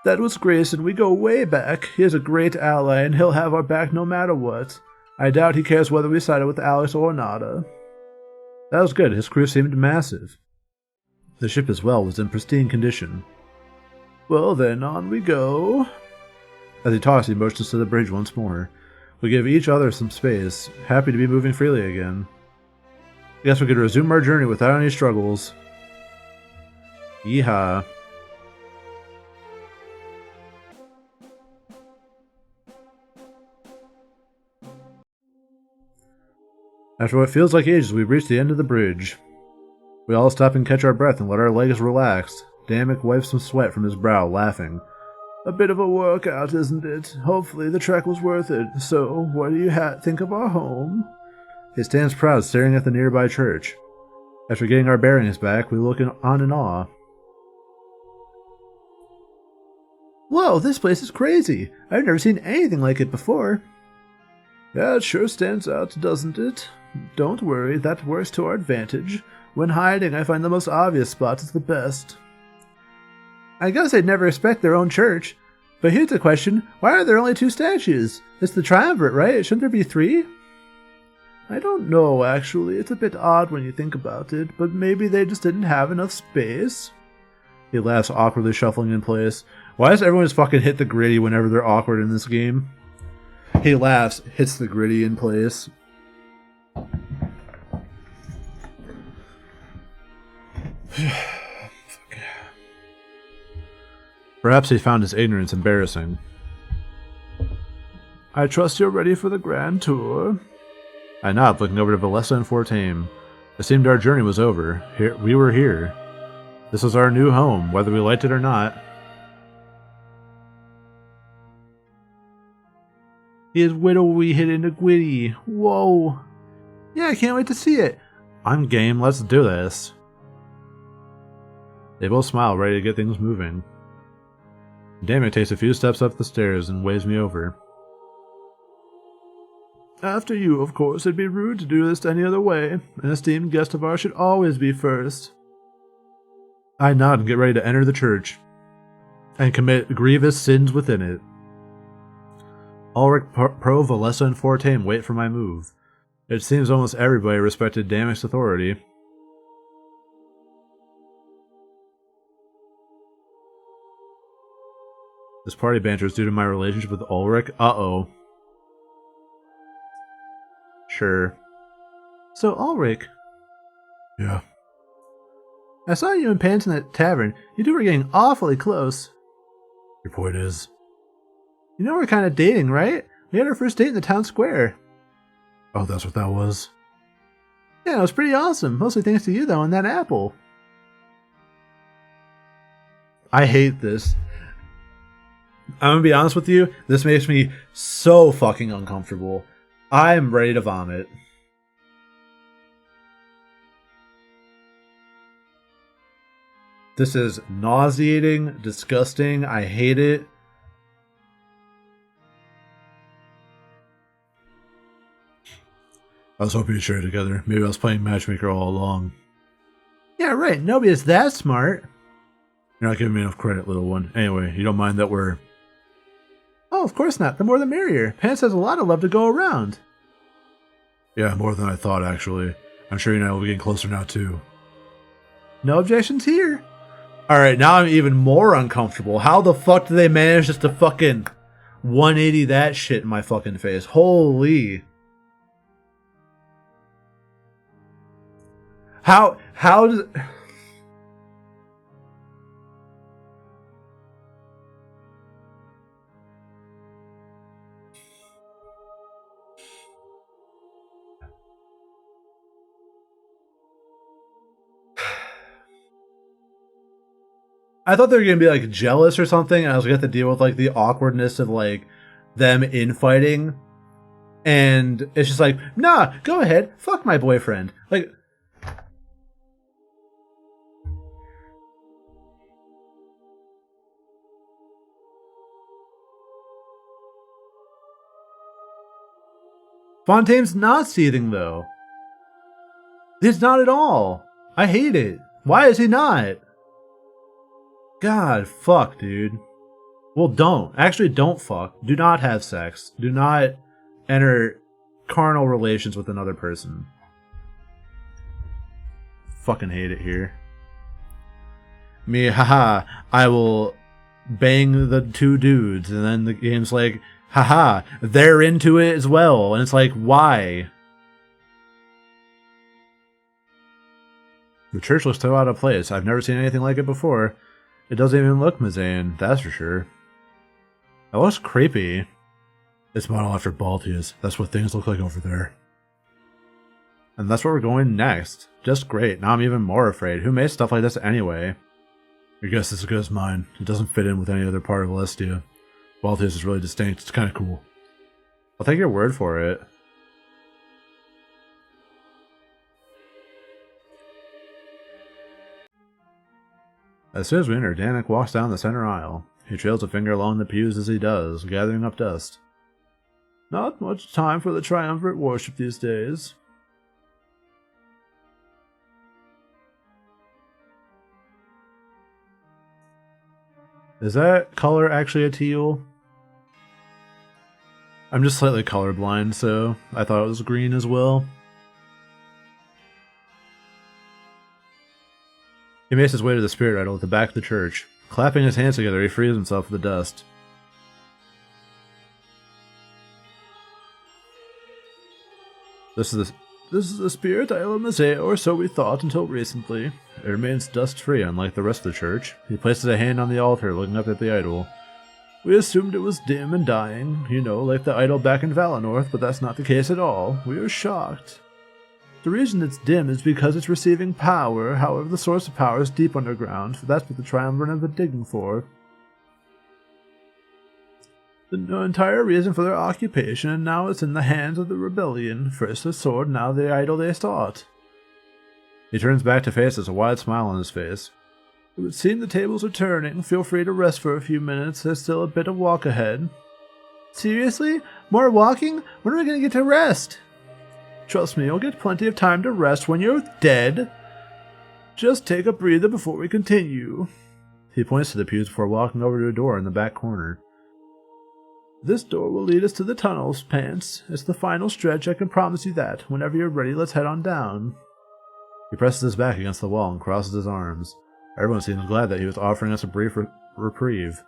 That was Grayson. We go way back. He is a great ally, and he'll have our back no matter what. I doubt he cares whether we sided with Alex or Nada. That was good. His crew seemed massive. The ship as well was in pristine condition. Well then, on we go. As he talks, he motions to the bridge once more. We give each other some space, happy to be moving freely again. Guess we could resume our journey without any struggles. Yeehaw. After what feels like ages, we've reached the end of the bridge. We all stop and catch our breath and let our legs relax. Damek wipes some sweat from his brow, laughing. A bit of a workout, isn't it? Hopefully the trek was worth it. So, what do you think of our home? He stands proud, staring at the nearby church. After getting our bearings back, we look on in awe. Whoa, this place is crazy! I've never seen anything like it before. Yeah, it sure stands out, doesn't it? Don't worry, that works to our advantage. When hiding, I find the most obvious spots is the best. I guess I'd never expect their own church. But here's the question, why are there only 2 statues? It's the triumvirate, right? Shouldn't there be 3? I don't know, actually. It's a bit odd when you think about it, but maybe they just didn't have enough space. He laughs, awkwardly shuffling in place. Why does everyone just fucking hit the gritty whenever they're awkward in this game? He laughs, hits the gritty in place. Perhaps he found his ignorance embarrassing. I trust you're ready for the grand tour. I nod, looking over to Valessa and Fortame. It seemed our journey was over. We were here. This was our new home, whether we liked it or not. His widow we hid in a gwitty. Whoa. Yeah, I can't wait to see it. I'm game, let's do this. They both smile, ready to get things moving. Damek takes a few steps up the stairs and waves me over. After you, of course. It'd be rude to do this any other way. An esteemed guest of ours should always be first. I nod and get ready to enter the church and commit grievous sins within it. Ulrich, Pro, Valessa, and Fortame wait for my move. It seems almost everybody respected Damek's authority. This party banter is due to my relationship with Ulrich? Uh-oh. Sure. So, Ulrich. Yeah. I saw you and Pants in that tavern. You two were getting awfully close. Your point is? You know we're kind of dating, right? We had our first date in the town square. Oh, that's what that was? Yeah, it was pretty awesome. Mostly thanks to you, though, and that apple. I hate this. I'm gonna be honest with you, this makes me so fucking uncomfortable. I'm ready to vomit. This is nauseating, disgusting, I hate it. I was hoping to share it together. Maybe I was playing matchmaker all along. Yeah, right, nobody is that smart. You're not giving me enough credit, little one. Anyway, you don't mind that we're... Oh, of course not. The more the merrier. Pants has a lot of love to go around. Yeah, more than I thought, actually. I'm sure you and I will be getting closer now, too. No objections here. Alright, now I'm even more uncomfortable. How the fuck do they manage just to fucking 180 that shit in my fucking face? Holy. How does... I thought they were gonna be like jealous or something, and I was gonna have to deal with like the awkwardness of like them infighting, and it's just like, nah, go ahead, fuck my boyfriend. Like, Fontaine's not seething though. He's not at all. I hate it. Why is he not? God, fuck, dude. Well, don't. Actually, don't fuck. Do not have sex. Do not enter carnal relations with another person. Fucking hate it here. Me, haha, I will bang the 2 dudes, and then the game's like, Haha, they're into it as well. And it's like, why? The church looks so out of place. I've never seen anything like it before. It doesn't even look Mazaean, that's for sure. It looks creepy. It's modeled after Baltius. That's what things look like over there. And that's where we're going next. Just great. Now I'm even more afraid. Who made stuff like this anyway? Your guess is as good as mine. It doesn't fit in with any other part of Alestia. Baltius is really distinct. It's kind of cool. I'll take your word for it. As soon as we enter, Danik walks down the center aisle. He trails a finger along the pews as he does, gathering up dust. Not much time for the triumvirate worship these days. Is that color actually a teal? I'm just slightly colorblind, so I thought it was green as well. He makes his way to the spirit idol at the back of the church. Clapping his hands together, he frees himself of the dust. This is the spirit idol of Mazaea, or so we thought until recently. It remains dust-free, unlike the rest of the church. He places a hand on the altar, looking up at the idol. We assumed it was dim and dying, you know, like the idol back in Valinor, but that's not the case at all. We are shocked. The reason it's dim is because it's receiving power, however the source of power is deep underground, for that's what the Triumvirate have been digging for. The entire reason for their occupation, and now it's in the hands of the rebellion. First the sword, now the idol they sought. He turns back to face us, a wide smile on his face. It would seem the tables are turning. Feel free to rest for a few minutes. There's still a bit of walk ahead. Seriously? More walking? When are we going to get to rest? Trust me, you'll get plenty of time to rest when you're dead. Just take a breather before we continue. He points to the pews before walking over to a door in the back corner. This door will lead us to the tunnels, Pants. It's the final stretch, I can promise you that. Whenever you're ready, let's head on down. He presses his back against the wall and crosses his arms. Everyone seems glad that he was offering us a brief reprieve.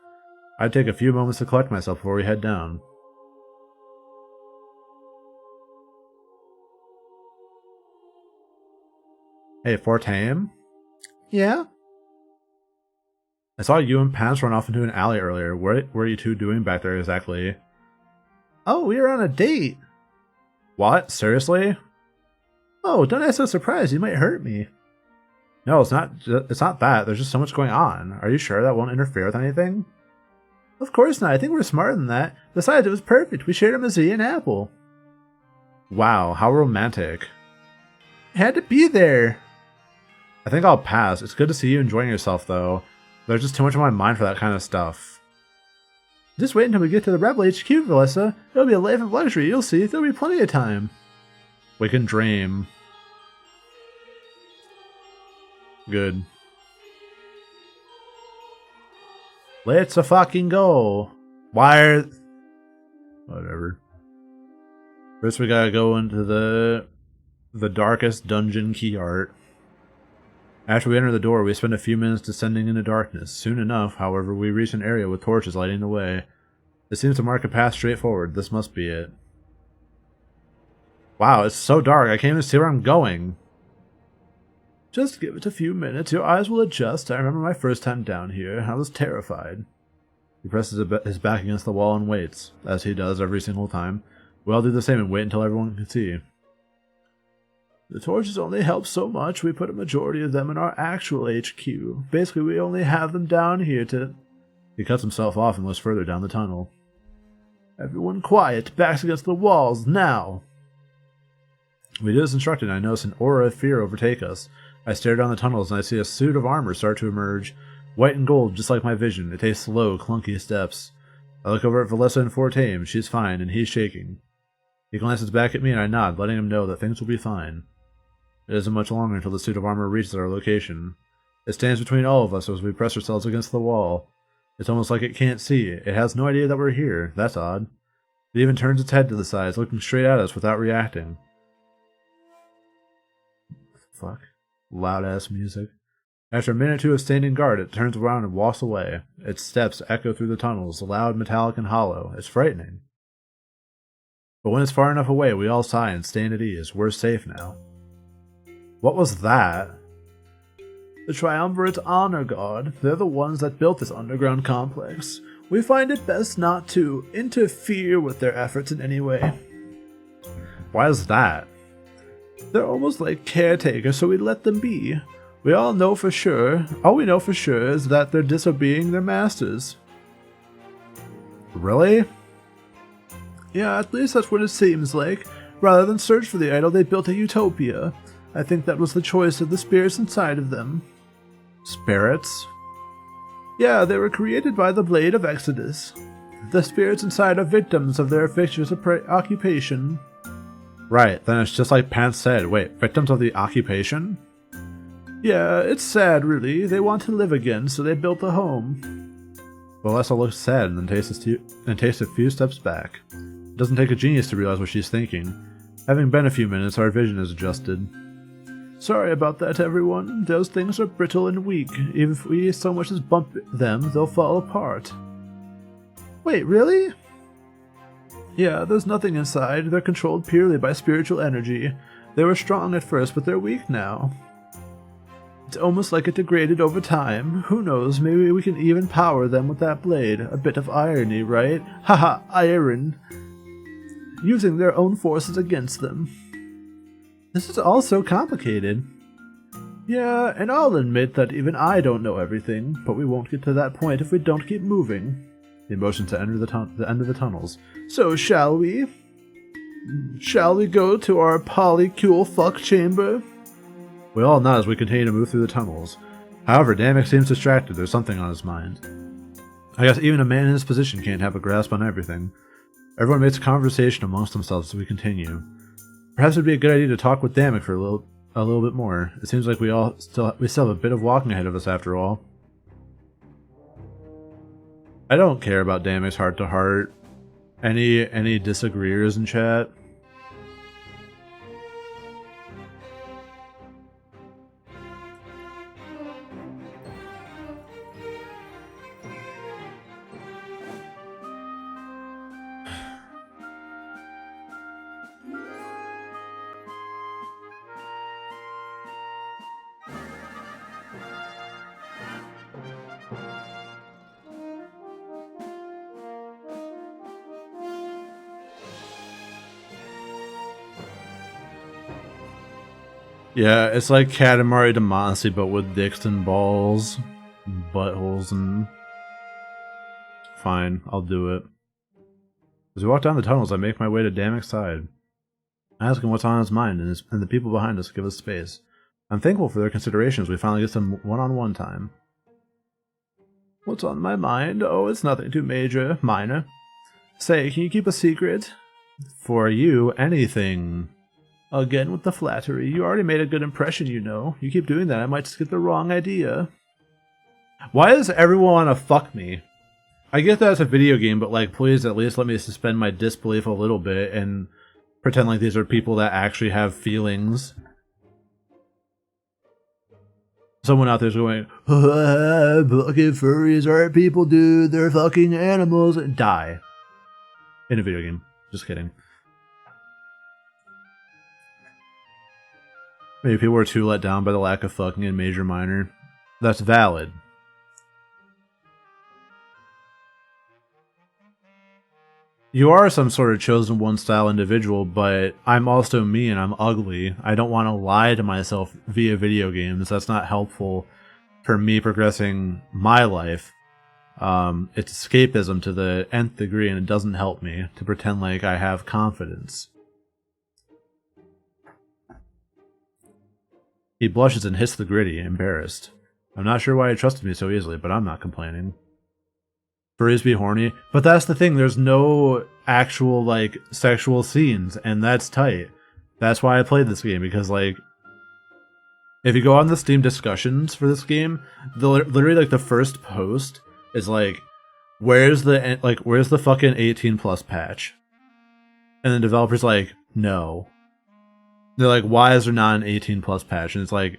I'd take a few moments to collect myself before we head down. Hey, Fortame? Yeah? I saw you and Pants run off into an alley earlier. What were you two doing back there exactly? Oh, we were on a date. What? Seriously? Oh, don't act so surprised. You might hurt me. No, it's not that. There's just so much going on. Are you sure that won't interfere with anything? Of course not. I think we're smarter than that. Besides, it was perfect. We shared a Mazaea and apple. Wow, how romantic. I had to be there. I think I'll pass. It's good to see you enjoying yourself, though. There's just too much on my mind for that kind of stuff. Just wait until we get to the Rebel HQ, Velissa. It'll be a life of luxury, you'll see. There'll be plenty of time. We can dream. Good. Let's a fucking go. Why? Whatever. First we gotta go into the darkest dungeon key art. After we enter the door, we spend a few minutes descending into darkness. Soon enough, however, we reach an area with torches lighting the way. It seems to mark a path straight forward. This must be it. Wow, it's so dark. I can't even see where I'm going. Just give it a few minutes. Your eyes will adjust. I remember my first time down here. I was terrified. He presses his back against the wall and waits, as he does every single time. We all do the same and wait until everyone can see. The torches only help so much. We put a majority of them in our actual HQ. Basically, we only have them down here to... He cuts himself off and looks further down the tunnel. Everyone quiet. Backs against the walls, now! We did as instructed, and I notice an aura of fear overtake us. I stare down the tunnels, and I see a suit of armor start to emerge. White and gold, just like my vision. It takes slow, clunky steps. I look over at Velissa and Fortame. She's fine, and he's shaking. He glances back at me, and I nod, letting him know that things will be fine. It isn't much longer until the suit of armor reaches our location. It stands between all of us as we press ourselves against the wall. It's almost like it can't see. It has no idea that we're here. That's odd. It even turns its head to the sides, looking straight at us without reacting. Fuck. Loud-ass music. After a minute or two of standing guard, it turns around and walks away. Its steps echo through the tunnels, loud, metallic, and hollow. It's frightening. But when it's far enough away, we all sigh and stand at ease. We're safe now. What was that? The Triumvirate Honor Guard. They're the ones that built this underground complex. We find it best not to interfere with their efforts in any way. Why is that? They're almost like caretakers, so we let them be. We all know for sure. All we know for sure is that they're disobeying their masters. Really? Yeah, at least that's what it seems like. Rather than search for the idol, they built a utopia. I think that was the choice of the spirits inside of them. Spirits? Yeah, they were created by the Blade of Exodus. The spirits inside are victims of their fictitious occupation. Right, then it's just like Pants said. Wait, victims of the occupation? Yeah, it's sad, really. They want to live again, so they built a home. Well, Essa looks sad and then takes a few steps back. It doesn't take a genius to realize what she's thinking. Having been a few minutes, our vision is adjusted. Sorry about that, everyone. Those things are brittle and weak. Even if we so much as bump them, they'll fall apart. Wait, really? Yeah, there's nothing inside. They're controlled purely by spiritual energy. They were strong at first, but they're weak now. It's almost like it degraded over time. Who knows, maybe we can even power them with that blade. A bit of irony, right? Haha, iron. Using their own forces against them. This is all so complicated. Yeah, and I'll admit that even I don't know everything, but we won't get to that point if we don't keep moving. The motion to enter the end of the tunnels. So shall we? Shall we go to our polycule fuck chamber? We all nod as we continue to move through the tunnels. However, Damek seems distracted. There's something on his mind. I guess even a man in his position can't have a grasp on everything. Everyone makes a conversation amongst themselves as we continue. Perhaps it'd be a good idea to talk with Damek for a little bit more. It seems like we still have a bit of walking ahead of us after all. I don't care about Damek's heart to heart. Any disagreeers in chat? Yeah, it's like Katamari Damacy, but with dicks and balls, buttholes, and... Fine, I'll do it. As we walk down the tunnels, I make my way to Damek's side. I ask him what's on his mind, and the people behind us give us space. I'm thankful for their consideration as we finally get some one-on-one time. What's on my mind? Oh, it's nothing too minor. Say, can you keep a secret? For you, anything. Again with the flattery. You already made a good impression, you know. You keep doing that, I might just get the wrong idea. Why does everyone want to fuck me? I get that it's a video game, but like, please at least let me suspend my disbelief a little bit and pretend like these are people that actually have feelings. Someone out there's going, fucking furries aren't people, dude. They're fucking animals. Die. In a video game. Just kidding. Maybe people were too let down by the lack of fucking in Major Minor. That's valid. You are some sort of chosen one style individual, but I'm also me and I'm ugly. I don't want to lie to myself via video games. That's not helpful for me progressing my life. It's escapism to the nth degree, and it doesn't help me to pretend like I have confidence. He blushes and hits the gritty, embarrassed. I'm not sure why he trusted me so easily, but I'm not complaining. Furries be horny, but that's the thing, there's no actual, like, sexual scenes, and that's tight. That's why I played this game, because, like, if you go on the Steam discussions for this game, literally, like, the first post is, like, where's the fucking 18 plus patch? And the developer's like, no. They're like, why is there not an 18 plus patch? And it's like,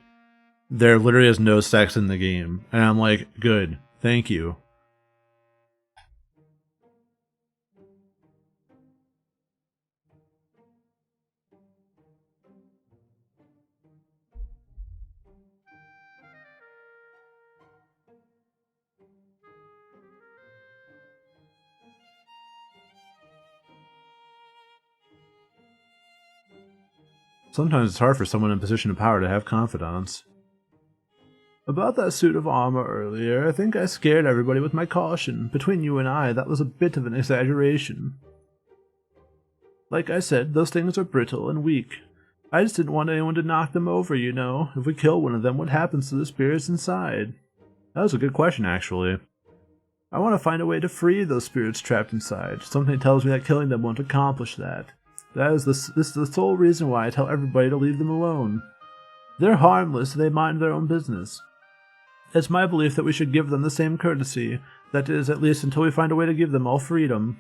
there literally is no sex in the game. And I'm like, good, thank you. Sometimes it's hard for someone in a position of power to have confidants. About that suit of armor earlier, I think I scared everybody with my caution. Between you and I, that was a bit of an exaggeration. Like I said, those things are brittle and weak. I just didn't want anyone to knock them over, you know. If we kill one of them, what happens to the spirits inside? That was a good question, actually. I want to find a way to free those spirits trapped inside. Something tells me that killing them won't accomplish that. This is the sole reason why I tell everybody to leave them alone. They're harmless, they mind their own business. It's my belief that we should give them the same courtesy, that is, at least until we find a way to give them all freedom.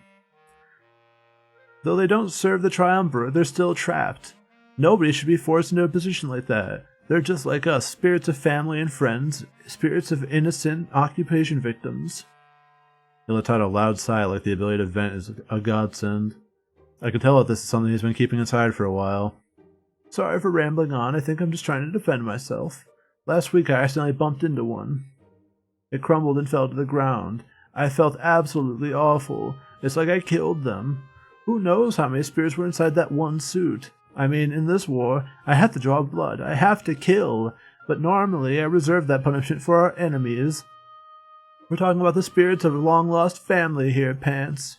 Though they don't serve the Triumvirate, they're still trapped. Nobody should be forced into a position like that. They're just like us, spirits of family and friends, spirits of innocent occupation victims. He let out a loud sigh like the ability to vent is a godsend. I could tell that this is something he's been keeping inside for a while. Sorry for rambling on, I think I'm just trying to defend myself. Last week I accidentally bumped into one. It crumbled and fell to the ground. I felt absolutely awful. It's like I killed them. Who knows how many spirits were inside that one suit? I mean, in this war, I have to draw blood. I have to kill. But normally I reserve that punishment for our enemies. We're talking about the spirits of a long-lost family here, Pants.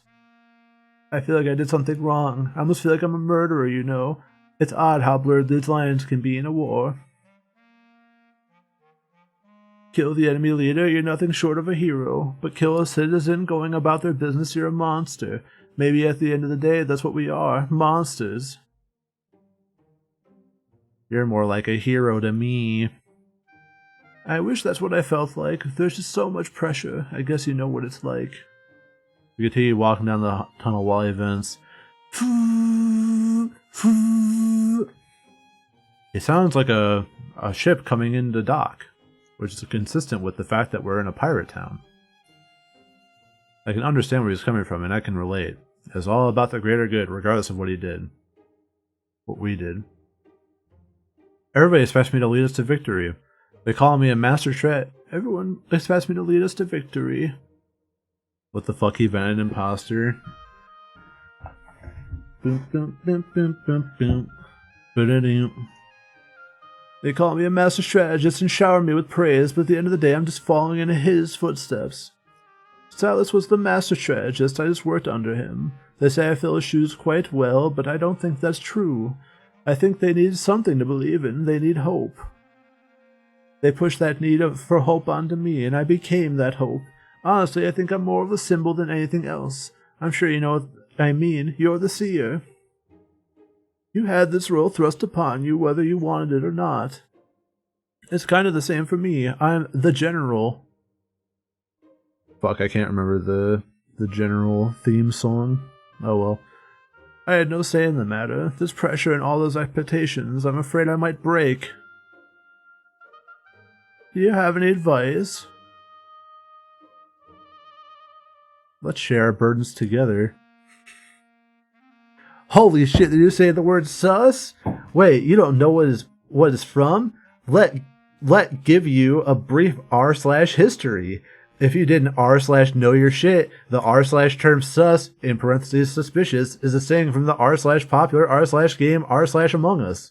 I feel like I did something wrong. I almost feel like I'm a murderer, you know. It's odd how blurred these lines can be in a war. Kill the enemy leader, you're nothing short of a hero. But kill a citizen going about their business, you're a monster. Maybe at the end of the day, that's what we are, monsters. You're more like a hero to me. I wish that's what I felt like. There's just so much pressure. I guess you know what it's like. We continue walking down the tunnel while he vents. It sounds like a ship coming into dock, which is consistent with the fact that we're in a pirate town. I can understand where he's coming from, and I can relate. It's all about the greater good, regardless of what he did. What we did. Everybody expects me to lead us to victory. They call me a master Everyone expects me to lead us to victory. What the fuck, he vented imposter? Boom, boom, boom, boom, boom, boom. Ba-da-doom. They call me a master strategist and shower me with praise, but at the end of the day I'm just following in his footsteps. Silas was the master strategist, I just worked under him. They say I fill his shoes quite well, but I don't think that's true. I think they need something to believe in, they need hope. They pushed that need for hope onto me, and I became that hope. Honestly, I think I'm more of a symbol than anything else. I'm sure you know what I mean, you're the seer. You had this role thrust upon you whether you wanted it or not. It's kind of the same for me, I'm the general. Fuck, I can't remember the general theme song. Oh well. I had no say in the matter. This pressure and all those expectations, I'm afraid I might break. Do you have any advice? Let's share our burdens together. Holy shit, did you say the word sus? Wait, you don't know what it's from? Let give you a brief r/history. If you didn't r/know your shit, the r/term sus, in parentheses suspicious, is a saying from the r/popular r/game r/Among Us.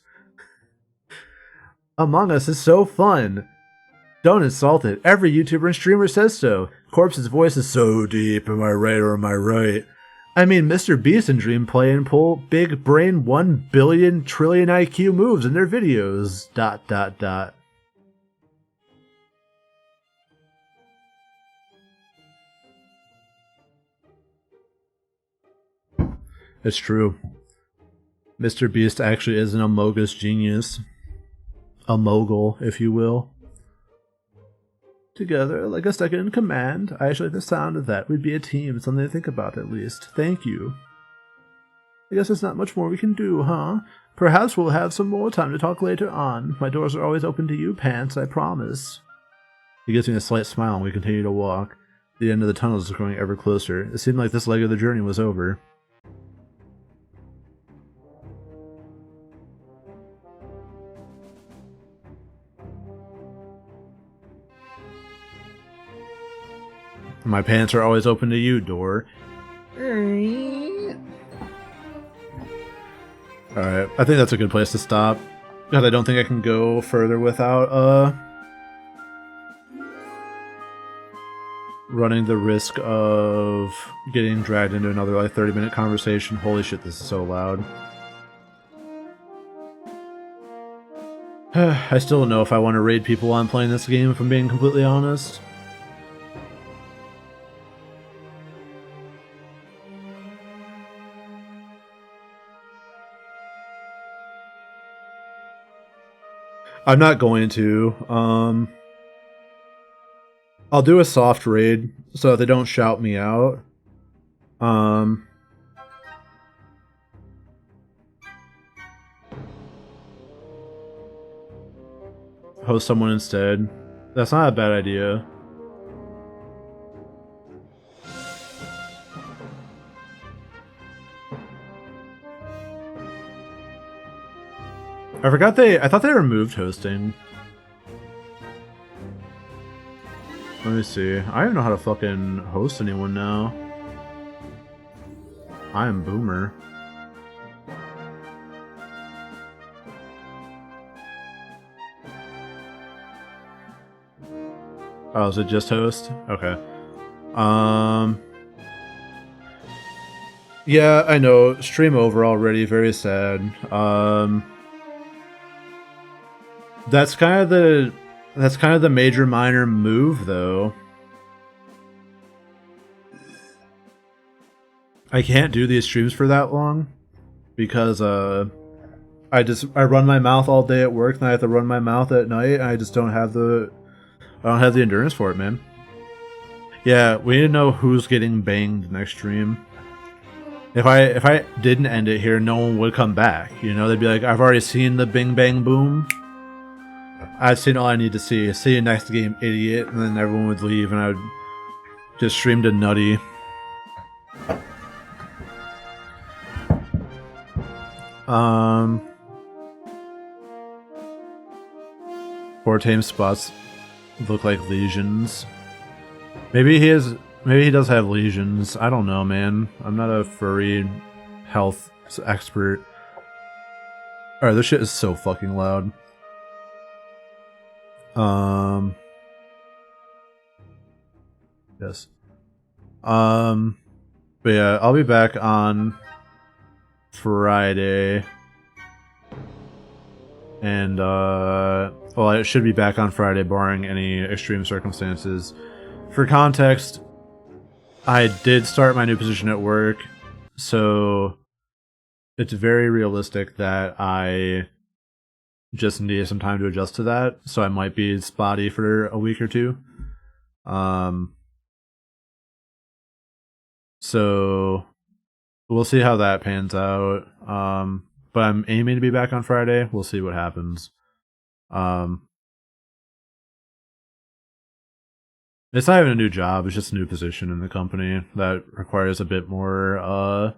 Among Us is so fun. Don't insult it. Every YouTuber and streamer says so. Corpse's voice is so deep, am I right or am I right? I mean, Mr. Beast and Dream play and pull big brain 1 billion trillion IQ moves in their videos. ... It's true. Mr. Beast actually is an Amogus genius. A mogul, if you will. Together, like a second in command. I actually like the sound of that. We'd be a team, something to think about at least. Thank you. I guess there's not much more we can do, huh? Perhaps we'll have some more time to talk later on. My doors are always open to you, Pants, I promise. He gives me a slight smile and we continue to walk. The end of the tunnel is growing ever closer. It seemed like this leg of the journey was over. My pants are always open to you, door. Alright, I think that's a good place to stop. God, I don't think I can go further without running the risk of getting dragged into another like 30-minute conversation. Holy shit, this is so loud. I still don't know if I want to raid people while I'm playing this game, if I'm being completely honest. I'm not going to. I'll do a soft raid so that they don't shout me out. Host someone instead. That's not a bad idea. I thought they removed hosting. Let me see. I don't even know how to fucking host anyone now. I am boomer. Oh, is it just host? Okay. Yeah, I know. Stream over already. Very sad. That's kind of the major minor move, though. I can't do these streams for that long because I run my mouth all day at work, and I have to run my mouth at night. And I just don't have the endurance for it, man. Yeah, we need to know who's getting banged next stream. If I didn't end it here, no one would come back. You know, they'd be like, I've already seen the bing bang boom. I've seen all I need to see. See you next game, idiot. And then everyone would leave, and I would just stream to Nutty. Four tame spots look like lesions. Maybe he does have lesions. I don't know, man. I'm not a furry health expert. Alright, this shit is so fucking loud. Yes. But yeah, I'll be back on Friday. And, well, I should be back on Friday, barring any extreme circumstances. For context, I did start my new position at work, so it's very realistic that I just need some time to adjust to that, so I might be spotty for a week or two. So we'll see how that pans out. But I'm aiming to be back on Friday. We'll see what happens. It's not even a new job, it's just a new position in the company that requires a bit more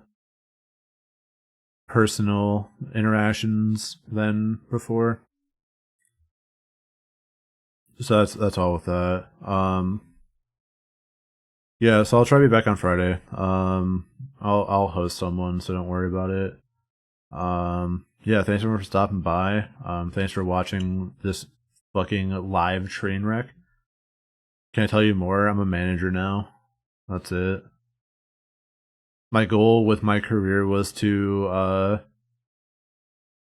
personal interactions than before. So that's all with that. Yeah, so I'll try to be back on Friday. I'll host someone, so don't worry about it. Yeah, thanks everyone for stopping by. Thanks for watching this fucking live train wreck. Can I tell you more? I'm a manager now. That's it. My goal with my career was to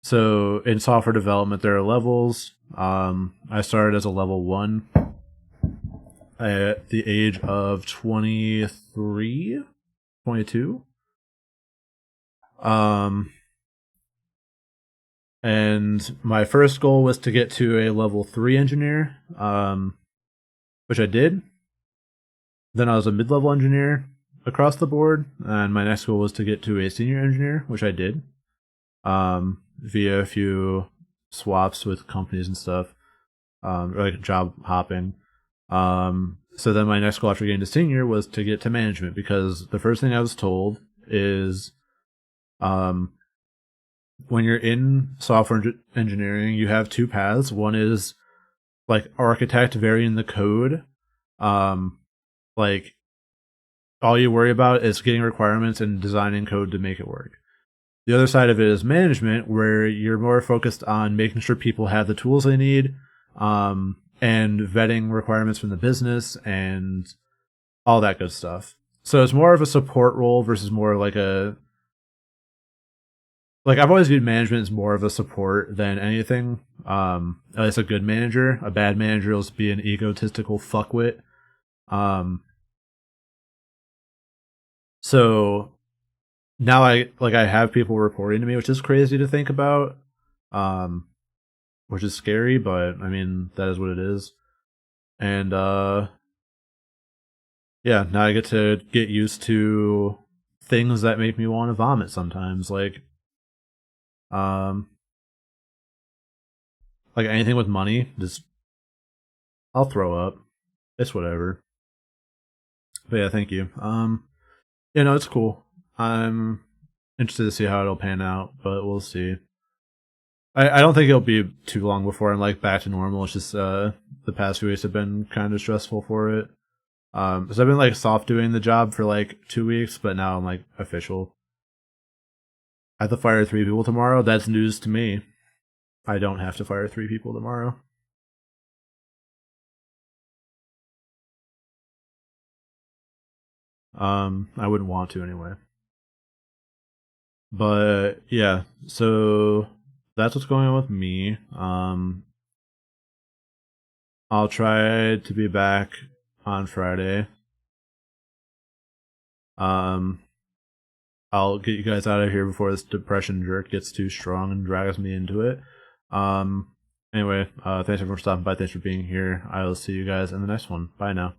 so in software development there are levels. I started as a level 1 at the age of 23, 22. And my first goal was to get to a level 3 engineer, which I did. Then I was a mid-level engineer across the board, and my next goal was to get to a senior engineer, which I did, via a few swaps with companies and stuff, like job hopping. So then my next goal after getting to senior was to get to management, because the first thing I was told is, when you're in software engineering, you have two paths. One is like architect, varying the code. Like all you worry about is getting requirements and designing code to make it work. The other side of it is management, where you're more focused on making sure people have the tools they need, and vetting requirements from the business and all that good stuff. So it's more of a support role versus more like a I've always viewed management as more of a support than anything. At least a good manager. A bad manager will just be an egotistical fuckwit. So now I have people reporting to me, which is crazy to think about. Which is scary, but I mean that is what it is. And yeah, now I get to get used to things that make me want to vomit sometimes, like anything with money, just I'll throw up. It's whatever. But yeah, thank you. Yeah, no, it's cool. I'm interested to see how it'll pan out, but we'll see. I don't think it'll be too long before I'm like back to normal. It's just the past few weeks have been kind of stressful for it. So I've been like soft doing the job for like 2 weeks, but now I'm like official. I have to fire 3 people tomorrow. That's news to me. I don't have to fire 3 people tomorrow. I wouldn't want to anyway. But yeah, so that's what's going on with me. I'll try to be back on Friday. I'll get you guys out of here before this depression jerk gets too strong and drags me into it. Anyway, thanks everyone for stopping by. Thanks for being here. I will see you guys in the next one. Bye now.